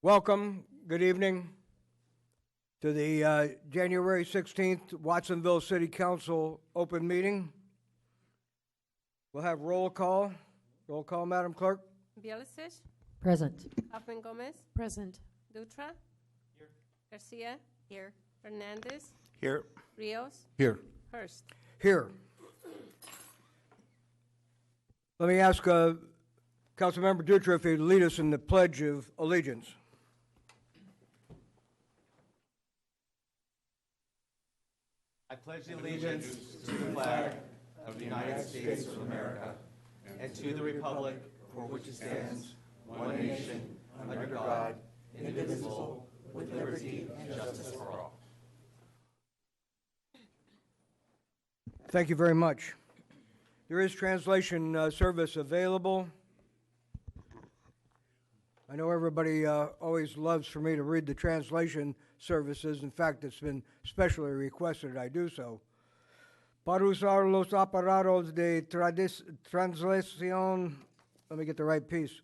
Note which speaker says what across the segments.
Speaker 1: Welcome, good evening, to the January 16th Watsonville City Council open meeting. We'll have roll call. Roll call, Madam Clerk.
Speaker 2: Bielicic,
Speaker 3: Present.
Speaker 2: Hoffman Gomez,
Speaker 3: Present.
Speaker 2: Dutra, here. Garcia, here. Fernandez,
Speaker 4: Here.
Speaker 2: Rios,
Speaker 4: Here.
Speaker 2: Hurst.
Speaker 1: Here. Let me ask Councilmember Dutra if he'd lead us in the Pledge of Allegiance.
Speaker 5: I pledge allegiance to the flag of the United States of America and to the republic for which it stands, one nation, under God, indivisible, with liberty and justice for all.
Speaker 1: Thank you very much. There is translation service available. I know everybody always loves for me to read the translation services. In fact, it's been specially requested I do so. Para usar los aparatos de translación, let me get the right piece,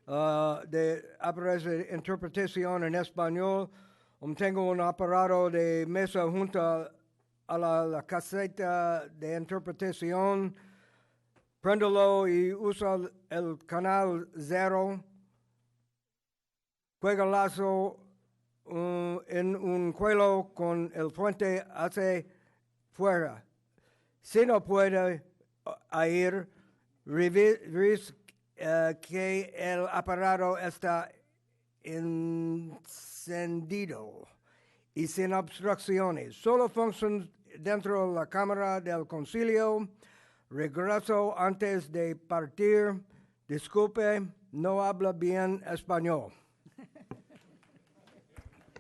Speaker 1: de aparatos de interpretación en español, tengo un aparato de mesa junto a la caseta de interpretación, préndelo y usa el canal 0. Juega lazo en un cuello con el puente hacia fuera. Si no puede ir, revisa que el aparato está encendido y sin obstrucciones. Solo funciona dentro de la cámara del concilio. Regreso antes de partir. Disculpe, no habla bien español.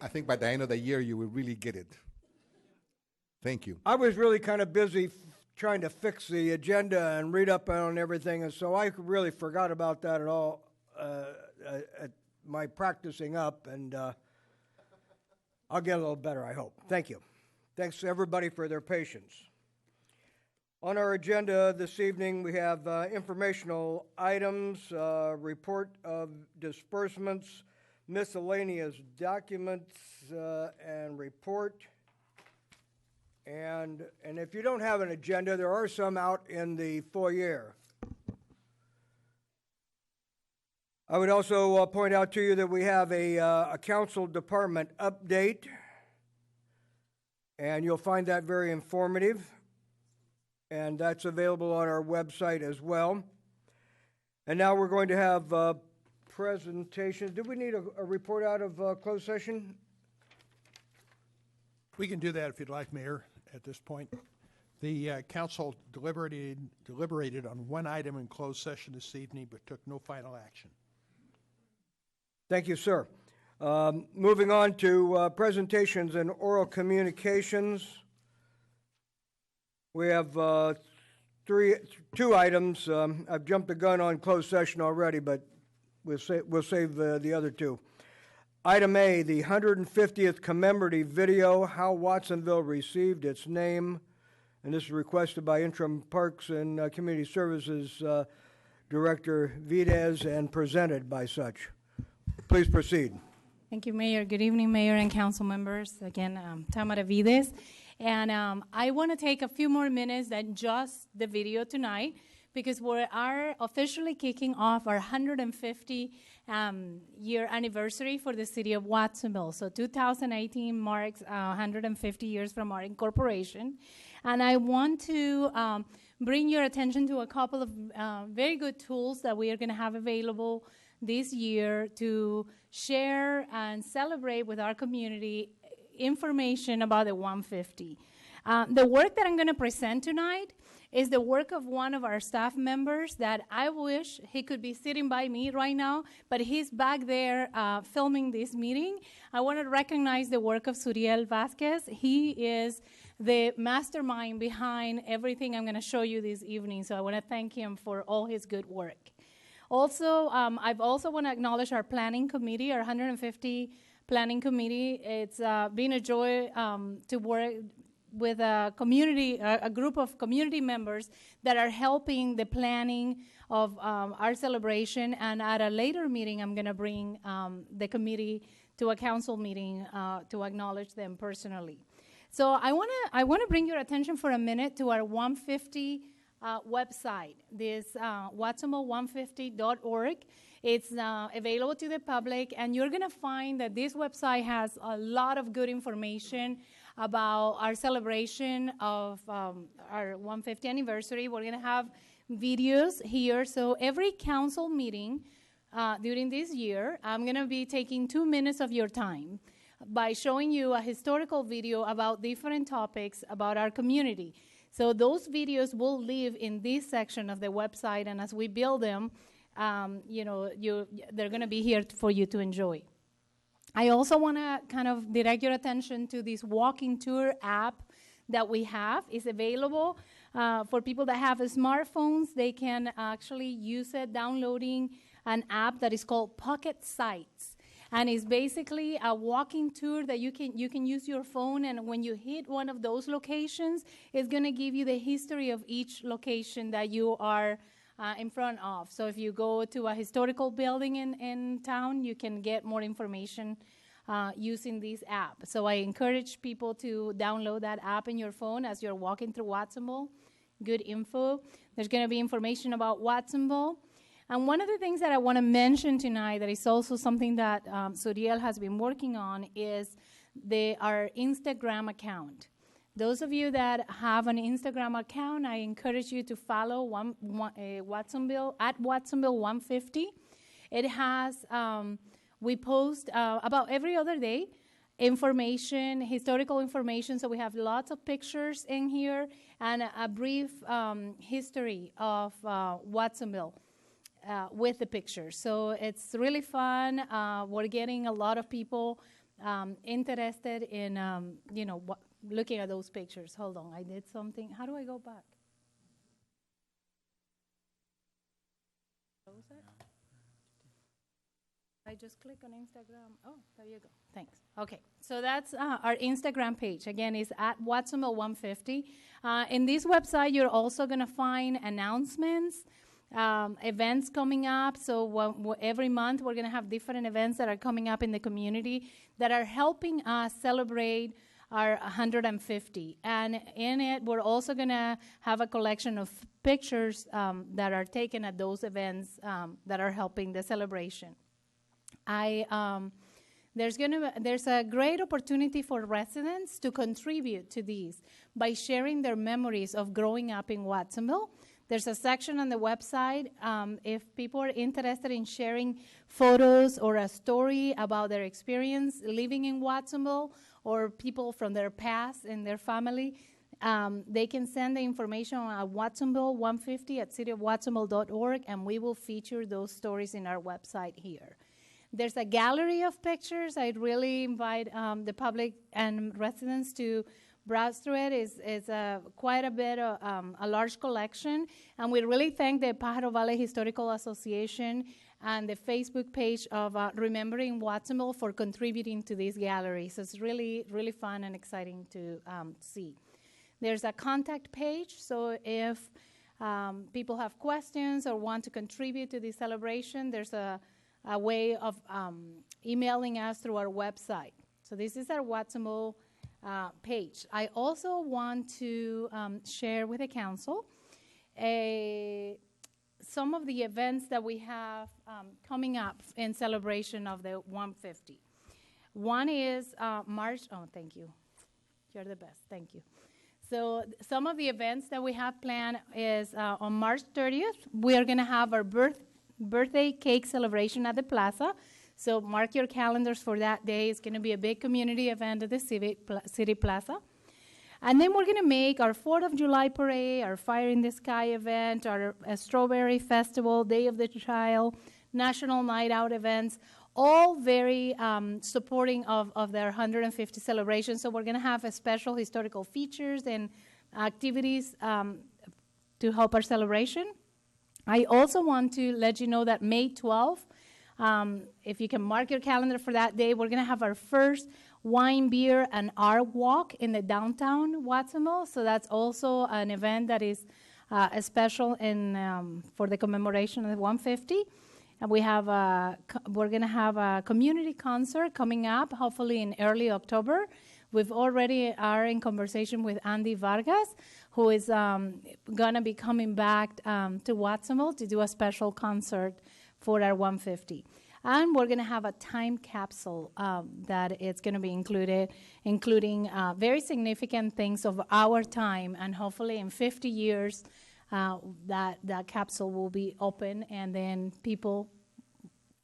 Speaker 4: I think by the end of the year, you will really get it. Thank you.
Speaker 1: I was really kind of busy trying to fix the agenda and read up on everything, and so I really forgot about that at all at my practicing up, and I'll get a little better, I hope. Thank you. Thanks to everybody for their patience. On our agenda this evening, we have informational items, report of disbursements, miscellaneous documents and report. And if you don't have an agenda, there are some out in the foyer. I would also point out to you that we have a council department update, and you'll find that very informative, and that's available on our website as well. And now we're going to have presentation. Do we need a report out of closed session?
Speaker 6: We can do that if you'd like, Mayor, at this point. The council deliberated on one item in closed session this evening, but took no final action.
Speaker 1: Thank you, sir. Moving on to presentations and oral communications. We have two items. I've jumped the gun on closed session already, but we'll save the other two. Item A, the 150th commemorative video, How Watsonville Received Its Name. And this is requested by Interim Parks and Community Services Director Videz and presented by such. Please proceed.
Speaker 7: Thank you, Mayor. Good evening, Mayor and council members. Again, Tamara Videz. And I want to take a few more minutes than just the video tonight, because we are officially kicking off our 150-year anniversary for the city of Watsonville. So 2018 marks 150 years from our incorporation. And I want to bring your attention to a couple of very good tools that we are going to have available this year to share and celebrate with our community information about the 150. The work that I'm going to present tonight is the work of one of our staff members that I wish he could be sitting by me right now, but he's back there filming this meeting. I want to recognize the work of Suriel Vasquez. He is the mastermind behind everything I'm going to show you this evening, so I want to thank him for all his good work. Also, I also want to acknowledge our planning committee, our 150 planning committee. It's been a joy to work with a community, a group of community members that are helping the planning of our celebration. And at a later meeting, I'm going to bring the committee to a council meeting to acknowledge them personally. So I want to bring your attention for a minute to our 150 website, this watsonville150.org. It's available to the public, and you're going to find that this website has a lot of good information about our celebration of our 150th anniversary. We're going to have videos here. So every council meeting during this year, I'm going to be taking 2 minutes of your time by showing you a historical video about different topics about our community. So those videos will live in this section of the website, and as we build them, they're going to be here for you to enjoy. I also want to kind of direct your attention to this walking tour app that we have. It's available for people that have smartphones. They can actually use it downloading an app that is called Pocket Sites. And it's basically a walking tour that you can use your phone, and when you hit one of those locations, it's going to give you the history of each location that you are in front of. So if you go to a historical building in town, you can get more information using this app. So I encourage people to download that app in your phone as you're walking through Watsonville. Good info. There's going to be information about Watsonville. And one of the things that I want to mention tonight that is also something that Suriel has been working on is our Instagram account. Those of you that have an Instagram account, I encourage you to follow Watsonville at Watsonville150. It has, we post about every other day information, historical information, so we have lots of pictures in here and a brief history of Watsonville. With the pictures. So it's really fun. We're getting a lot of people interested in, looking at those pictures. Hold on, I did something. How do I go back? Close it? I just click on Instagram. Oh, there you go. Thanks. Okay, so that's our Instagram page. Again, it's at Watsonville150. In this website, you're also going to find announcements, events coming up. So every month we're going to have different events that are coming up in the community that are helping us celebrate our 150. And in it, we're also going to have a collection of pictures that are taken at those events that are helping the celebration. There's a great opportunity for residents to contribute to these by sharing their memories of growing up in Watsonville. There's a section on the website if people are interested in sharing photos or a story about their experience living in Watsonville or people from their past and their family. They can send the information on Watsonville150 at cityofwatsonville.org, and we will feature those stories in our website here. There's a gallery of pictures. I'd really invite the public and residents to browse through it. It's quite a bit of a large collection, and we really thank the Pajaro Valley Historical Association and the Facebook page of Remembering Watsonville for contributing to this gallery. So it's really, really fun and exciting to see. There's a contact page, so if people have questions or want to contribute to this celebration, there's a way of emailing us through our website. So this is our Watsonville page. I also want to share with the council some of the events that we have coming up in celebration of the 150. One is March, oh, thank you. You're the best, thank you. So some of the events that we have planned is on March 30th, we are gonna have our birthday cake celebration at the plaza. So mark your calendars for that day. It's going to be a big community event at the City Plaza. And then we're going to make our 4th of July parade, our Fire in the Sky event, our Strawberry Festival, Day of the Child, National Night Out events, all very supporting of their 150 celebration. So we're going to have a special historical features and activities to help our celebration. I also want to let you know that May 12th, If you can mark your calendar for that day, we're going to have our first wine, beer, and art walk in the downtown Watsonville. So that's also an event that is special for the commemoration of the 150. And we're going to have a community concert coming up, hopefully in early October. We've already are in conversation with Andy Vargas, who is going to be coming back to Watsonville to do a special concert for our 150. And we're going to have a time capsule that it's going to be including very significant things of our time, and hopefully in 50 years, that capsule will be open, and then people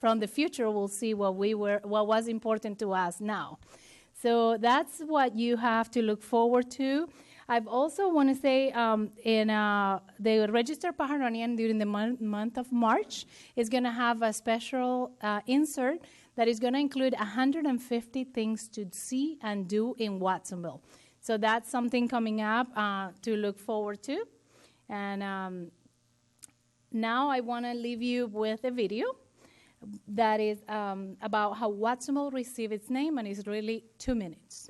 Speaker 7: from the future will see what was important to us now. So that's what you have to look forward to. I also want to say in the Register Pajaronian during the month of March is going to have a special insert that is going to include 150 things to see and do in Watsonville. So that's something coming up to look forward to. And now I want to leave you with a video that is about how Watsonville received its name, and it's really 2 minutes.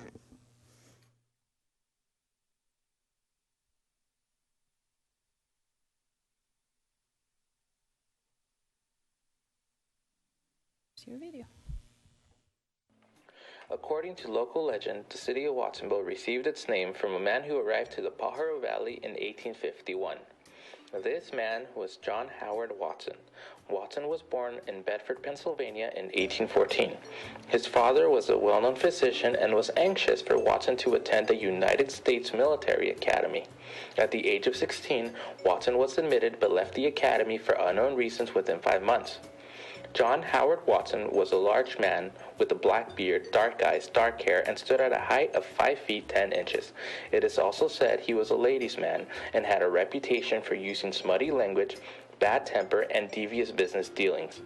Speaker 7: Here's your video.
Speaker 3: According to local legend, the city of Watsonville received its name from a man who arrived to the Pajaro Valley in 1851. This man was John Howard Watson. Watson was born in Bedford, Pennsylvania in 1814. His father was a well-known physician and was anxious for Watson to attend the United States Military Academy. At the age of 16, Watson was admitted but left the academy for unknown reasons within 5 months. John Howard Watson was a large man with a black beard, dark eyes, dark hair, and stood at a height of 5 feet 10 inches. It is also said he was a ladies' man and had a reputation for using smutty language, bad temper, and devious business dealings.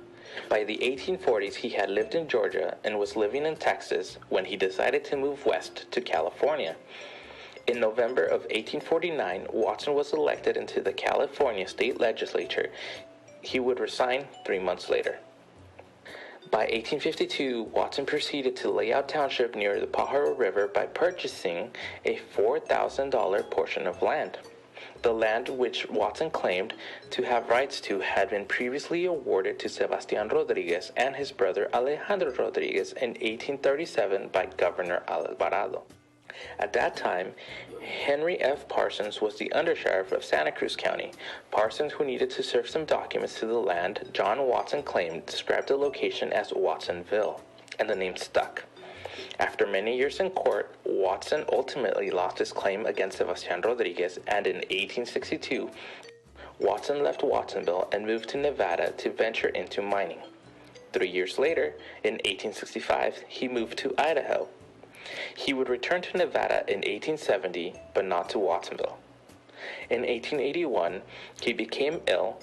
Speaker 3: By the 1840s, he had lived in Georgia and was living in Texas when he decided to move west to California. In November of 1849, Watson was elected into the California state legislature. He would resign 3 months later. By 1852, Watson proceeded to Layout Township near the Pajaro River by purchasing a $4,000 portion of land. The land which Watson claimed to have rights to had been previously awarded to Sebastián Rodríguez and his brother Alejandro Rodríguez in 1837 by Governor Alvarado. At that time, Henry F. Parsons was the undersheriff of Santa Cruz County. Parsons, who needed to serve some documents to the land John Watson claimed, described the location as Watsonville, and the name stuck. After many years in court, Watson ultimately lost his claim against Sebastián Rodríguez, and in 1862, Watson left Watsonville and moved to Nevada to venture into mining. 3 years later, in 1865, he moved to Idaho. He would return to Nevada in 1870, but not to Watsonville. In 1881, he became ill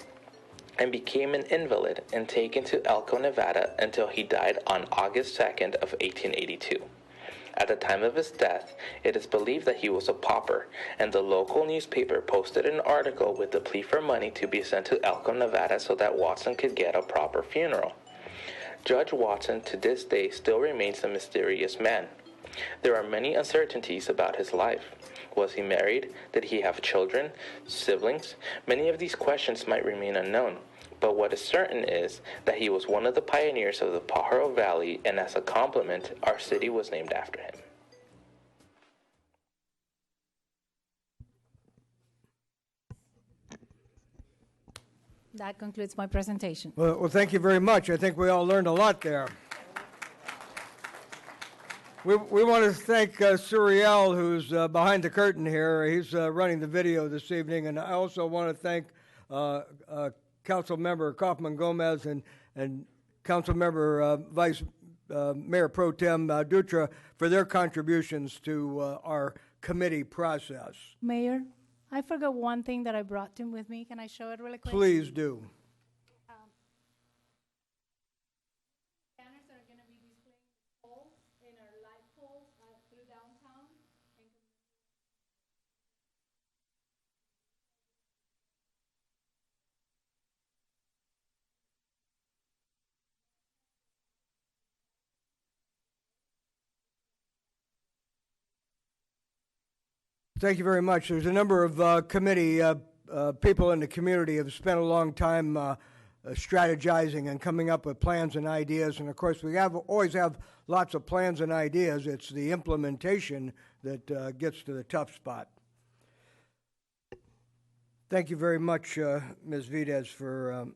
Speaker 3: and became an invalid and taken to Elko, Nevada until he died on August 2nd of 1882. At the time of his death, it is believed that he was a pauper, and the local newspaper posted an article with the plea for money to be sent to Elko, Nevada so that Watson could get a proper funeral. Judge Watson to this day still remains a mysterious man. There are many uncertainties about his life. Was he married? Did he have children? Siblings? Many of these questions might remain unknown, but what is certain is that he was one of the pioneers of the Pajaro Valley, and as a compliment, our city was named after him.
Speaker 7: That concludes my presentation.
Speaker 1: Well, thank you very much. I think we all learned a lot there. We want to thank Suriel, who's behind the curtain here. He's running the video this evening. And I also want to thank Council Member Kaufman Gomez and Council Member Vice Mayor Pro Tem Dutra for their contributions to our committee process.
Speaker 7: Mayor, I forgot one thing that I brought with me. Can I show it really quick?
Speaker 1: Please do.
Speaker 7: Banners are going to be displaying poles in our light poles through downtown.
Speaker 1: Thank you very much. There's a number of committee people in the community have spent a long time strategizing and coming up with plans and ideas. And of course, we always have lots of plans and ideas. It's the implementation that gets to the tough spot. Thank you very much, Ms. Vides, for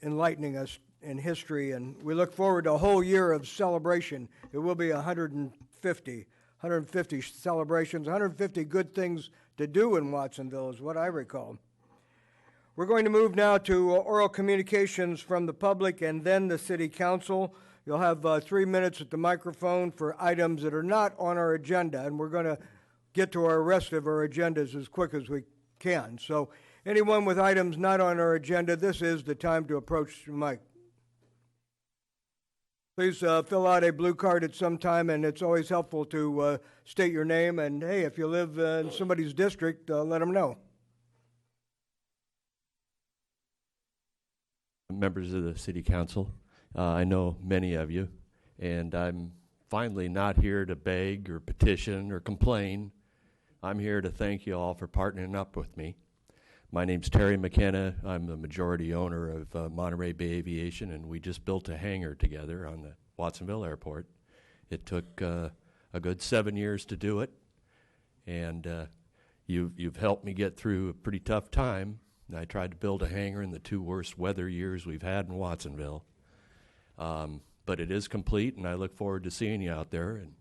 Speaker 1: enlightening us in history. And we look forward to a whole year of celebration. It will be 150 celebrations, 150 good things to do in Watsonville is what I recall. We're going to move now to oral communications from the public and then the City Council. You'll have 3 minutes at the microphone for items that are not on our agenda, and we're going to get to our rest of our agendas as quick as we can. So anyone with items not on our agenda, this is the time to approach the mic. Please fill out a blue card at some time, and it's always helpful to state your name. And, hey, if you live in somebody's district, let them know.
Speaker 8: Members of the City Council, I know many of you, and I'm finally not here to beg or petition or complain. I'm here to thank you all for partnering up with me. My name's Terry McKenna. I'm the majority owner of Monterey Bay Aviation, and we just built a hangar together on the Watsonville Airport. It took a good 7 years to do it, and you've helped me get through a pretty tough time. I tried to build a hangar in the 2 worst weather years we've had in Watsonville. But it is complete, and I look forward to seeing you out there and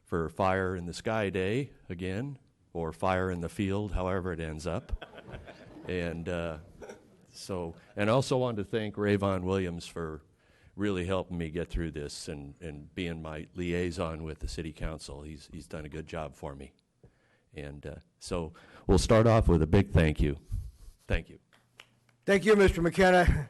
Speaker 8: for Fire in the Sky Day again, or Fire in the Field, however it ends up. And and also wanted to thank Rayvon Williams for really helping me get through this and being my liaison with the City Council. He's done a good job for me. And so we'll start off with a big thank you. Thank you.
Speaker 1: Thank you, Mr. McKenna.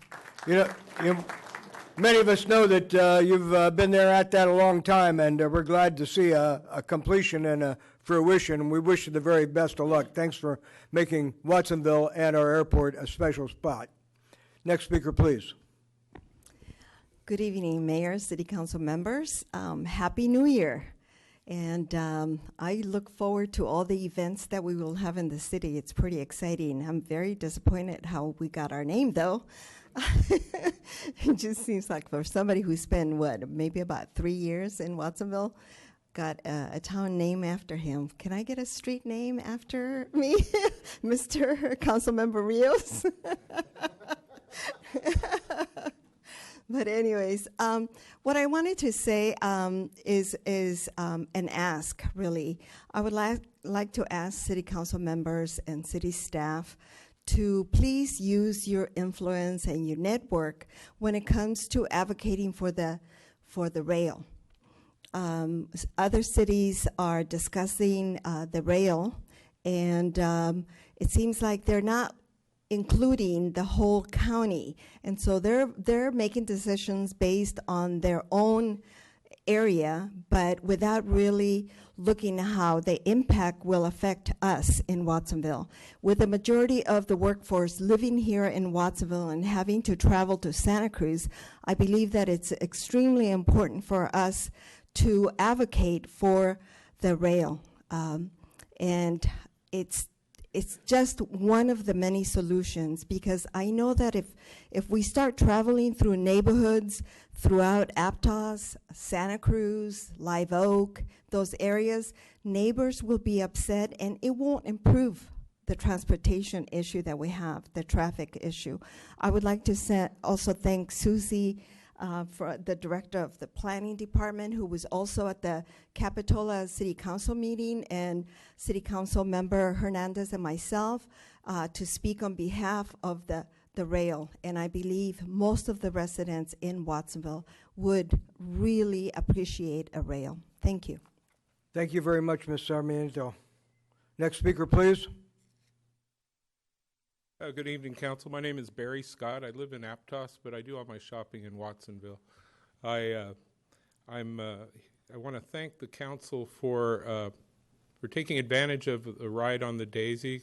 Speaker 1: Many of us know that you've been there at that a long time, and we're glad to see a completion and a fruition. We wish you the very best of luck. Thanks for making Watsonville and our airport a special spot. Next speaker, please.
Speaker 9: Good evening, Mayor, City Council members. Happy New Year. And I look forward to all the events that we will have in the city. It's pretty exciting. I'm very disappointed how we got our name, though. It just seems like for somebody who spent, maybe about 3 years in Watsonville, got a town name after him. Can I get a street name after me, Mr. Councilmember Rios? But anyways, what I wanted to say is an ask, really. I would like to ask City Council members and city staff to please use your influence and your network when it comes to advocating for the rail. Other cities are discussing the rail, and it seems like they're not including the whole county, and so they're making decisions based on their own area, but without really looking at how the impact will affect us in Watsonville. With the majority of the workforce living here in Watsonville and having to travel to Santa Cruz, I believe that it's extremely important for us to advocate for the rail, and it's just one of the many solutions, because I know that if we start traveling through neighborhoods throughout Aptos, Santa Cruz, Live Oak, those areas, neighbors will be upset, and it won't improve the transportation issue that we have, the traffic issue. I would like to also thank Susie, for the director of the planning department, who was also at the Capitola City Council meeting, and City Council member Hernandez and myself to speak on behalf of the rail. And I believe most of the residents in Watsonville would really appreciate a rail. Thank you.
Speaker 1: Thank you very much, Ms. Sarmiento. Next speaker, please.
Speaker 10: Good evening, Council. My name is Barry Scott. I live in Aptos, but I do all my shopping in Watsonville. I want to thank the Council for taking advantage of a ride on the Daisy.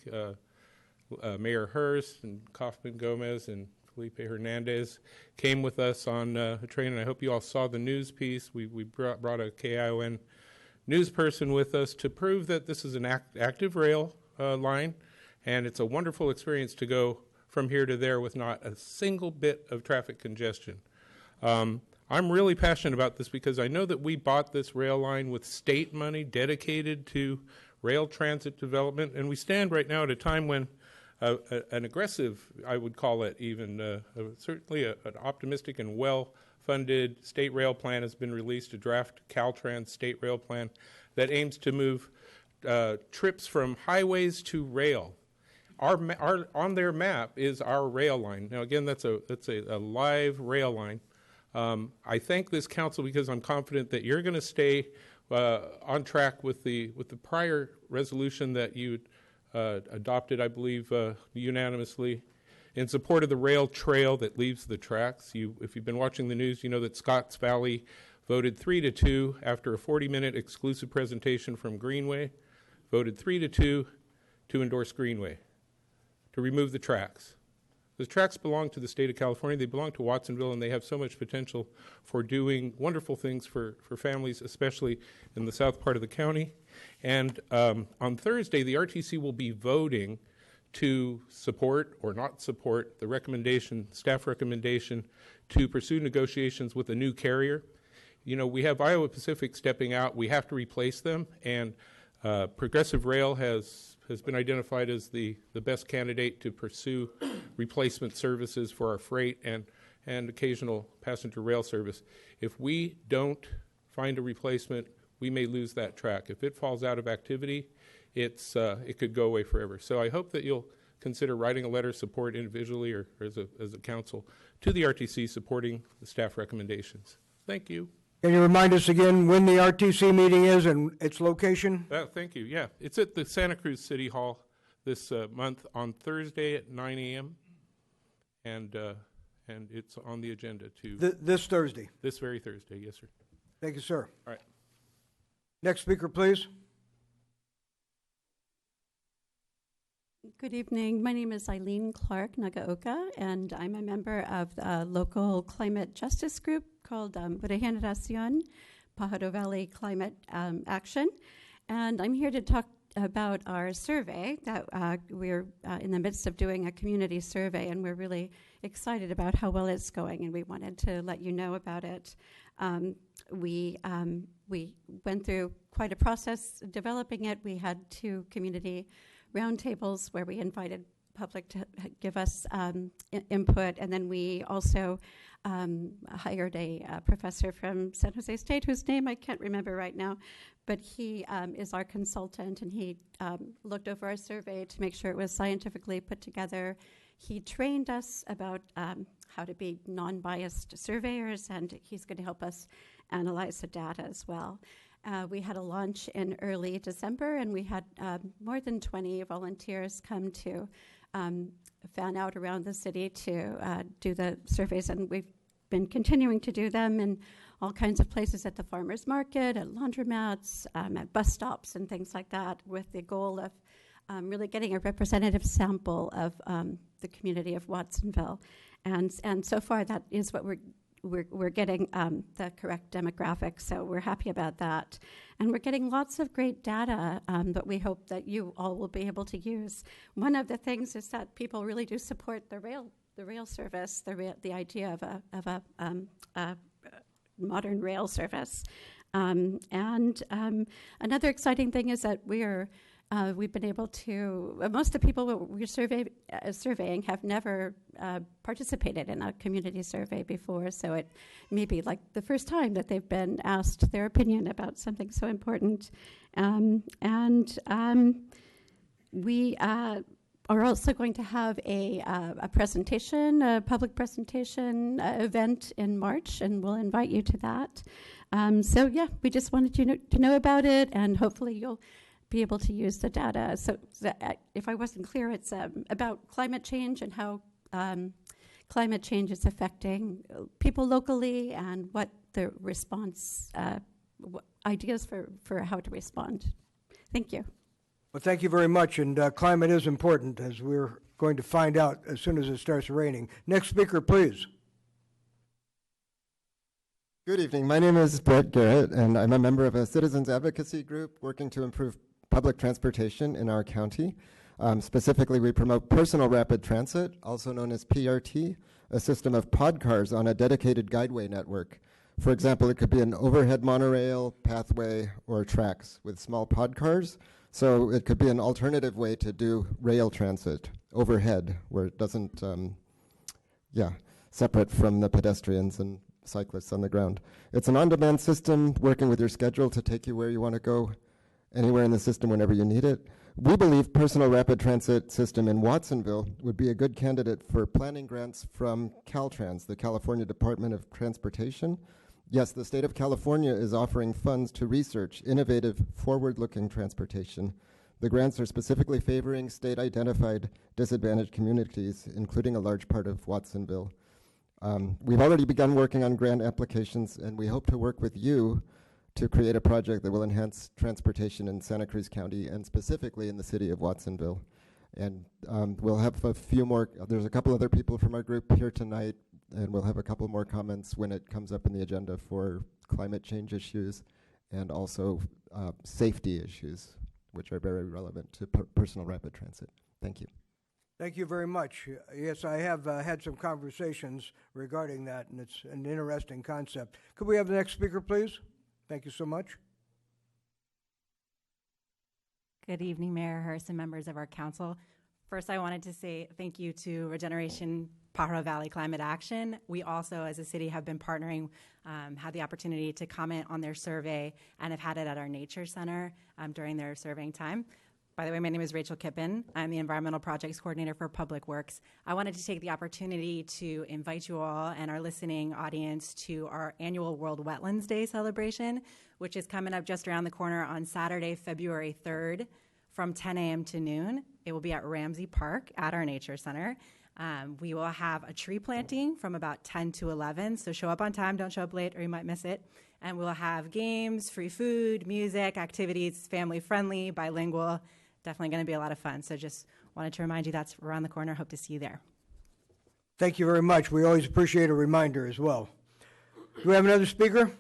Speaker 10: Mayor Hurst and Kaufman Gomez and Felipe Hernandez came with us on a train, and I hope you all saw the news piece. We brought a KION news person with us to prove that this is an active rail. line, and it's a wonderful experience to go from here to there with not a single bit of traffic congestion. I'm really passionate about this because I know that we bought this rail line with state money dedicated to rail transit development, and we stand right now at a time when an aggressive, I would call it even, certainly an optimistic and well-funded state rail plan has been released, a draft Caltrans state rail plan that aims to move trips from highways to rail. On their map is our rail line. Now, again, that's a live rail line. I thank this council because I'm confident that you're going to stay on track with the prior resolution that you adopted, I believe, unanimously in support of the rail trail that leaves the tracks. If you've been watching the news, you know that Scotts Valley voted 3-2 after a 40-minute exclusive presentation from Greenway, voted 3-2 to endorse Greenway, to remove the tracks. The tracks belong to the state of California. They belong to Watsonville, and they have so much potential for doing wonderful things for families, especially in the south part of the county. And on Thursday, the RTC will be voting to support or not support the recommendation, staff recommendation, to pursue negotiations with a new carrier. You know, we have Iowa Pacific stepping out. We have to replace them, and Progressive Rail has been identified as the best candidate to pursue replacement services for our freight and occasional passenger rail service. If we don't find a replacement, we may lose that track. If it falls out of activity, it could go away forever. So I hope that you'll consider writing a letter of support individually or as a council to the RTC supporting the staff recommendations. Thank you.
Speaker 1: Can you remind us again when the RTC meeting is and its location?
Speaker 10: Thank you. Yeah, it's at the Santa Cruz City Hall this month on Thursday at 9 a.m. And it's on the agenda too.
Speaker 1: This Thursday?
Speaker 10: This very Thursday, yes, sir.
Speaker 1: Thank you, sir.
Speaker 10: All right.
Speaker 1: Next speaker, please.
Speaker 11: Good evening. My name is Eileen Clark Nagaoka, and I'm a member of the local climate justice group called Regeneración Pajaro Valley Climate Action. And I'm here to talk about our survey that we're in the midst of doing a community survey, and we're really excited about how well it's going, and we wanted to let you know about it. We went through quite a process developing it. We had 2 community roundtables where we invited public to give us input, and then we also hired a professor from San Jose State, whose name I can't remember right now, but he is our consultant, and he looked over our survey to make sure it was scientifically put together. He trained us about how to be non-biased surveyors, and he's going to help us analyze the data as well. We had a launch in early December, and we had more than 20 volunteers come to fan out around the city to do the surveys, and we've been continuing to do them in all kinds of places, at the farmers market, at laundromats, at bus stops and things like that, with the goal of really getting a representative sample of the community of Watsonville. And so far that is what we're getting the correct demographics, so we're happy about that. And we're getting lots of great data that we hope that you all will be able to use. One of the things is that people really do support the rail service, the idea of a modern rail service. And another exciting thing is that we've been able to, most of the people we're surveying have never participated in a community survey before, so it may be like the first time that they've been asked their opinion about something so important. We are also going to have a presentation, a public presentation event in March, and we'll invite you to that. So yeah, we just wanted you to know about it, and hopefully you'll be able to use the data. So if I wasn't clear, it's about climate change and how climate change is affecting people locally, and what the response, ideas for how to respond. Thank you.
Speaker 1: Well, thank you very much, and climate is important, as we're going to find out as soon as it starts raining. Next speaker, please.
Speaker 12: Good evening. My name is Brett Garrett, and I'm a member of a citizens advocacy group working to improve public transportation in our county. Specifically, we promote personal rapid transit, also known as PRT, a system of pod cars on a dedicated guideway network. For example, it could be an overhead monorail, pathway, or tracks with small pod cars. So it could be an alternative way to do rail transit overhead, where it doesn't, separate from the pedestrians and cyclists on the ground. It's an on-demand system working with your schedule to take you where you want to go, anywhere in the system whenever you need it. We believe personal rapid transit system in Watsonville would be a good candidate for planning grants from Caltrans, the California Department of Transportation. Yes, the state of California is offering funds to research innovative, forward-looking transportation. The grants are specifically favoring state-identified disadvantaged communities, including a large part of Watsonville. We've already begun working on grant applications, and we hope to work with you to create a project that will enhance transportation in Santa Cruz County and specifically in the city of Watsonville. And we'll have a few more, there's a couple other people from our group here tonight, and we'll have a couple more comments when it comes up in the agenda for climate change issues and also safety issues, which are very relevant to personal rapid transit. Thank you.
Speaker 1: Thank you very much. Yes, I have had some conversations regarding that, and it's an interesting concept. Could we have the next speaker, please? Thank you so much.
Speaker 13: Good evening, Mayor Hurst and members of our council. First, I wanted to say thank you to Regeneration Pajaro Valley Climate Action. We also, as a city, have been partnering, had the opportunity to comment on their survey and have had it at our nature center during their surveying time. By the way, my name is Rachel Kippen. I'm the Environmental Projects Coordinator for Public Works. I wanted to take the opportunity to invite you all and our listening audience to our annual World Wetlands Day celebration, which is coming up just around the corner on Saturday, February 3rd from 10 a.m. to noon. It will be at Ramsey Park at our Nature Center. We will have a tree planting from about 10 to 11, so show up on time, don't show up late or you might miss it. And we'll have games, free food, music, activities, family-friendly, bilingual. Definitely going to be a lot of fun. So just wanted to remind you that's around the corner. Hope to see you there.
Speaker 1: Thank you very much. We always appreciate a reminder as well. Do we have another speaker?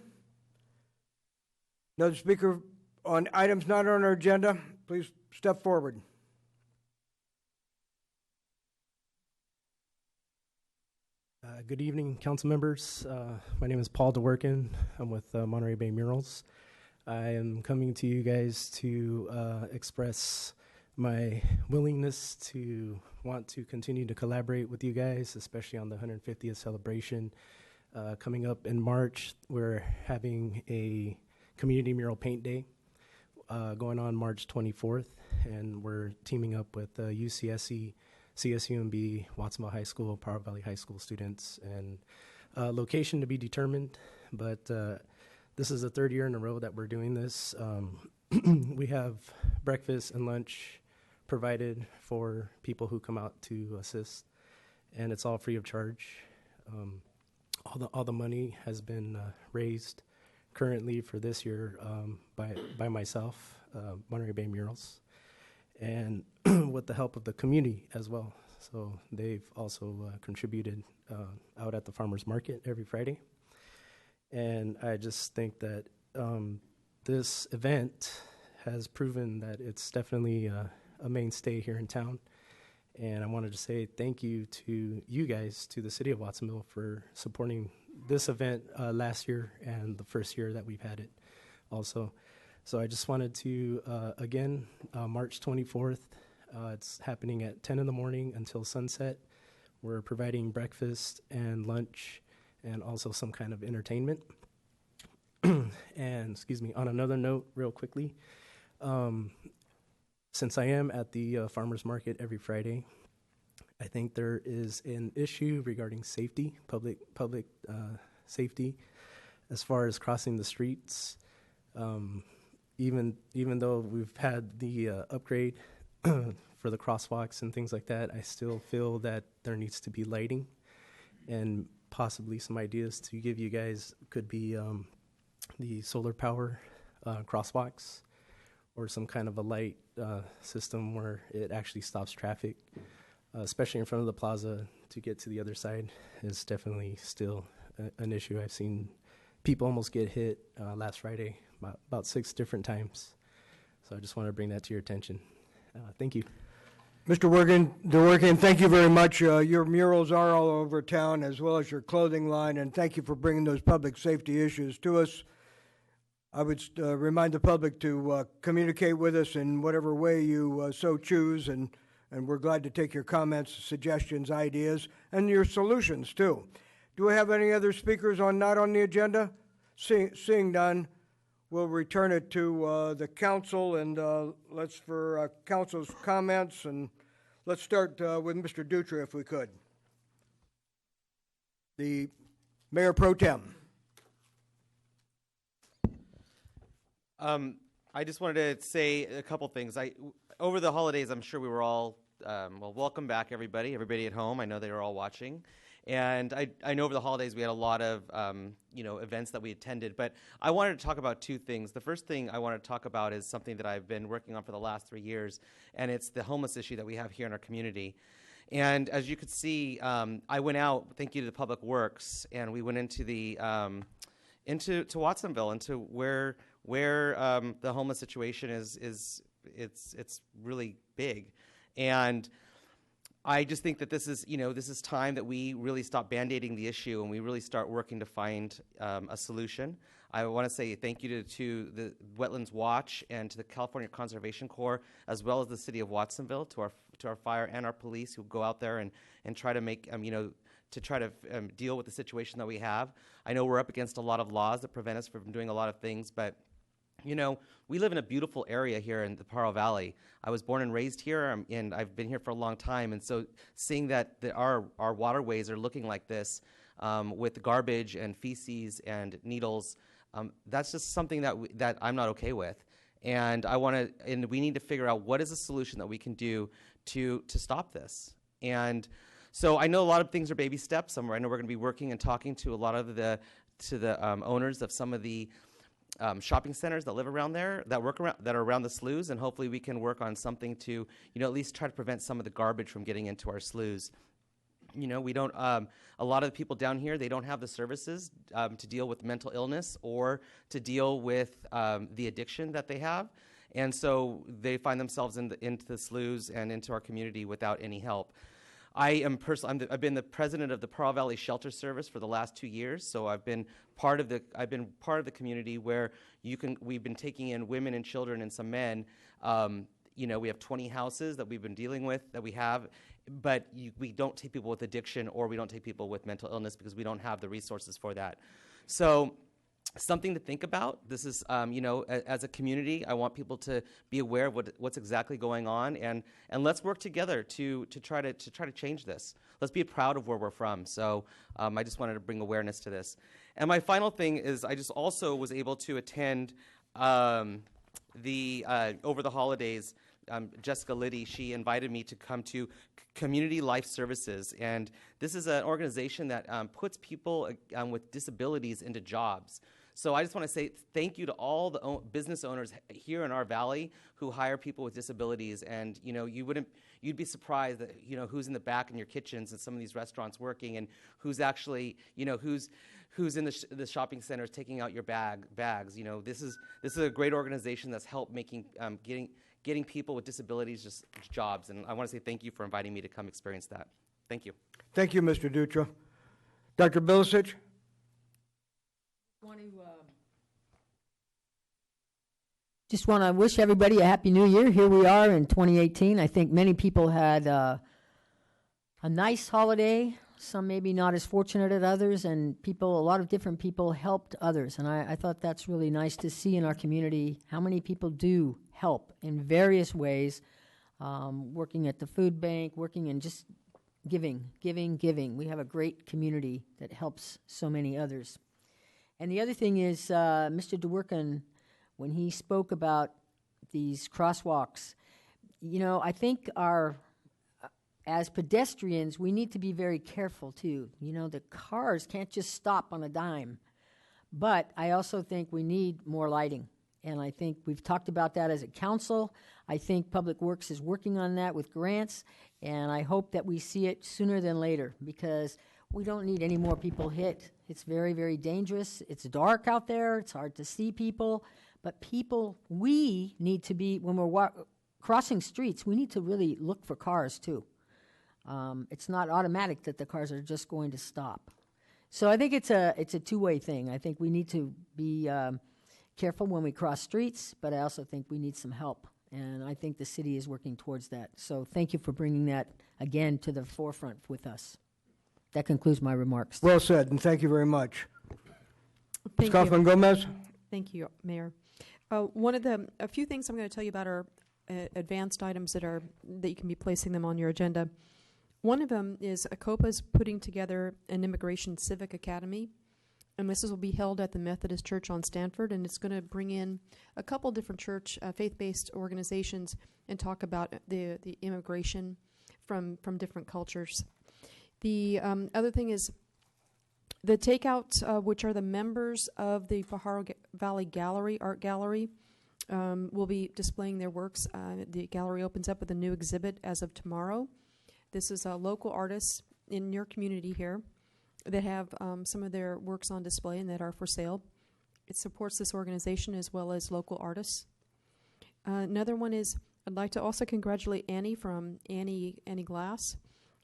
Speaker 1: Another speaker on items not on our agenda? Please step forward.
Speaker 14: Good evening, council members. My name is Paul DeWorkin. I'm with Monterey Bay Murals. I am coming to you guys to express my willingness to want to continue to collaborate with you guys, especially on the 150th celebration. Coming up in March, we're having a community mural paint day going on March 24th, and we're teaming up with UCSC, CSUMB, Watsonville High School, Pajaro Valley High School students, and location to be determined, but this is the third year in a row that we're doing this. We have breakfast and lunch provided for people who come out to assist, and it's all free of charge. All the money has been raised currently for this year by myself, Monterey Bay Murals, and with the help of the community as well. So they've also contributed out at the farmers market every Friday. And I just think that this event has proven that it's definitely a mainstay here in town. And I wanted to say thank you to you guys, to the city of Watsonville, for supporting this event last year and the first year that we've had it also. So I just wanted to, again, March 24th, it's happening at 10 in the morning until sunset. We're providing breakfast and lunch and also some kind of entertainment. And, excuse me, on another note, real quickly, since I am at the farmers market every Friday, I think there is an issue regarding safety, public safety, as far as crossing the streets. Even though we've had the upgrade for the crosswalks and things like that, I still feel that there needs to be lighting, and possibly some ideas to give you guys could be the solar power crosswalks, or some kind of a light system where it actually stops traffic, especially in front of the plaza. To get to the other side is definitely still an issue. I've seen people almost get hit last Friday about 6 different times. So I just want to bring that to your attention. Thank you.
Speaker 1: Mr. DeWorkin, thank you very much. Your murals are all over town, as well as your clothing line, and thank you for bringing those public safety issues to us. I would remind the public to communicate with us in whatever way you so choose, and we're glad to take your comments, suggestions, ideas, and your solutions, too. Do we have any other speakers not on the agenda? Seeing none, we'll return it to the council, and let's for council's comments, and let's start with Mr. Dutra, if we could. The Mayor Pro Tem.
Speaker 5: I just wanted to say a couple things. Over the holidays, I'm sure we were all, well, welcome back, everybody at home. I know they were all watching. And I know over the holidays we had a lot of, events that we attended. But I wanted to talk about two things. The first thing I want to talk about is something that I've been working on for the last 3 years, and it's the homeless issue that we have here in our community. And as you could see, I went out, thank you to the Public Works, and we went into into Watsonville, into where the homeless situation is it's really big. And I just think that this is time that we really stop band-aiding the issue and we really start working to find a solution. I want to say thank you to the Wetlands Watch and to the California Conservation Corps, as well as the City of Watsonville, to our fire and our police who go out there and try to make to try to deal with the situation that we have. I know we're up against a lot of laws that prevent us from doing a lot of things, but we live in a beautiful area here in the Pajaro Valley. I was born and raised here, and I've been here for a long time. And so seeing that our waterways are looking like this, with garbage and feces and needles, that's just something that I'm not okay with. And we need to figure out what is a solution that we can do to stop this. And so I know a lot of things are baby steps. I know we're going to be working and talking to a lot of the owners of some of the shopping centers that live around there, that are around the sloughs, and hopefully we can work on something to, at least try to prevent some of the garbage from getting into our sloughs. We don't. A lot of the people down here, they don't have the services to deal with mental illness or to deal with the addiction that they have, and so they find themselves into the sloughs and into our community without any help. I've been the president of the Pajaro Valley Shelter Service for the last 2 years, so I've been part of the community where we've been taking in women and children and some men. We have 20 houses that we've been dealing with that we have, but we don't take people with addiction or we don't take people with mental illness because we don't have the resources for that. So something to think about. This is, as a community, I want people to be aware of what's exactly going on, and let's work together to try to change this. Let's be proud of where we're from. So I just wanted to bring awareness to this. And my final thing is, I just also was able to attend over the holidays. Jessica Liddy, she invited me to come to Community Life Services, and this is an organization that puts people with disabilities into jobs. So I just want to say thank you to all the business owners here in our valley who hire people with disabilities. And you'd be surprised that who's in the back in your kitchens and some of these restaurants working, and who's actually who's in the shopping centers taking out your bags. This is a great organization that's helped making getting people with disabilities just jobs. And I want to say thank you for inviting me to come experience that. Thank you.
Speaker 1: Thank you, Mr. Dutra. Dr. Bilicic?
Speaker 15: Just want to wish everybody a Happy New Year. Here we are in 2018. I think many people had a nice holiday, some maybe not as fortunate as others, and a lot of different people helped others. And I thought that's really nice to see in our community how many people do help in various ways, working at the food bank, working in just giving. We have a great community that helps so many others. And the other thing is, Mr. DeWorkin, when he spoke about these crosswalks, I think as pedestrians, we need to be very careful too. The cars can't just stop on a dime. But I also think we need more lighting. And I think we've talked about that as a council. I think Public Works is working on that with grants. And I hope that we see it sooner than later, because we don't need any more people hit It's very, very dangerous. It's dark out there. It's hard to see people. But people, we need to be, when we're crossing streets, we need to really look for cars too. It's not automatic that the cars are just going to stop. So I think it's a two-way thing. I think we need to be careful when we cross streets, but I also think we need some help. And I think the city is working towards that. So thank you for bringing that again to the forefront with us. That concludes my remarks.
Speaker 1: Well said, and thank you very much. Ms.
Speaker 16: Thank
Speaker 1: Kaufman
Speaker 16: you.
Speaker 1: Gomez?
Speaker 16: Thank you, Mayor. A few things I'm going to tell you about are advanced items that you can be placing them on your agenda. One of them is ACOPA's putting together an immigration civic academy, and this will be held at the Methodist Church on Stanford, and it's going to bring in a couple different church faith-based organizations and talk about the immigration from different cultures. The other thing is the Takeout, which are the members of the Pajaro Valley Gallery, Art Gallery, will be displaying their works. The gallery opens up with a new exhibit as of tomorrow. This is local artists in your community here that have some of their works on display and that are for sale. It supports this organization as well as local artists. Another one is I'd like to also congratulate Annie from Annie Glass.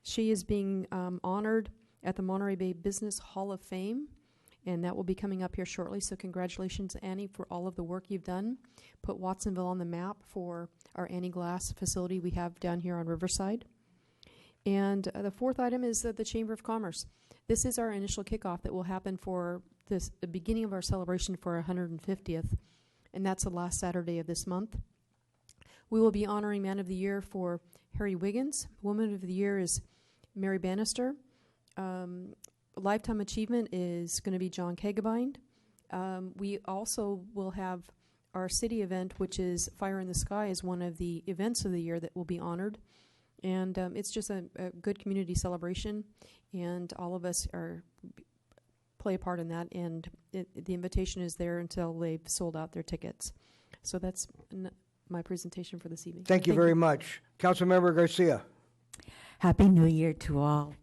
Speaker 16: She is being honored at the Monterey Bay Business Hall of Fame, and that will be coming up here shortly. So congratulations, Annie, for all of the work you've done. Put Watsonville on the map for our Annie Glass facility we have down here on Riverside. And the fourth item is the Chamber of Commerce. This is our initial kickoff that will happen for the beginning of our celebration for our 150th, and that's the last Saturday of this month. We will be honoring Man of the Year for Harry Wiggins. Woman of the Year is Mary Bannister. Lifetime Achievement is going to be John Kegabind. We also will have our city event, which is Fire in the Sky, is one of the events of the year that will be honored. And it's just a good community celebration, and all of us play a part in that, and the invitation is there until they've sold out their tickets. So that's my presentation for this evening.
Speaker 1: Thank you very much. Councilmember Garcia.
Speaker 17: Happy New Year to all.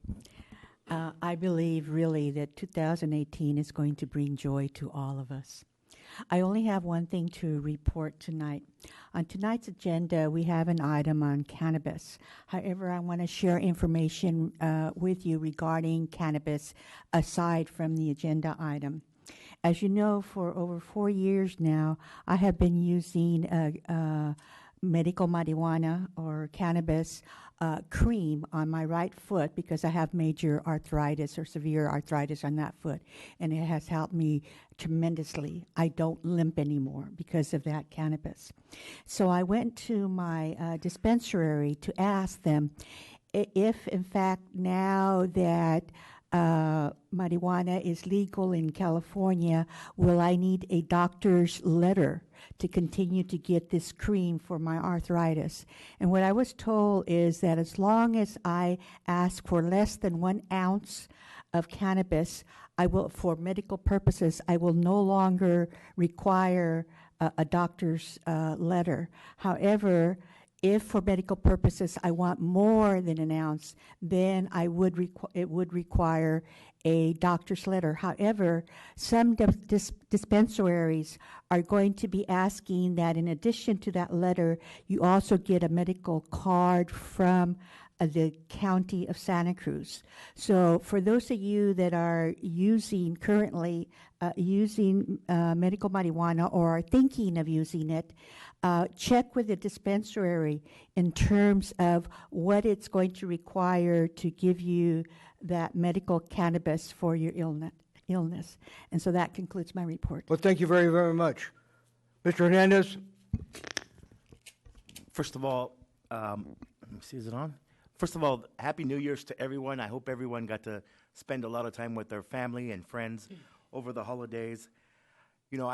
Speaker 17: I believe really that 2018 is going to bring joy to all of us. I only have one thing to report tonight. On tonight's agenda, we have an item on cannabis. However, I want to share information with you regarding cannabis aside from the agenda item. As you know, for over 4 years now, I have been using medical marijuana or cannabis cream on my right foot because I have major arthritis or severe arthritis on that foot, and it has helped me tremendously. I don't limp anymore because of that cannabis. So I went to my dispensary to ask them if, in fact, now that marijuana is legal in California, will I need a doctor's letter to continue to get this cream for my arthritis? And what I was told is that as long as I ask for less than 1 ounce of cannabis, I will, for medical purposes, I will no longer require a doctor's letter. However, if for medical purposes I want more than 1 ounce, then it would require a doctor's letter. However, some dispensaries are going to be asking that in addition to that letter, you also get a medical card from the County of Santa Cruz. So for those of you that are currently using medical marijuana or are thinking of using it, check with the dispensary in terms of what it's going to require to give you that medical cannabis for your illness. And so that concludes my report.
Speaker 1: Well, thank you very, very much. Mr. Hernandez?
Speaker 18: First of all, let me see, is it on? First of all, Happy New Year's to everyone. I hope everyone got to spend a lot of time with their family and friends over the holidays. You know,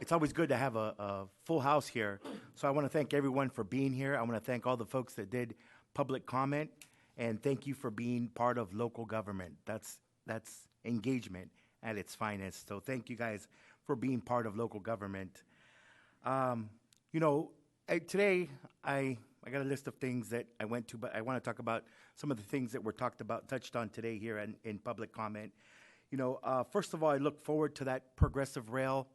Speaker 18: it's always good to have a full house here, so I want to thank everyone for being here. I want to thank all the folks that did public comment, and thank you for being part of local government. That's engagement at its finest, so thank you guys for being part of local government. Today, I got a list of things that I went to, but I want to talk about some of the things that were touched on today here in public comment. First of all, I look forward to that Progressive Rail,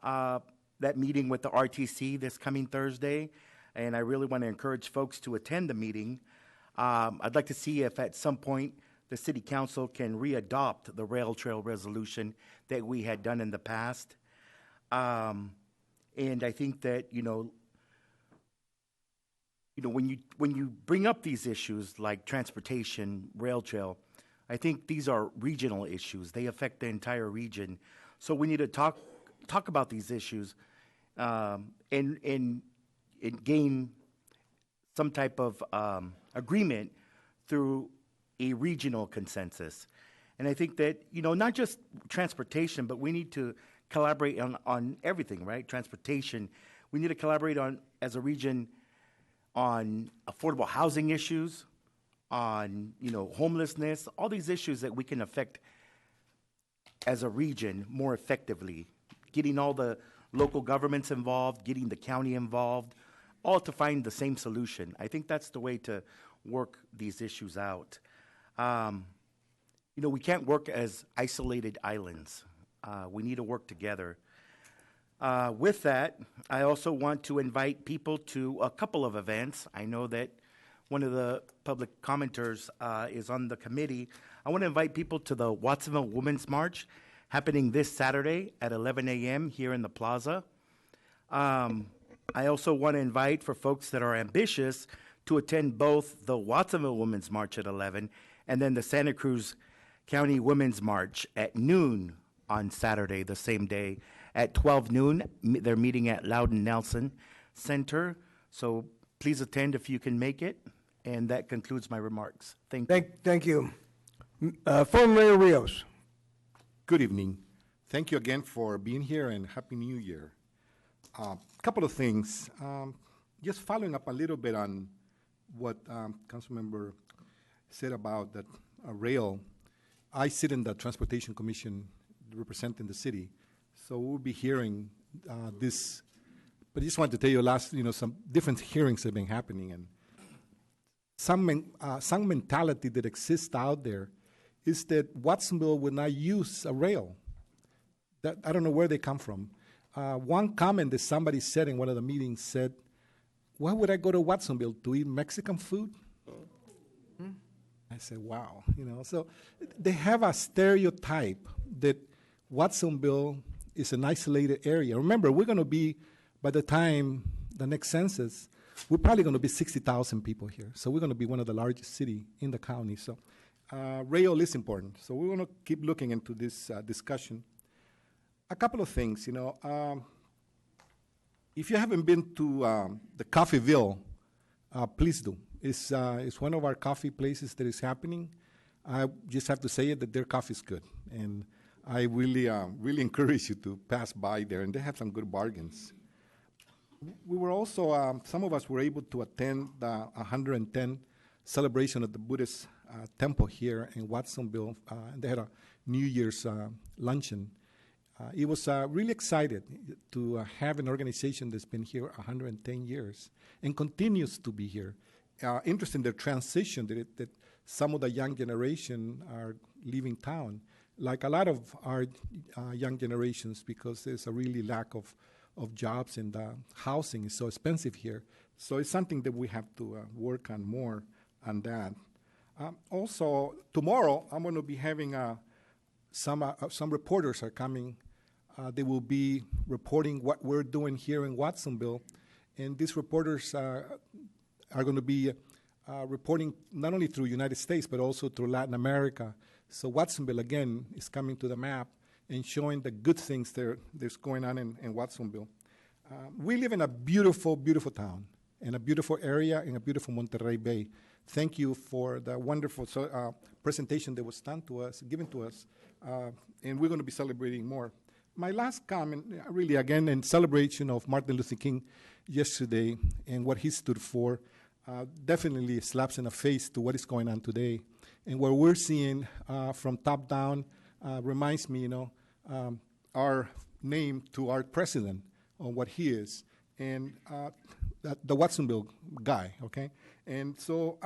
Speaker 18: that meeting with the RTC this coming Thursday, and I really want to encourage folks to attend the meeting. I'd like to see if at some point the City Council can readopt the rail trail resolution that we had done in the past. And I think that, when you bring up these issues like transportation, rail trail, I think these are regional issues. They affect the entire region. So we need to talk about these issues and gain some type of agreement through a regional consensus. And I think that, not just transportation, but we need to collaborate on everything, right? Transportation. We need to collaborate as a region, on affordable housing issues, on, homelessness, all these issues that we can affect as a region more effectively, getting all the local governments involved, getting the county involved, all to find the same solution. I think that's the way to work these issues out. We can't work as isolated islands. We need to work together. With that, I also want to invite people to a couple of events. I know that one of the public commenters is on the committee. I want to invite people to the Watsonville Women's March happening this Saturday at 11 a.m. here in the plaza. I also want to invite, for folks that are ambitious, to attend both the Watsonville Women's March at 11 and then the Santa Cruz County Women's March at noon on Saturday, the same day. At 12 noon, they're meeting at Loudon Nelson Center. So please attend if you can make it. And that concludes my remarks. Thank you.
Speaker 1: Thank you. Former Mayor Rios.
Speaker 4: Good evening. Thank you again for being here, and Happy New Year. A couple of things. Just following up a little bit on what Councilmember said about that rail. I sit in the Transportation Commission representing the city, so we'll be hearing this. But I just wanted to tell you, some different hearings have been happening, and some mentality that exists out there is that Watsonville would not use a rail. That, I don't know where they come from. One comment that somebody said in one of the meetings said, "Why would I go to Watsonville, to eat Mexican food?" I said, wow. So they have a stereotype that Watsonville is an isolated area. Remember, we're going to be, by the time the next census, we're probably going to be 60,000 people here. So we're going to be one of the largest cities in the county. So rail is important. So we're going to keep looking into this discussion. A couple of things, if you haven't been to the Coffeeville, please do. It's one of our coffee places that is happening. I just have to say it, that their coffee is good. And I really encourage you to pass by there, and they have some good bargains. We were also, some of us were able to attend the 110 celebration at the Buddhist temple here in Watsonville. And they had a New Year's luncheon. It was really excited to have an organization that's been here 110 years and continues to be here. Interesting, the transition that some of the young generation are leaving town, like a lot of our young generations, because there's a really lack of jobs, and housing is so expensive here. So it's something that we have to work on more on that. Also, tomorrow I'm going to be having some reporters are coming. They will be reporting what we're doing here in Watsonville, and these reporters are going to be reporting not only through United States, but also through Latin America. So Watsonville, again, is coming to the map and showing the good things that's going on in Watsonville. We live in a beautiful, beautiful town, in a beautiful area, in a beautiful Monterey Bay. Thank you for the wonderful presentation that was given to us, and we're going to be celebrating more. My last comment, really, again, in celebration of Martin Luther King yesterday and what he stood for, definitely slaps in the face to what is going on today. And what we're seeing from top down reminds me, our name to our president on what he is, and the Watsonville guy, okay? And so,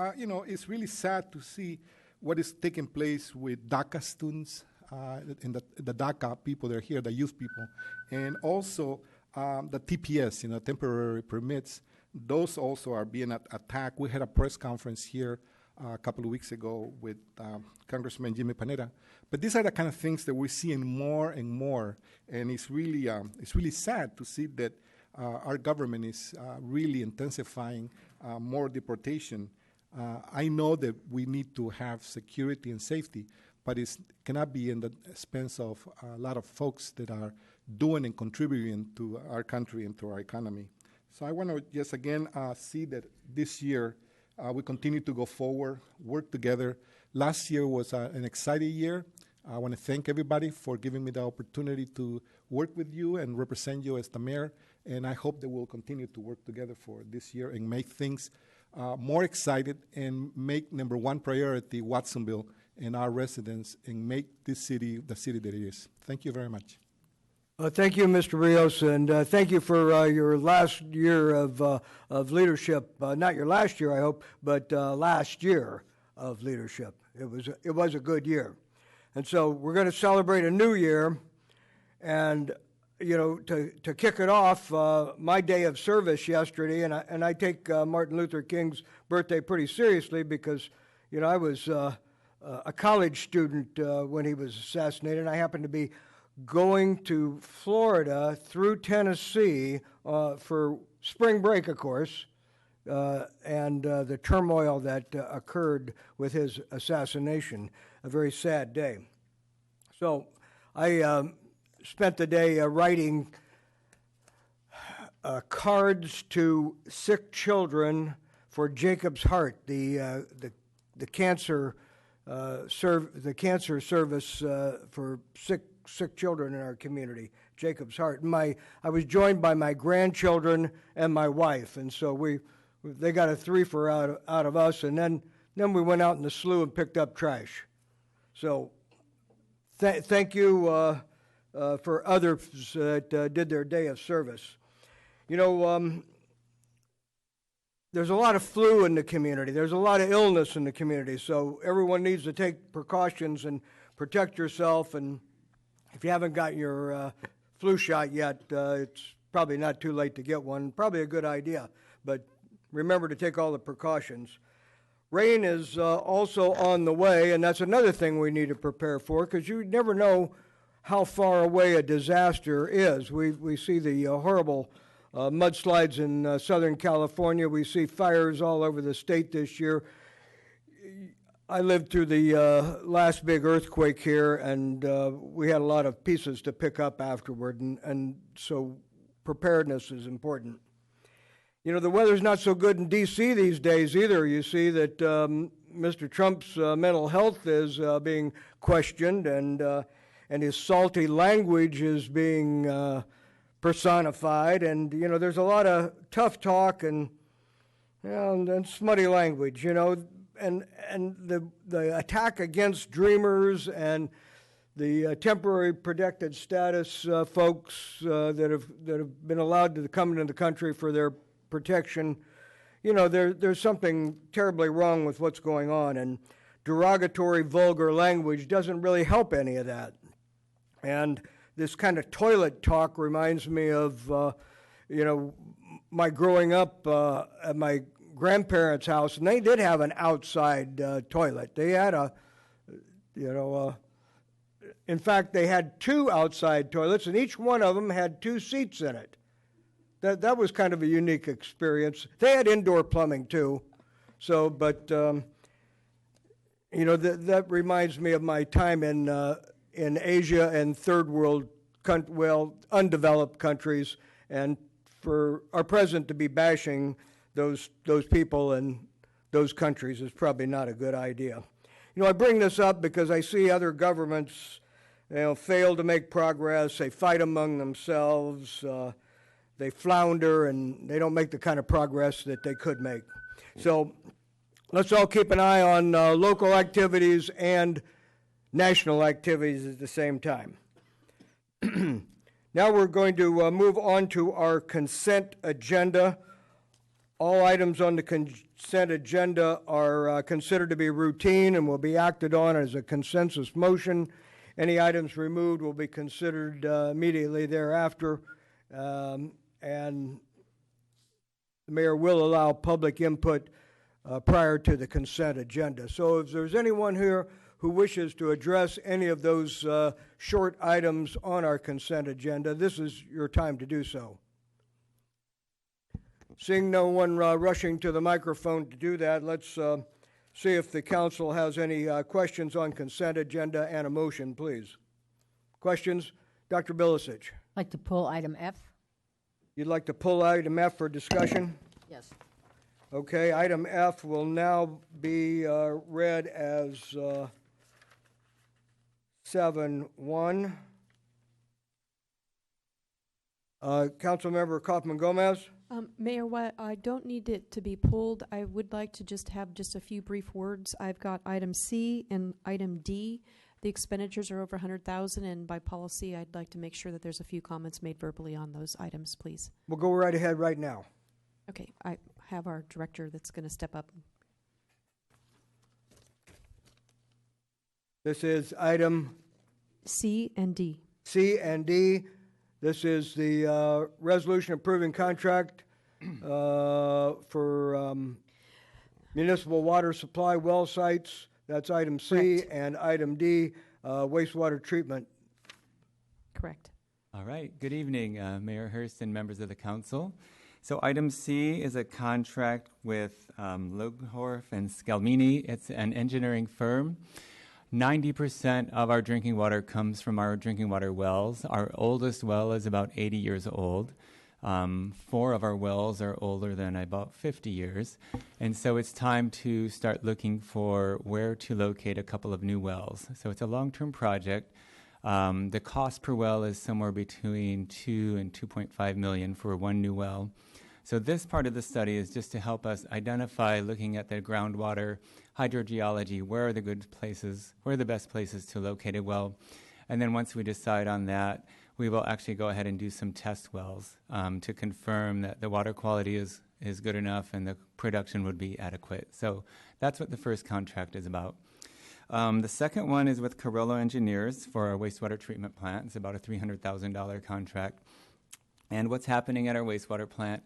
Speaker 4: it's really sad to see what is taking place with DACA students. and the DACA people that are here, the youth people, and also the TPS, temporary permits. Those also are being attacked. We had a press conference here a couple of weeks ago with Congressman Jimmy Panetta. But these are the kind of things that we're seeing more and more, and it's really sad to see that our government is really intensifying more deportation. I know that we need to have security and safety, but it cannot be in the expense of a lot of folks that are doing and contributing to our country and to our economy. So I want to just again see that this year we continue to go forward, work together. Last year was an exciting year. I want to thank everybody for giving me the opportunity to work with you and represent you as the mayor. And I hope that we'll continue to work together for this year and make things more excited and make number one priority Watsonville and our residents and make this city the city that it is. Thank you very much.
Speaker 1: Thank you, Mr. Rios, and thank you for your last year of leadership. Not your last year, I hope, but last year of leadership. It was a good year, and so we're going to celebrate a new year, and to kick it off, my day of service yesterday, and I take Martin Luther King's birthday pretty seriously because I was a college student when he was assassinated, and I happened to be going to Florida through Tennessee for spring break, of course, and the turmoil that occurred with his assassination, a very sad day. So I spent the day writing cards to sick children for Jacob's Heart, the cancer service for sick children in our community, Jacob's Heart. And I was joined by my grandchildren and my wife, and so they got a threefer out of us, and then we went out in the slough and picked up trash. So thank you for others that did their day of service. There's a lot of flu in the community. There's a lot of illness in the community, so everyone needs to take precautions and protect yourself. And if you haven't got your flu shot yet, it's probably not too late to get one. Probably a good idea, but remember to take all the precautions. Rain is also on the way, and that's another thing we need to prepare for, because you never know how far away a disaster is. We see the horrible mudslides in Southern California. We see fires all over the state this year. I lived through the last big earthquake here, and we had a lot of pieces to pick up afterward, and so preparedness is important. The weather's not so good in D.C. these days either. You see that Mr. Trump's mental health is being questioned, and his salty language is being personified, and there's a lot of tough talk and smutty language, and the attack against dreamers and the temporary protected status folks that have been allowed to come into the country for their protection. There's something terribly wrong with what's going on, and derogatory, vulgar language doesn't really help any of that. And this kind of toilet talk reminds me of, my growing up at my grandparents' house, and they did have an outside toilet. They had in fact, they had two outside toilets, and each one of them had two seats in it. That was kind of a unique experience. They had indoor plumbing too, but that reminds me of my time in Asia and third world, undeveloped countries, and for our president to be bashing those people and those countries is probably not a good idea. I bring this up because I see other governments, fail to make progress. They fight among themselves. They flounder, and they don't make the kind of progress that they could make. So let's all keep an eye on local activities and national activities at the same time. Now we're going to move on to our consent agenda. All items on the consent agenda are considered to be routine and will be acted on as a consensus motion. Any items removed will be considered immediately thereafter, and the mayor will allow public input prior to the consent agenda. So if there's anyone here who wishes to address any of those short items on our consent agenda, this is your time to do so. Seeing no one rushing to the microphone to do that, let's see if the council has any questions on consent agenda and a motion, please. Questions? Dr. Bilicic.
Speaker 15: I'd like to pull item F.
Speaker 1: You'd like to pull item F for discussion?
Speaker 15: Yes.
Speaker 1: Okay, item F will now be read as 7-1. Councilmember Kaufman-Gomez?
Speaker 16: Mayor, what I don't need it to be pulled. I would like to just have just a few brief words. I've got item C and item D. The expenditures are over 100,000, and by policy, I'd like to make sure that there's a few comments made verbally on those items, please.
Speaker 1: We'll go right ahead right now.
Speaker 16: Okay, I have our director that's going to step up.
Speaker 1: This is item
Speaker 16: C and D.
Speaker 1: C and D. This is the resolution approving contract for municipal water supply well sites. That's item C.
Speaker 16: Correct.
Speaker 1: And item D, wastewater treatment.
Speaker 16: Correct.
Speaker 19: All right. Good evening, Mayor Hurst and members of the council. So item C is a contract with Loghorf and Scalmini. It's an engineering firm. 90% of our drinking water comes from our drinking water wells. Our oldest well is about 80 years old. 4 of our wells are older than about 50 years. And so it's time to start looking for where to locate a couple of new wells. So it's a long-term project. The cost per well is somewhere between $2 and $2.5 million for one new well. So this part of the study is just to help us identify, looking at the groundwater hydrogeology, where are the good places, where are the best places to locate a well. And then once we decide on that, we will actually go ahead and do some test wells to confirm that the water quality is good enough and the production would be adequate. So that's what the first contract is about. The second one is with Carollo Engineers for our wastewater treatment plant. It's about a $300,000 contract. And what's happening at our wastewater plant,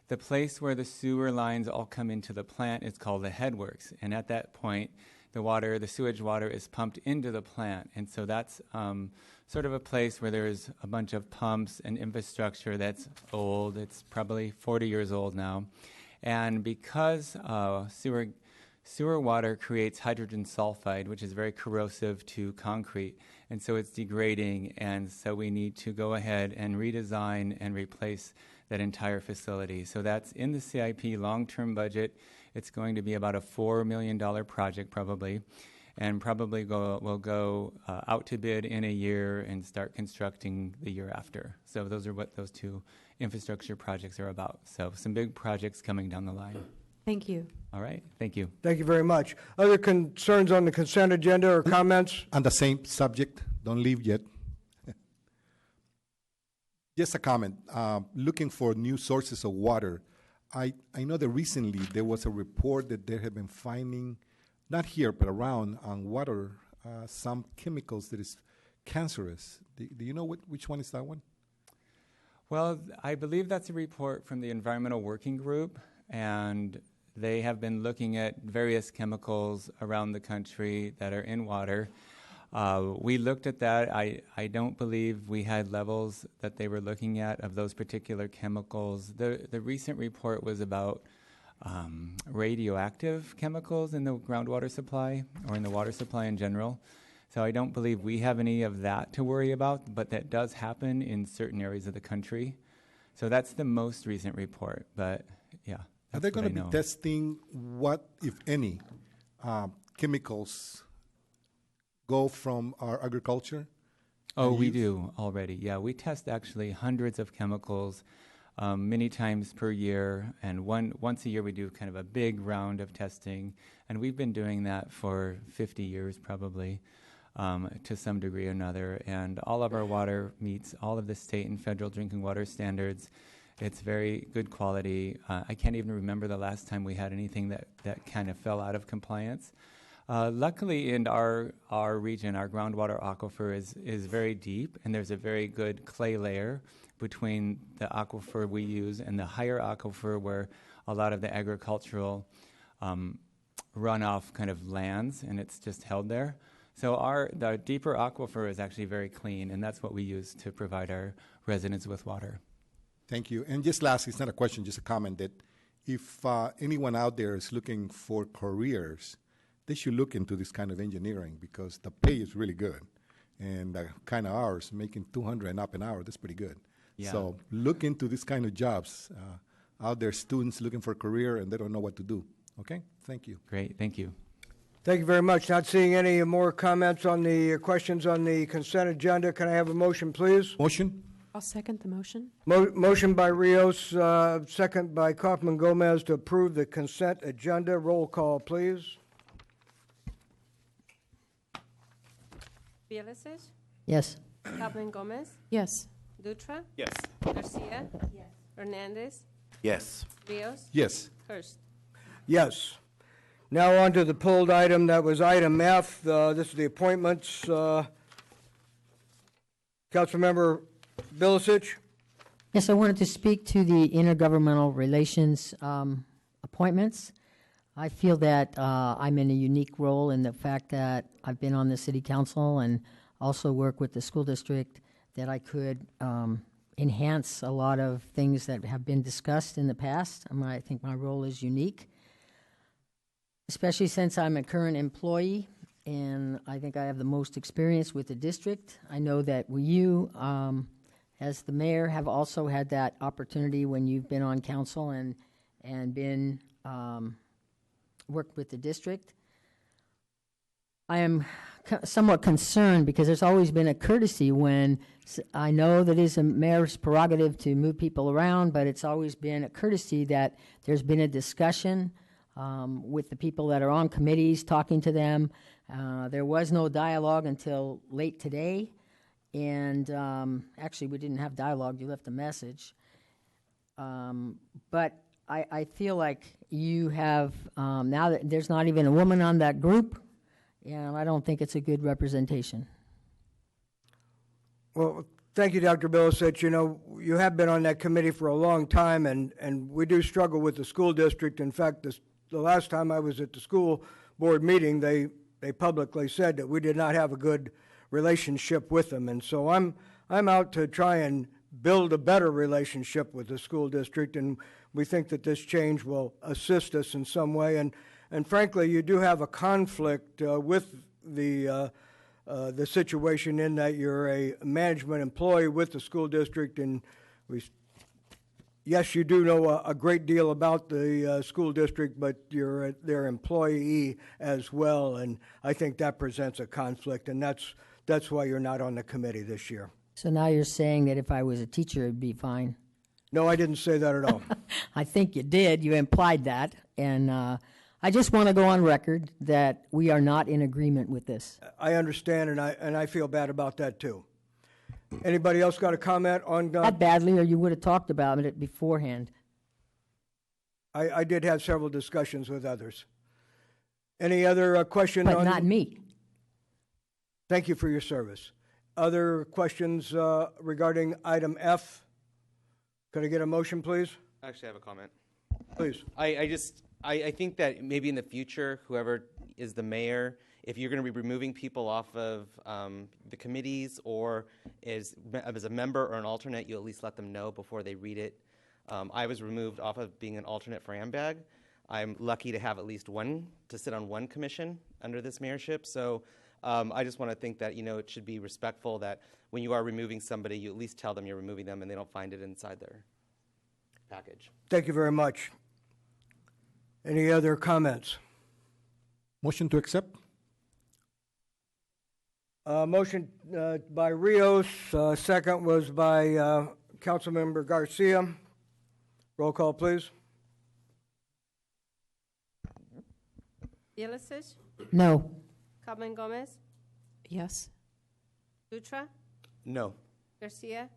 Speaker 19: the place where the sewer lines all come into the plant is called the headworks. And at that point, the sewage water is pumped into the plant. And so that's sort of a place where there's a bunch of pumps and infrastructure that's old. It's probably 40 years old now. And because sewer water creates hydrogen sulfide, which is very corrosive to concrete, and so it's degrading, and so we need to go ahead and redesign and replace that entire facility. So that's in the CIP long-term budget. It's going to be about a $4 million project probably, and probably will go out to bid in a year and start constructing the year after. So those are what those two infrastructure projects are about. So some big projects coming down the line.
Speaker 16: Thank you.
Speaker 19: All right, thank you.
Speaker 1: Thank you very much. Other concerns on the consent agenda or comments?
Speaker 4: On the same subject, don't leave yet. Just a comment. Looking for new sources of water. I know that recently there was a report that they have been finding, not here but around, on water, some chemicals that is cancerous. Do you know which one is that one?
Speaker 19: Well, I believe that's a report from the Environmental Working Group, and they have been looking at various chemicals around the country that are in water. We looked at that. I don't believe we had levels that they were looking at of those particular chemicals. The recent report was about radioactive chemicals in the groundwater supply or in the water supply in general. So I don't believe we have any of that to worry about, but that does happen in certain areas of the country. So that's the most recent report, but yeah.
Speaker 4: Are they going to be testing what, if any, chemicals go from our agriculture?
Speaker 19: Oh, we do already. Yeah, we test actually hundreds of chemicals many times per year, and once a year we do kind of a big round of testing, and we've been doing that for 50 years probably to some degree or another, and all of our water meets all of the state and federal drinking water standards. It's very good quality. I can't even remember the last time we had anything that kind of fell out of compliance. Luckily, in our region, our groundwater aquifer is very deep, and there's a very good clay layer between the aquifer we use and the higher aquifer where a lot of the agricultural runoff kind of lands, and it's just held there. So the deeper aquifer is actually very clean, and that's what we use to provide our residents with water.
Speaker 4: Thank you. And just last, it's not a question, just a comment that if anyone out there is looking for careers, they should look into this kind of engineering because the pay is really good. And the kind of hours, making 200 and up an hour, that's pretty good.
Speaker 19: Yeah.
Speaker 4: So look into this kind of jobs. Out there, students looking for a career and they don't know what to do. Okay? Thank you.
Speaker 19: Great. Thank you.
Speaker 1: Thank you very much. Not seeing any more comments on the questions on the consent agenda. Can I have a motion, please?
Speaker 4: Motion?
Speaker 16: I'll second the motion.
Speaker 1: Motion by Rios, second by Kaufman Gomez to approve the consent agenda. Roll call, please.
Speaker 2: Bielicic?
Speaker 15: Yes.
Speaker 2: Kaufman Gomez?
Speaker 16: Yes.
Speaker 2: Dutra?
Speaker 18: Yes.
Speaker 2: Garcia? Yes. Hernandez?
Speaker 18: Yes.
Speaker 2: Rios?
Speaker 4: Yes.
Speaker 2: Hurst?
Speaker 1: Yes. Now on to the pulled item. That was item F. This is the appointments. Councilmember Bielicic?
Speaker 15: Yes, I wanted to speak to the intergovernmental relations appointments. I feel that I'm in a unique role in the fact that I've been on the city council and also work with the school district, that I could enhance a lot of things that have been discussed in the past. I think my role is unique, especially since I'm a current employee and I think I have the most experience with the district. I know that you, as the mayor, have also had that opportunity when you've been on council and been worked with the district. I am somewhat concerned because there's always been a courtesy when I know that it's a mayor's prerogative to move people around, but it's always been a courtesy that there's been a discussion with the people that are on committees, talking to them. There was no dialogue until late today, and actually we didn't have dialogue, you left a message. But I feel like you have, now that there's not even a woman on that group, and I don't think it's a good representation.
Speaker 1: Well, thank you, Dr. Bielicic. You know, you have been on that committee for a long time, and we do struggle with the school district. In fact, the last time I was at the school board meeting, they publicly said that we did not have a good relationship with them. And so I'm out to try and build a better relationship with the school district, and we think that this change will assist us in some way. And frankly, you do have a conflict with the situation in that you're a management employee with the school district, and yes, you do know a great deal about the school district, but you're their employee as well, and I think that presents a conflict, and that's why you're not on the committee this year.
Speaker 15: So now you're saying that if I was a teacher, it'd be fine?
Speaker 1: No, I didn't say that at all.
Speaker 15: I think you did. You implied that, and I just want to go on record that we are not in agreement with this.
Speaker 1: I understand, and I feel bad about that too. Anybody else got a comment on?
Speaker 15: Not badly, or you would have talked about it beforehand.
Speaker 1: I did have several discussions with others. Any other question?
Speaker 15: But not me.
Speaker 1: Thank you for your service. Other questions regarding item F? Could I get a motion, please?
Speaker 20: Actually, I have a comment.
Speaker 1: Please.
Speaker 20: I think that maybe in the future, whoever is the mayor, if you're going to be removing people off of the committees or as a member or an alternate, you at least let them know before they read it. I was removed off of being an alternate for AMBAG. I'm lucky to have at least one to sit on one commission under this mayorship. So I just want to think that, it should be respectful that when you are removing somebody, you at least tell them you're removing them and they don't find it inside their package.
Speaker 1: Thank you very much. Any other comments?
Speaker 4: Motion to accept?
Speaker 1: Motion by Rios, second was by Councilmember Garcia. Roll call, please.
Speaker 2: Bielicic?
Speaker 15: No.
Speaker 2: Kaufman Gomez?
Speaker 16: Yes.
Speaker 2: Dutra?
Speaker 18: No.
Speaker 2: Garcia?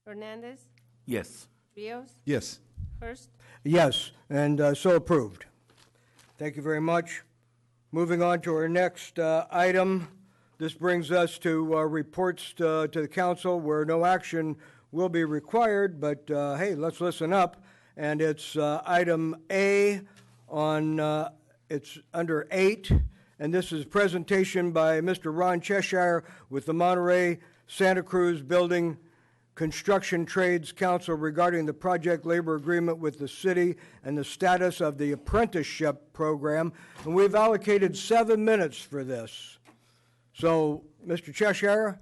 Speaker 2: Hernandez?
Speaker 18: Yes.
Speaker 2: Rios?
Speaker 4: Yes.
Speaker 2: Hurst?
Speaker 1: Yes, and so approved. Thank you very much. Moving on to our next item. This brings us to reports to the council where no action will be required, but hey, let's listen up. And it's item A on, it's under 8, and this is a presentation by Mr. Ron Cheshire with the Monterey Santa Cruz Building Construction Trades Council regarding the project labor agreement with the city and the status of the apprenticeship program. And we've allocated 7 minutes for this. So, Mr. Cheshire,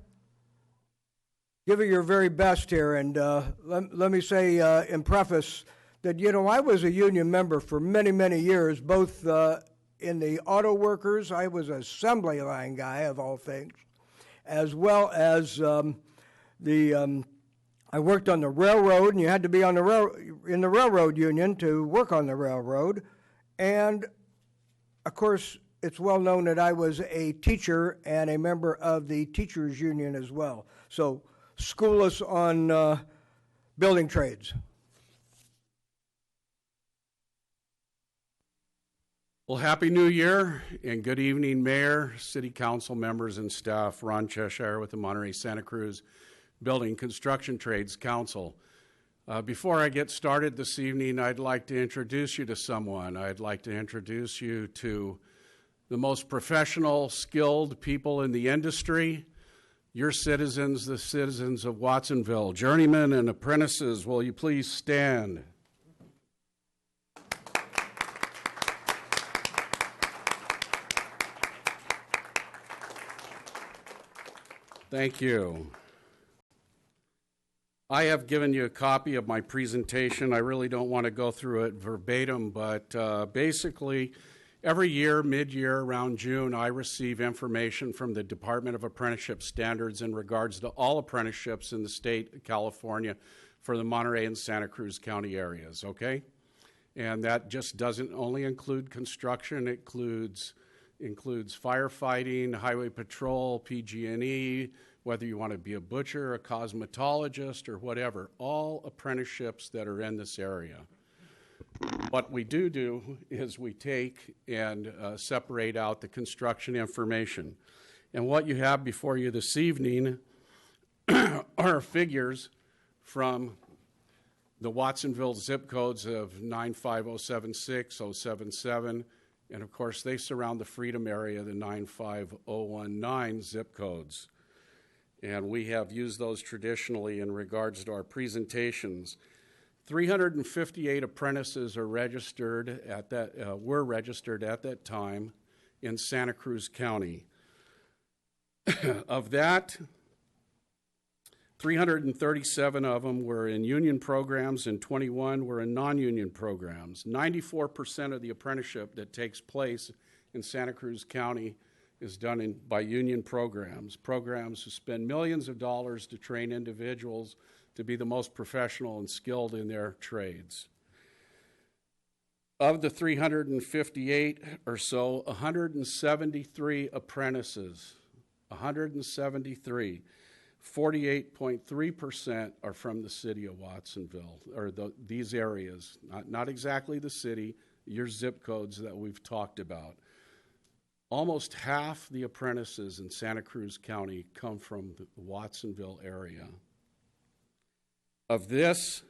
Speaker 1: give it your very best here. And let me say in preface that, you know, I was a union member for many, many years, both in the auto workers. I was an assembly line guy, of all things, as well as I worked on the railroad, and you had to be on in the railroad union to work on the railroad. And, of course, it's well known that I was a teacher and a member of the teachers union as well. So school us on building trades.
Speaker 21: Well, Happy New Year and good evening, Mayor, City Council members and staff. Ron Cheshire with the Monterey Santa Cruz Building Construction Trades Council. Before I get started this evening, I'd like to introduce you to someone. I'd like to introduce you to the most professional, skilled people in the industry, your citizens, the citizens of Watsonville. Journeymen and apprentices, will you please stand? Thank you. I have given you a copy of my presentation. I really don't want to go through it verbatim, but basically, every year, mid-year, around June, I receive information from the Department of Apprenticeship Standards in regards to all apprenticeships in the state of California for the Monterey and Santa Cruz County areas, okay? And that just doesn't only include construction, it includes firefighting, highway patrol, PG&E, whether you want to be a butcher, a cosmetologist, or whatever, all apprenticeships that are in this area. What we do is we take and separate out the construction information. And what you have before you this evening are figures from the Watsonville zip codes of 95076, 077, and of course they surround the Freedom area, the 95019 zip codes. And we have used those traditionally in regards to our presentations. 358 apprentices are registered at that, were registered at that time in Santa Cruz County. Of that, 337 of them were in union programs and 21 were in non-union programs. 94% of the apprenticeship that takes place in Santa Cruz County is done by union programs who spend millions of dollars to train individuals to be the most professional and skilled in their trades. Of the 358 or so, 173 apprentices, 173, 48.3% are from the city of Watsonville, or these areas, not exactly the city, your zip codes that we've talked about. Almost half the apprentices in Santa Cruz County come from the Watsonville area. Of this,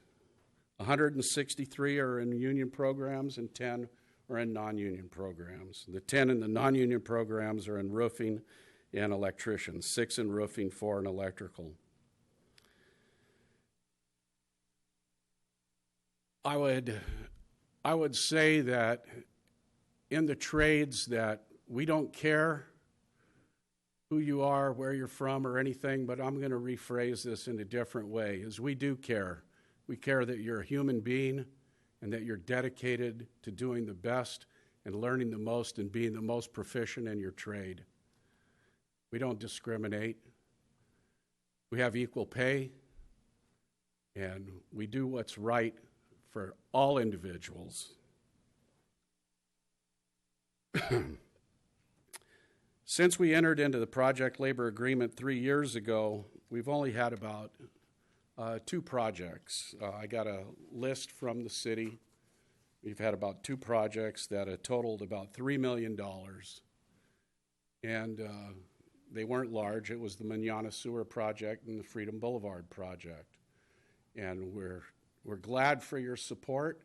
Speaker 21: 163 are in union programs and 10 are in non-union programs. The 10 in the non-union programs are in roofing and electricians, 6 in roofing, 4 in electrical. I would say that in the trades that we don't care who you are, where you're from, or anything, but I'm going to rephrase this in a different way, is we do care. We care that you're a human being and that you're dedicated to doing the best and learning the most and being the most proficient in your trade. We don't discriminate. We have equal pay, and we do what's right for all individuals. Since we entered into the project labor agreement 3 years ago, we've only had about 2 projects. I got a list from the city. We've had about 2 projects that have totaled about $3 million and they weren't large. It was the Manana Sewer Project and the Freedom Boulevard Project. And we're glad for your support.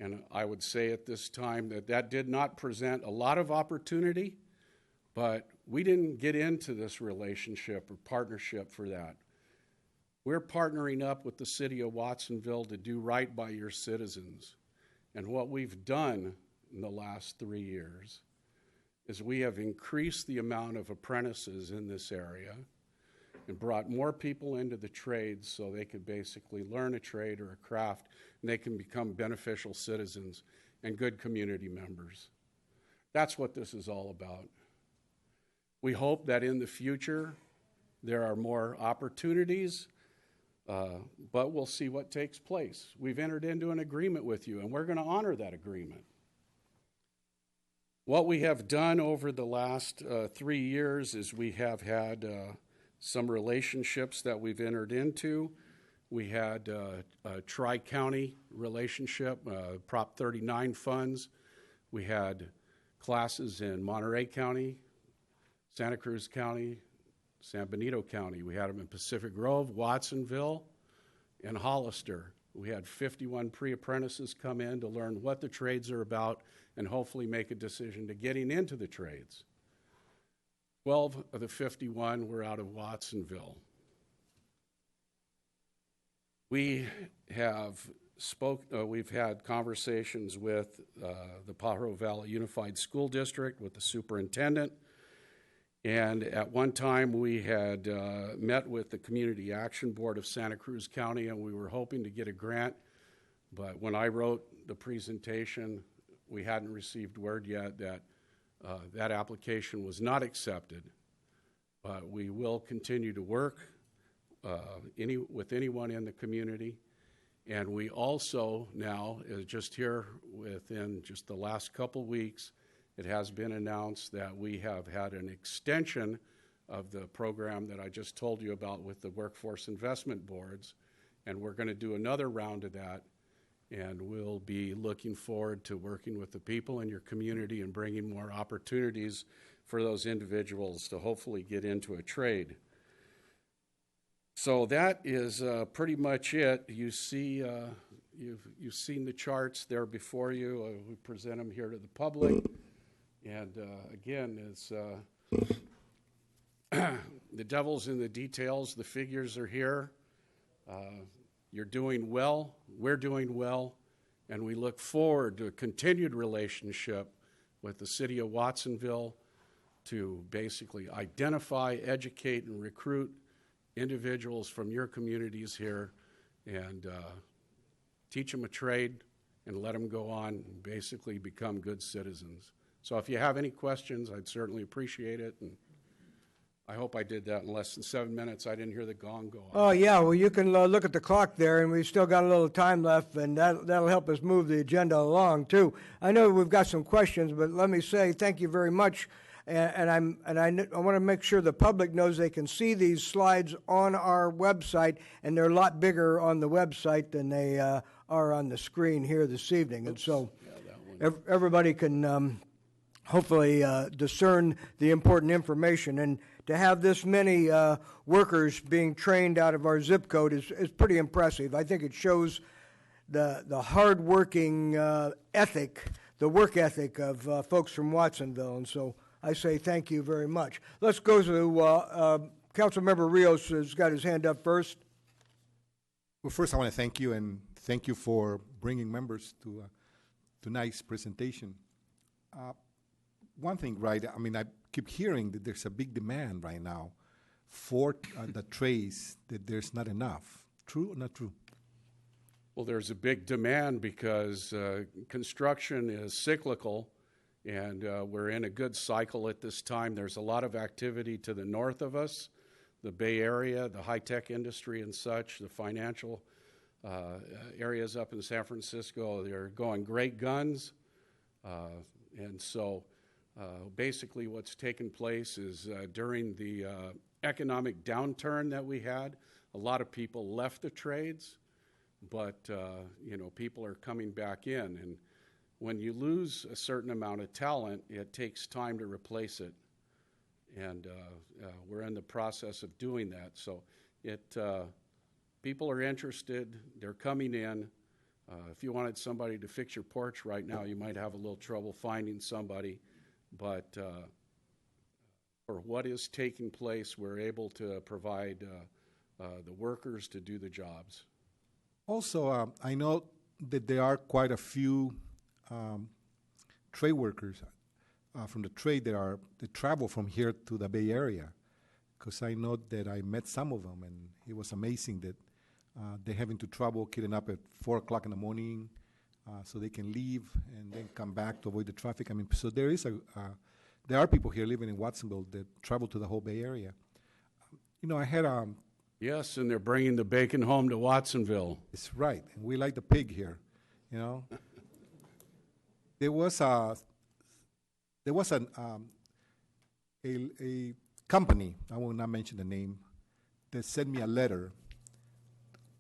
Speaker 21: And I would say at this time that did not present a lot of opportunity, but we didn't get into this relationship or partnership for that. We're partnering up with the city of Watsonville to do right by your citizens. And what we've done in the last 3 years is we have increased the amount of apprentices in this area and brought more people into the trades so they could basically learn a trade or a craft, and they can become beneficial citizens and good community members. That's what this is all about. We hope that in the future there are more opportunities, but we'll see what takes place. We've entered into an agreement with you, and we're going to honor that agreement. What we have done over the last 3 years is we have had some relationships that we've entered into. We had a tri-county relationship, Prop 39 funds. We had classes in Monterey County, Santa Cruz County, San Benito County. We had them in Pacific Grove, Watsonville, and Hollister. We had 51 pre-apprentices come in to learn what the trades are about and hopefully make a decision to getting into the trades. 12 of the 51 were out of Watsonville. We have we've had conversations with the Pajaro Valley Unified School District, with the superintendent, and at one time we had met with the Community Action Board of Santa Cruz County, and we were hoping to get a grant, but when I wrote the presentation, we hadn't received word yet that that application was not accepted. But we will continue to work with anyone in the community. And we also now, just here within just the last couple weeks, it has been announced that we have had an extension of the program that I just told you about with the workforce investment boards. And we're going to do another round of that. And we'll be looking forward to working with the people in your community and bringing more opportunities for those individuals to hopefully get into a trade. So that is pretty much it. You see, you've seen the charts there before you. We present them here to the public. And again, it's the devil's in the details. The figures are here. You're doing well. We're doing well. And we look forward to a continued relationship with the city of Watsonville to basically identify, educate, and recruit individuals from your communities here and teach them a trade and let them go on and basically become good citizens. So if you have any questions, I'd certainly appreciate it. And I hope I did that in less than 7 minutes. I didn't hear the gong go off.
Speaker 1: Oh, yeah, well, you can look at the clock there, and we've still got a little time left, and that'll help us move the agenda along, too. I know we've got some questions, but let me say thank you very much, and I want to make sure the public knows they can see these slides on our website, and they're a lot bigger on the website than they are on the screen here this evening. And so everybody can hopefully discern the important information. And to have this many workers being trained out of our zip code is pretty impressive. I think it shows the hard-working ethic, the work ethic of folks from Watsonville. And so I say thank you very much. Let's go to Councilmember Rios has got his hand up first.
Speaker 4: Well, first I want to thank you, and thank you for bringing members to tonight's presentation. One thing, right, I mean, I keep hearing that there's a big demand right now for the trades, that there's not enough. True or not true?
Speaker 21: Well, there's a big demand because construction is cyclical, and we're in a good cycle at this time. There's a lot of activity to the north of us, the Bay Area, the high-tech industry and such, the financial areas up in San Francisco. They're going great guns, and so basically what's taken place is during the economic downturn that we had, a lot of people left the trades, but people are coming back in. And when you lose a certain amount of talent, it takes time to replace it. and we're in the process of doing that. So people are interested. They're coming in. If you wanted somebody to fix your porch right now, you might have a little trouble finding somebody. But for what is taking place, we're able to provide the workers to do the jobs.
Speaker 4: Also, I know that there are quite a few trade workers from the trade that travel from here to the Bay Area, because I know that I met some of them, and it was amazing that they're having to travel, getting up at 4 o'clock in the morning, so they can leave and then come back to avoid the traffic. I mean, so there are people here living in Watsonville that travel to the whole Bay Area. I had
Speaker 21: Yes, and they're bringing the bacon home to Watsonville.
Speaker 4: It's right, and we like the pig here. There was a company, I will not mention the name, that sent me a letter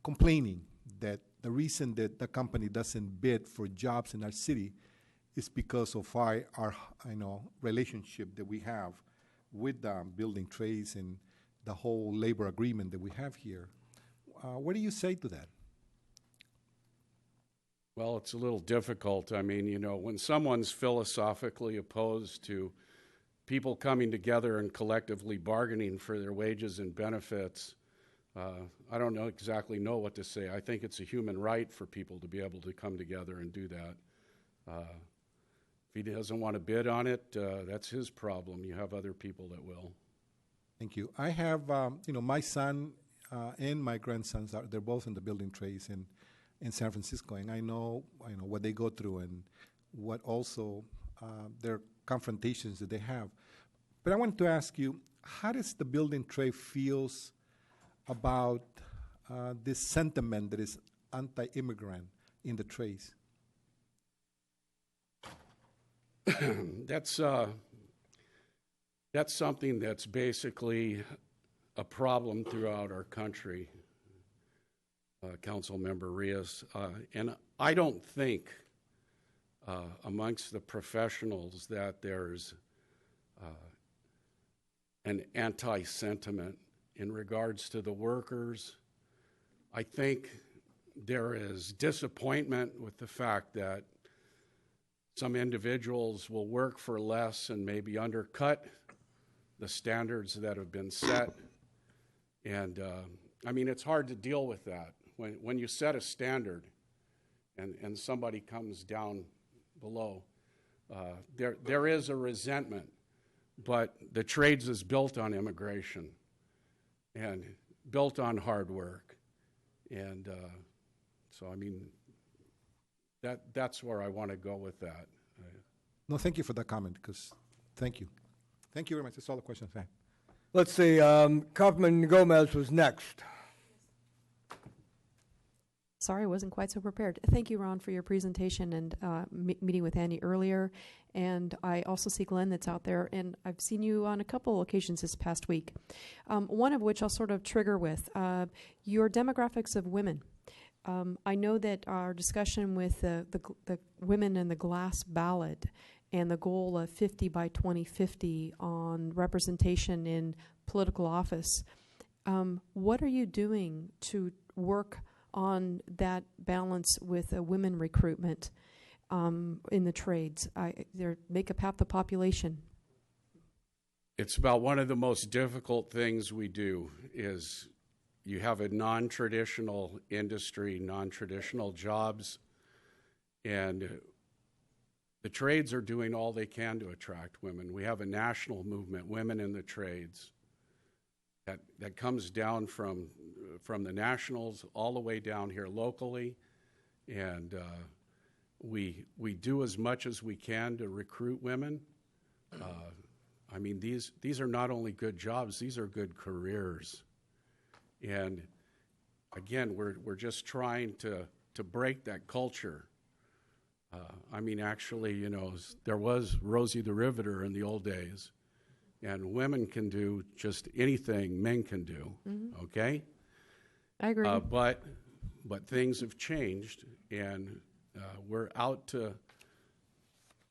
Speaker 4: complaining that the reason that the company doesn't bid for jobs in our city is because of our relationship that we have with building trades and the whole labor agreement that we have here. What do you say to that?
Speaker 21: Well, it's a little difficult. I mean, when someone's philosophically opposed to people coming together and collectively bargaining for their wages and benefits, I don't exactly know what to say. I think it's a human right for people to be able to come together and do that. If he doesn't want to bid on it, that's his problem. You have other people that will.
Speaker 4: Thank you. I have, my son and my grandsons they're both in the building trades in San Francisco, and I know what they go through and what also their confrontations that they have. But I wanted to ask you, how does the building trade feels about this sentiment that is anti-immigrant in the trades?
Speaker 21: That's something that's basically a problem throughout our country, Councilmember Rios. And I don't think amongst the professionals that there's an anti-sentiment in regards to the workers. I think there is disappointment with the fact that some individuals will work for less and maybe undercut the standards that have been set. And I mean, it's hard to deal with that. When you set a standard and somebody comes down below, there is a resentment, but the trades is built on immigration and built on hard work. And so, I mean, that's where I want to go with that.
Speaker 4: No, thank you for that comment, because thank you. Thank you very much. That's all the questions I have.
Speaker 1: Let's see, Kaufman Gomez was next.
Speaker 16: Sorry, I wasn't quite so prepared. Thank you, Ron, for your presentation and meeting with Andy earlier. And I also see Glenn that's out there, and I've seen you on a couple occasions this past week. One of which I'll sort of trigger with your demographics of women. I know that our discussion with the women in the glass ballot and the goal of 50 by 2050 on representation in political office, what are you doing to work on that balance with women recruitment in the trades? They make up half the population.
Speaker 21: It's about one of the most difficult things we do is you have a non-traditional industry, non-traditional jobs, and the trades are doing all they can to attract women. We have a national movement, Women in the Trades, that comes down from the nationals all the way down here locally, and we do as much as we can to recruit women. I mean, these are not only good jobs; these are good careers. And again, we're just trying to break that culture. I mean, actually, there was Rosie the Riveter in the old days, and women can do just anything men can do. Mm-hmm. Okay,
Speaker 16: I agree.
Speaker 21: But things have changed, and we're out to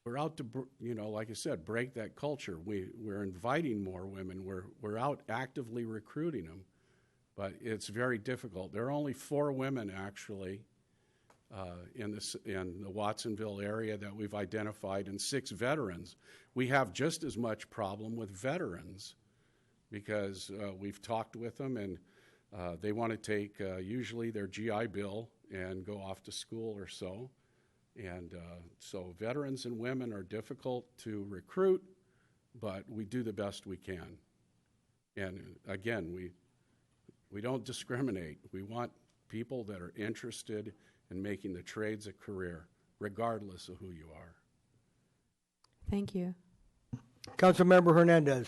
Speaker 21: we're out to, like I said, break that culture. We're inviting more women. We're out actively recruiting them, but it's very difficult. There are only 4 women actually in the Watsonville area that we've identified, and 6 veterans. We have just as much problem with veterans because we've talked with them, and they want to take usually their GI Bill and go off to school or so. And so veterans and women are difficult to recruit, but we do the best we can. And again, we don't discriminate. We want people that are interested in making the trades a career, regardless of who you are.
Speaker 16: Thank you.
Speaker 1: Councilmember Hernandez.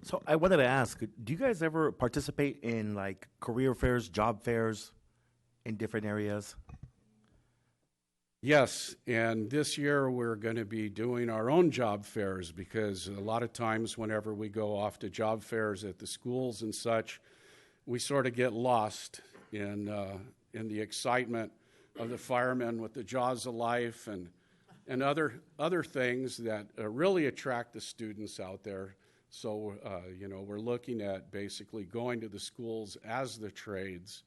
Speaker 18: So I wanted to ask, do you guys ever participate in like career fairs, job fairs in different areas?
Speaker 21: Yes, and this year we're going to be doing our own job fairs because a lot of times whenever we go off to job fairs at the schools and such, we sort of get lost in the excitement of the firemen with the jaws of life and other things that really attract the students out there. So, we're looking at basically going to the schools as the trades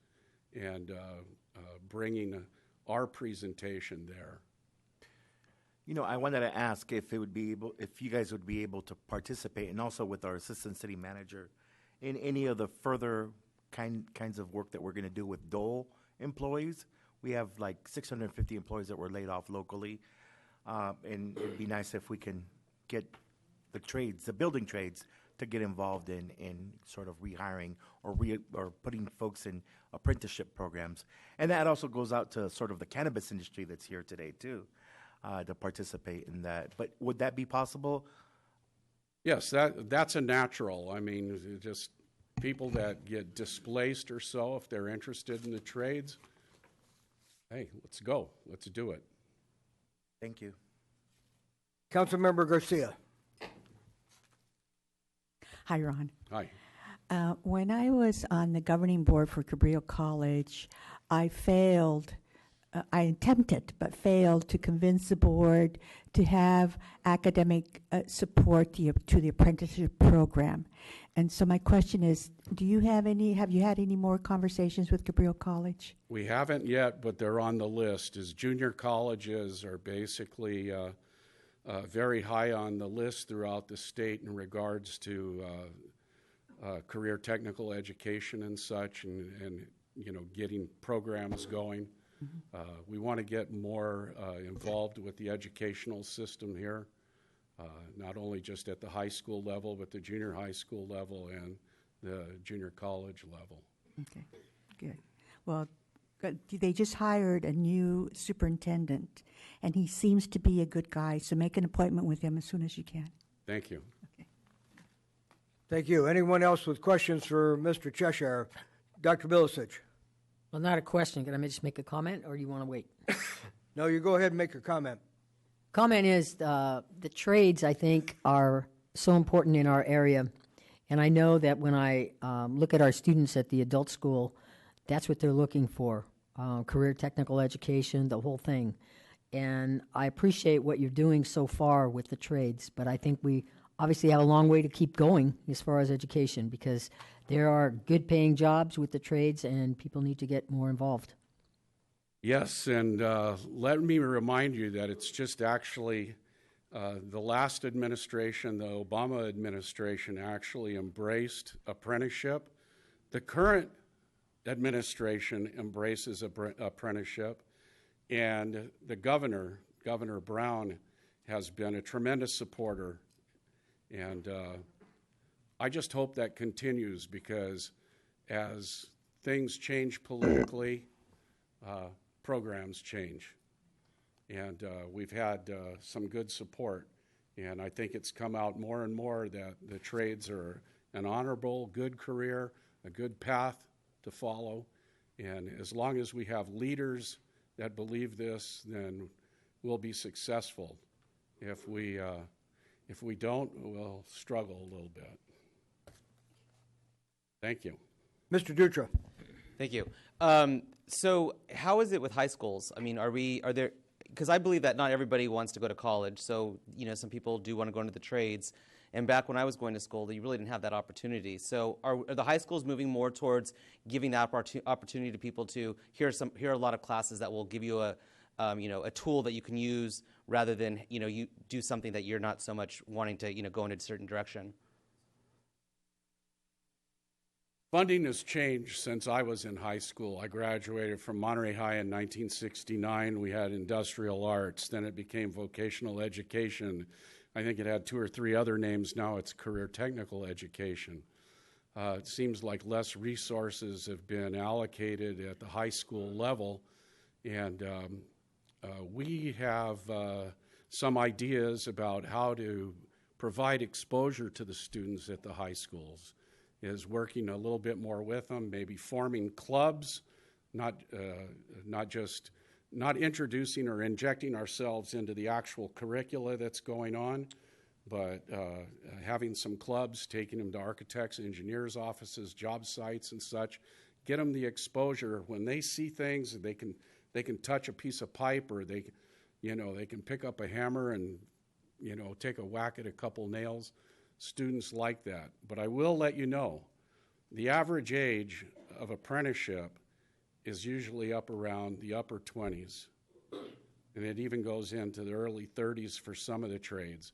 Speaker 21: and bringing our presentation there.
Speaker 18: I wanted to ask if you guys would be able to participate, and also with our assistant city manager, in any of the further kinds of work that we're going to do with Dole employees. We have like 650 employees that were laid off locally, and it'd be nice if we can get the building trades, to get involved in sort of rehiring or putting folks in apprenticeship programs. And that also goes out to sort of the cannabis industry that's here today too, to participate in that. But would that be possible?
Speaker 21: Yes, that's a natural. I mean, just people that get displaced or so, if they're interested in the trades, hey, let's go. Let's do it.
Speaker 18: Thank you.
Speaker 1: Councilmember Garcia.
Speaker 17: Hi, Ron.
Speaker 21: Hi.
Speaker 17: When I was on the governing board for Cabrillo College, I attempted but failed to convince the board to have academic support to the apprenticeship program. And so my question is, have you had any more conversations with Cabrillo College?
Speaker 21: We haven't yet, but they're on the list. As junior colleges are basically very high on the list throughout the state in regards to career technical education and such, and getting programs going. We want to get more involved with the educational system here, not only just at the high school level, but the junior high school level and the junior college level.
Speaker 17: Okay, good. Well, they just hired a new superintendent, and he seems to be a good guy, so make an appointment with him as soon as you can.
Speaker 21: Thank you.
Speaker 17: Okay.
Speaker 1: Thank you. Anyone else with questions for Mr. Cheshire? Dr. Bilicich.
Speaker 15: Well, not a question. Can I just make a comment, or do you want to wait?
Speaker 1: No, you go ahead and make your comment.
Speaker 15: Comment is the trades, I think, are so important in our area. And I know that when I look at our students at the adult school, that's what they're looking for, career technical education, the whole thing. And I appreciate what you're doing so far with the trades, but I think we obviously have a long way to keep going as far as education, because there are good paying jobs with the trades and people need to get more involved.
Speaker 21: Yes, and let me remind you that it's just actually the last administration, the Obama administration, actually embraced apprenticeship. The current administration embraces apprenticeship, and the Governor Brown, has been a tremendous supporter. And I just hope that continues, because as things change politically, programs change. And we've had some good support. And I think it's come out more and more that the trades are an honorable, good career, a good path to follow. And as long as we have leaders that believe this, then we'll be successful. If we don't, we'll struggle a little bit. Thank you.
Speaker 1: Mr. Dutra.
Speaker 20: Thank you. So how is it with high schools? I mean, because I believe that not everybody wants to go to college. So, some people do want to go into the trades. And back when I was going to school, you really didn't have that opportunity. So are the high schools moving more towards giving that opportunity to people to here are a lot of classes that will give you a tool that you can use rather than, you do something that you're not so much wanting to, go in a certain direction?
Speaker 21: Funding has changed since I was in high school. I graduated from Monterey High in 1969. We had industrial arts. Then it became vocational education. I think it had 2 or 3 other names. Now it's career technical education. It seems like less resources have been allocated at the high school level, and we have some ideas about how to provide exposure to the students at the high schools. Is working a little bit more with them, maybe forming clubs, not introducing or injecting ourselves into the actual curricula that's going on, but having some clubs, taking them to architects, engineers' offices, job sites and such, get them the exposure. When they see things, they can touch a piece of pipe, or they can pick up a hammer and take a whack at a couple nails. Students like that. But I will let you know, the average age of apprenticeship is usually up around the upper 20s, and it even goes into the early 30s for some of the trades.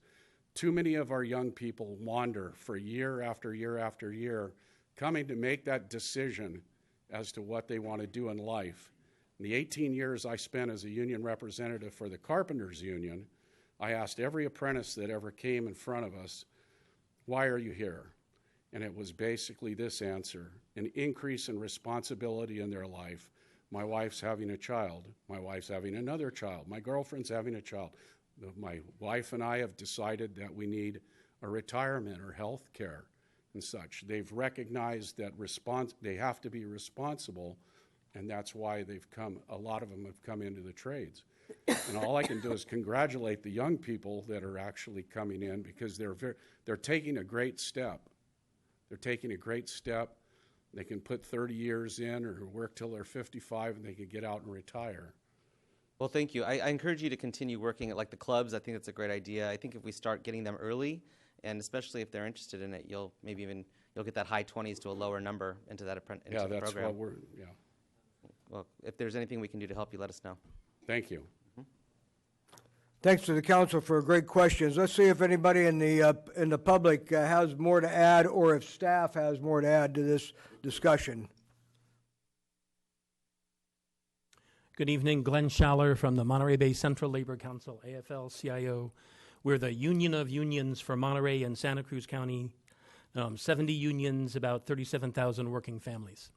Speaker 21: Too many of our young people wander for year after year after year, coming to make that decision as to what they want to do in life. In the 18 years I spent as a union representative for the Carpenters Union, I asked every apprentice that ever came in front of us, why are you here? And it was basically this answer: an increase in responsibility in their life. My wife's having a child. My wife's having another child. My girlfriend's having a child. My wife and I have decided that we need a retirement or health care and such. They've recognized that they have to be responsible, and that's why a lot of them have come into the trades. And all I can do is congratulate the young people that are actually coming in, because they're taking a great step. They're taking a great step. They can put 30 years in or work till they're 55, and they can get out and retire.
Speaker 20: Well, thank you. I encourage you to continue working at the clubs. I think that's a great idea. I think if we start getting them early, and especially if they're interested in it, you'll get that high 20s to a lower number into the program.
Speaker 21: That's what
Speaker 20: Well, if there's anything we can do to help you, let us know.
Speaker 21: Thank you.
Speaker 1: Thanks to the council for great questions. Let's see if anybody in the public has more to add, or if staff has more to add to this discussion.
Speaker 6: Good evening, Glenn Schaller from the Monterey Bay Central Labor Council, AFL-CIO. We're the union of unions for Monterey and Santa Cruz County, 70 unions, about 37,000 working families.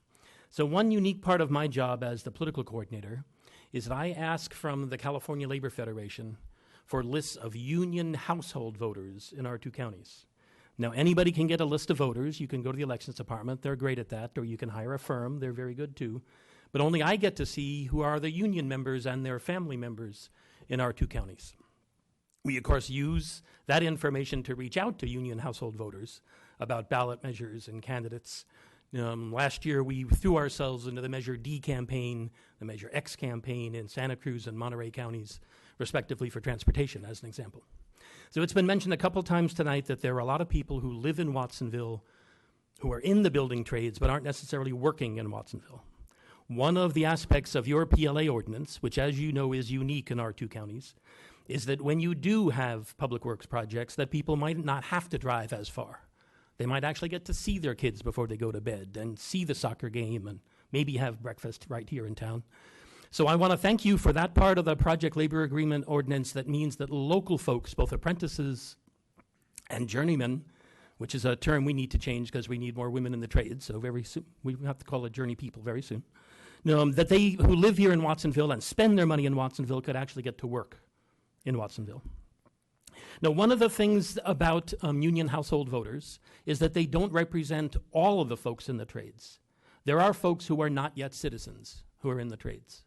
Speaker 6: So one unique part of my job as the political coordinator is that I ask from the California Labor Federation for lists of union household voters in our 2 counties. Now, anybody can get a list of voters. You can go to the elections department. They're great at that. Or you can hire a firm. They're very good, too. But only I get to see who are the union members and their family members in our 2 counties. We, of course, use that information to reach out to union household voters about ballot measures and candidates. Last year, we threw ourselves into the Measure D campaign, the Measure X campaign in Santa Cruz and Monterey counties, respectively, for transportation, as an example. So it's been mentioned a couple times tonight that there are a lot of people who live in Watsonville who are in the building trades but aren't necessarily working in Watsonville. One of the aspects of your PLA ordinance, which, as you know, is unique in our 2 counties, is that when you do have public works projects, that people might not have to drive as far. They might actually get to see their kids before they go to bed and see the soccer game and maybe have breakfast right here in town. So I want to thank you for that part of the Project Labor Agreement ordinance that means that local folks, both apprentices and journeymen, which is a term we need to change because we need more women in the trade, so very soon, we have to call it journey people very soon, that they who live here in Watsonville and spend their money in Watsonville could actually get to work in Watsonville. Now, one of the things about union household voters is that they don't represent all of the folks in the trades. There are folks who are not yet citizens who are in the trades.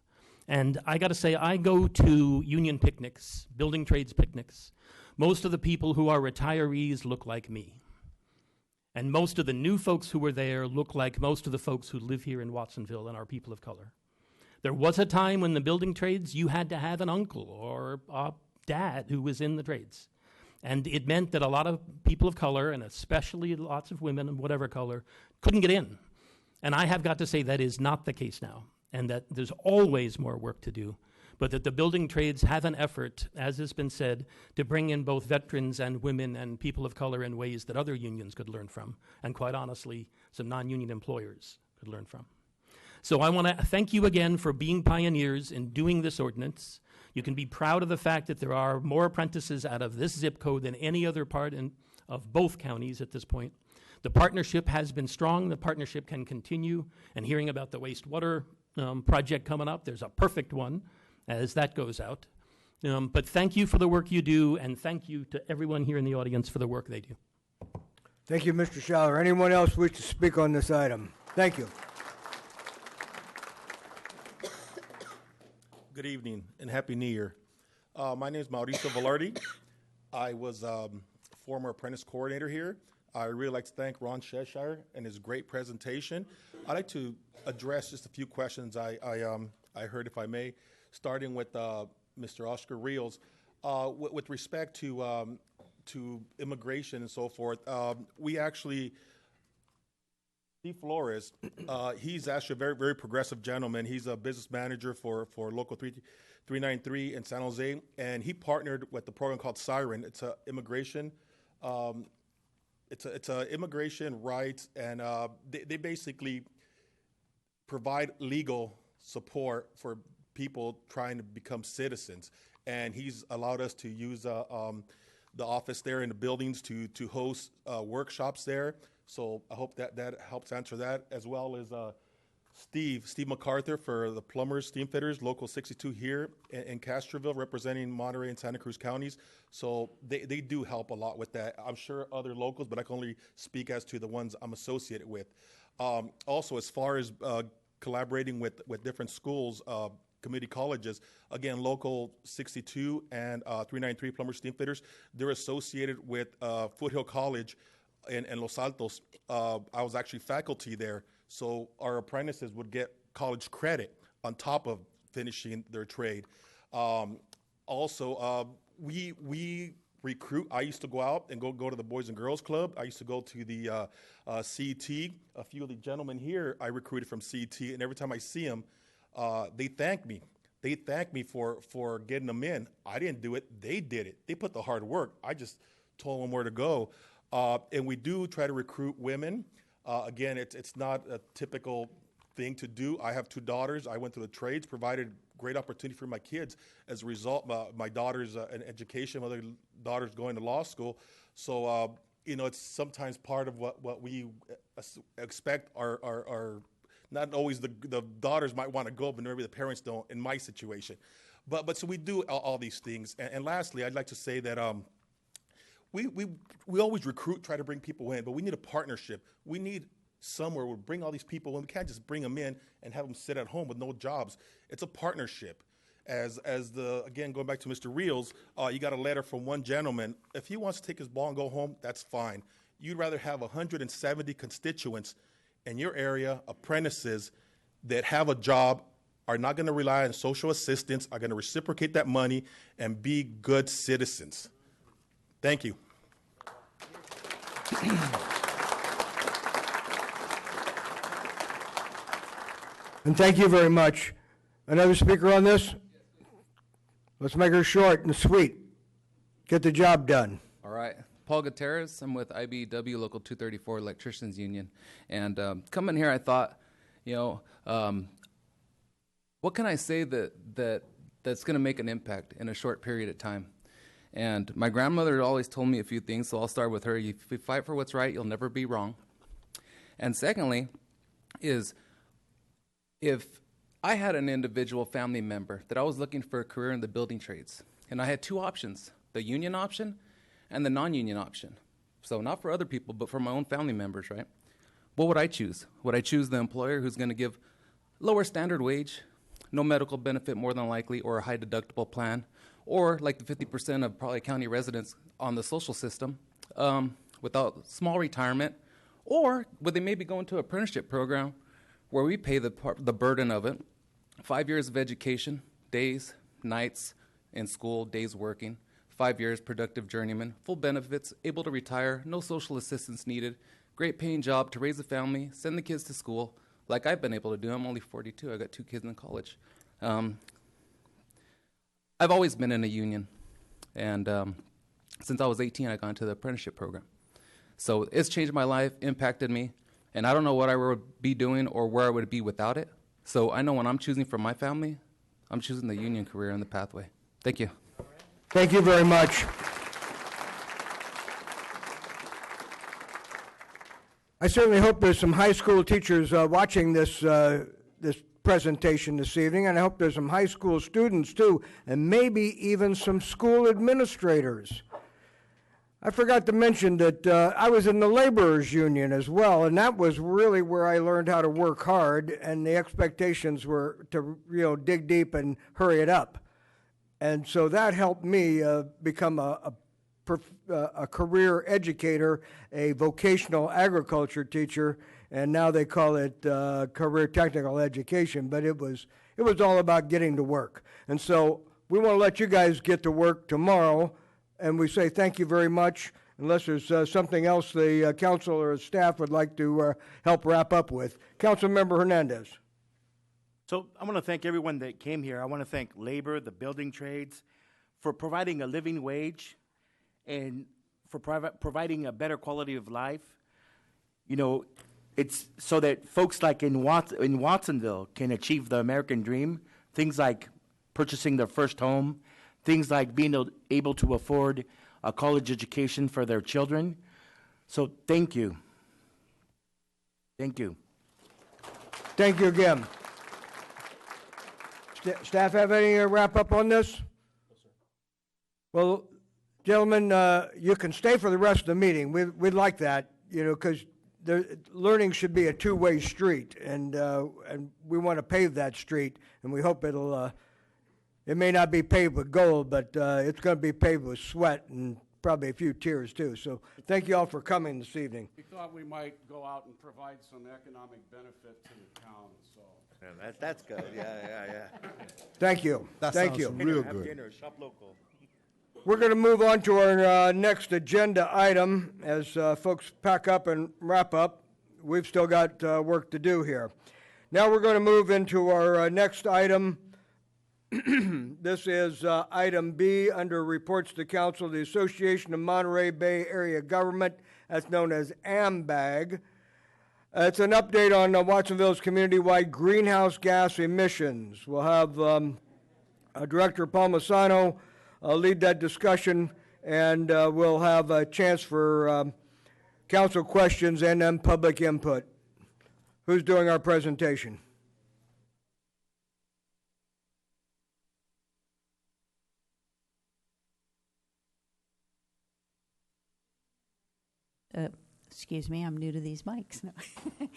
Speaker 6: And I got to say, I go to union picnics, building trades picnics. Most of the people who are retirees look like me. And most of the new folks who are there look like most of the folks who live here in Watsonville and are people of color. There was a time when the building trades, you had to have an uncle or a dad who was in the trades. And it meant that a lot of people of color, and especially lots of women of whatever color, couldn't get in. And I have got to say that is not the case now, and that there's always more work to do, but that the building trades have an effort, as has been said, to bring in both veterans and women and people of color in ways that other unions could learn from, and quite honestly, some non-union employers could learn from. So I want to thank you again for being pioneers in doing this ordinance. You can be proud of the fact that there are more apprentices out of this zip code than any other part of both counties at this point. The partnership has been strong. The partnership can continue. And hearing about the wastewater project coming up, there's a perfect one as that goes out. But thank you for the work you do, and thank you to everyone here in the audience for the work they do.
Speaker 1: Thank you, Mr. Schaller. Anyone else wish to speak on this item? Thank you.
Speaker 3: Good evening and Happy New Year. My name is Mauricio Velarde. I was former apprentice coordinator here. I really like to thank Ron Cheshire and his great presentation. I'd like to address just a few questions I heard, if I may, starting with Mr. Oscar Rios. With respect to immigration and so forth, we actually, Steve Flores, he's actually a very, very progressive gentleman. He's a business manager for Local 393 in San Jose, and he partnered with the program called Siren. It's a immigration, it's a immigration rights, and they basically provide legal support for people trying to become citizens. And he's allowed us to use the office there in the buildings to host workshops there. So I hope that helps answer that, as well as Steve MacArthur for the Plumbers, Steamfitters, Local 62 here in Castroville, representing Monterey and Santa Cruz counties. So they do help a lot with that. I'm sure other locals, but I can only speak as to the ones I'm associated with. Also, as far as collaborating with different schools, community colleges, again, Local 62 and 393 Plumbers, Steamfitters, they're associated with Foothill College in Los Altos. I was actually faculty there, so our apprentices would get college credit on top of finishing their trade. Also, we recruit. I used to go out and go to the Boys and Girls Club. I used to go to the CET. A few of the gentlemen here I recruited from CET, and every time I see them, they thank me. They thank me for getting them in. I didn't do it. They did it. They put the hard work. I just told them where to go. And we do try to recruit women. Again, it's not a typical thing to do. I have two daughters. I went to the trades, provided great opportunity for my kids. As a result, my daughter's an education, my other daughter's going to law school. So, it's sometimes part of what we expect are not always the daughters might want to go, but maybe the parents don't in my situation. But so we do all these things. And lastly, I'd like to say that we always recruit, try to bring people in, but we need a partnership. We need somewhere we'll bring all these people in. We can't just bring them in and have them sit at home with no jobs. It's a partnership. Again, going back to Mr. Rios, you got a letter from one gentleman. If he wants to take his ball and go home, that's fine. You'd rather have 170 constituents in your area, apprentices that have a job, are not going to rely on social assistance, are going to reciprocate that money, and be good citizens. Thank you.
Speaker 1: And thank you very much. Another speaker on this? Let's make her short and sweet. Get the job done.
Speaker 22: All right. Paul Gutierrez. I'm with IBEW Local 234 Electricians Union. And coming here, I thought, what can I say that's going to make an impact in a short period of time? And my grandmother always told me a few things, so I'll start with her. If you fight for what's right, you'll never be wrong. And secondly is, if I had an individual family member that I was looking for a career in the building trades, and I had two options, the union option and the non-union option. So not for other people, but for my own family members, right? What would I choose? Would I choose the employer who's going to give lower standard wage, no medical benefit more than likely, or a high deductible plan, or like the 50% of probably county residents on the social system without small retirement, or would they maybe go into an apprenticeship program where we pay the burden of it, 5 years of education, days, nights in school, days working. 5 years productive journeyman, full benefits, able to retire, no social assistance needed, great paying job to raise a family, send the kids to school, like I've been able to do. I'm only 42. I got 2 kids in college. I've always been in a union, and since I was 18, I got into the apprenticeship program. So it's changed my life, impacted me, and I don't know what I would be doing or where I would be without it. So I know when I'm choosing for my family, I'm choosing the union career and the pathway. Thank you.
Speaker 1: Thank you very much. I certainly hope there's some high school teachers watching this presentation this evening, and I hope there's some high school students too, and maybe even some school administrators. I forgot to mention that I was in the laborers union as well, and that was really where I learned how to work hard, and the expectations were to dig deep and hurry it up. And so that helped me become a career educator, a vocational agriculture teacher, and now they call it career technical education. But it was all about getting to work. And so we want to let you guys get to work tomorrow, and we say thank you very much. Unless there's something else the council or staff would like to help wrap up with. Councilmember Hernandez.
Speaker 18: So I want to thank everyone that came here. I want to thank labor, the building trades, for providing a living wage and for providing a better quality of life. It's so that folks like in Watsonville can achieve the American dream, things like purchasing their first home, things like being able to afford a college education for their children. So thank you. Thank you.
Speaker 1: Thank you again. Staff have any wrap up on this? No, sir. Well, gentlemen, you can stay for the rest of the meeting. We'd like that, because learning should be a two-way street, and we want to pave that street, and we hope it may not be paved with gold, but it's going to be paved with sweat and probably a few tears too. So thank you all for coming this evening.
Speaker 21: We thought we might go out and provide some economic benefit to the town, so.
Speaker 18: Yeah, that's good. Yeah.
Speaker 1: Thank you. Thank you.
Speaker 18: Real good. Dinner, shop local.
Speaker 1: We're going to move on to our next agenda item as folks pack up and wrap up. We've still got work to do here. Now we're going to move into our next item. This is item B under reports to council, the Association of Monterey Bay Area Government, that's known as AMBAG. It's an update on Watsonville's community-wide greenhouse gas emissions. We'll have Director Palmisano lead that discussion, and we'll have a chance for council questions and then public input. Who's doing our presentation?
Speaker 17: Excuse me, I'm new to these mics. No.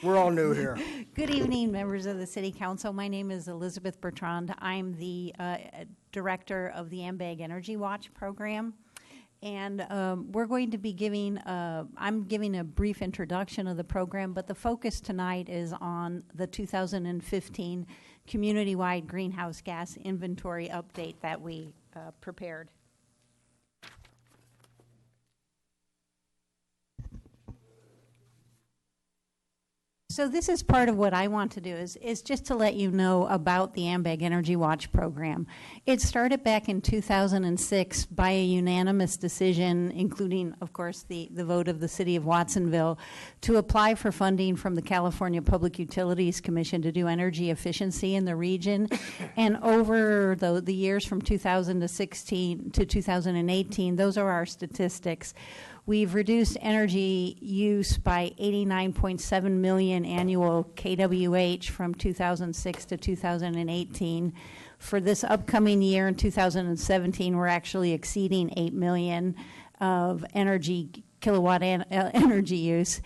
Speaker 1: We're all new here.
Speaker 17: Good evening, members of the City Council. My name is Elizabeth Bertrand. I'm the director of the AMBAG Energy Watch program. And we're going to be I'm giving a brief introduction of the program, but the focus tonight is on the 2015 community-wide greenhouse gas inventory update that we prepared. So this is part of what I want to do is just to let you know about the AMBAG Energy Watch program. It started back in 2006 by a unanimous decision, including, of course, the vote of the City of Watsonville, to apply for funding from the California Public Utilities Commission to do energy efficiency in the region. And over the years from 2016 to 2018, those are our statistics. We've reduced energy use by 89.7 million annual kWh from 2006 to 2018. For this upcoming year in 2017, we're actually exceeding 8 million of kilowatt energy use.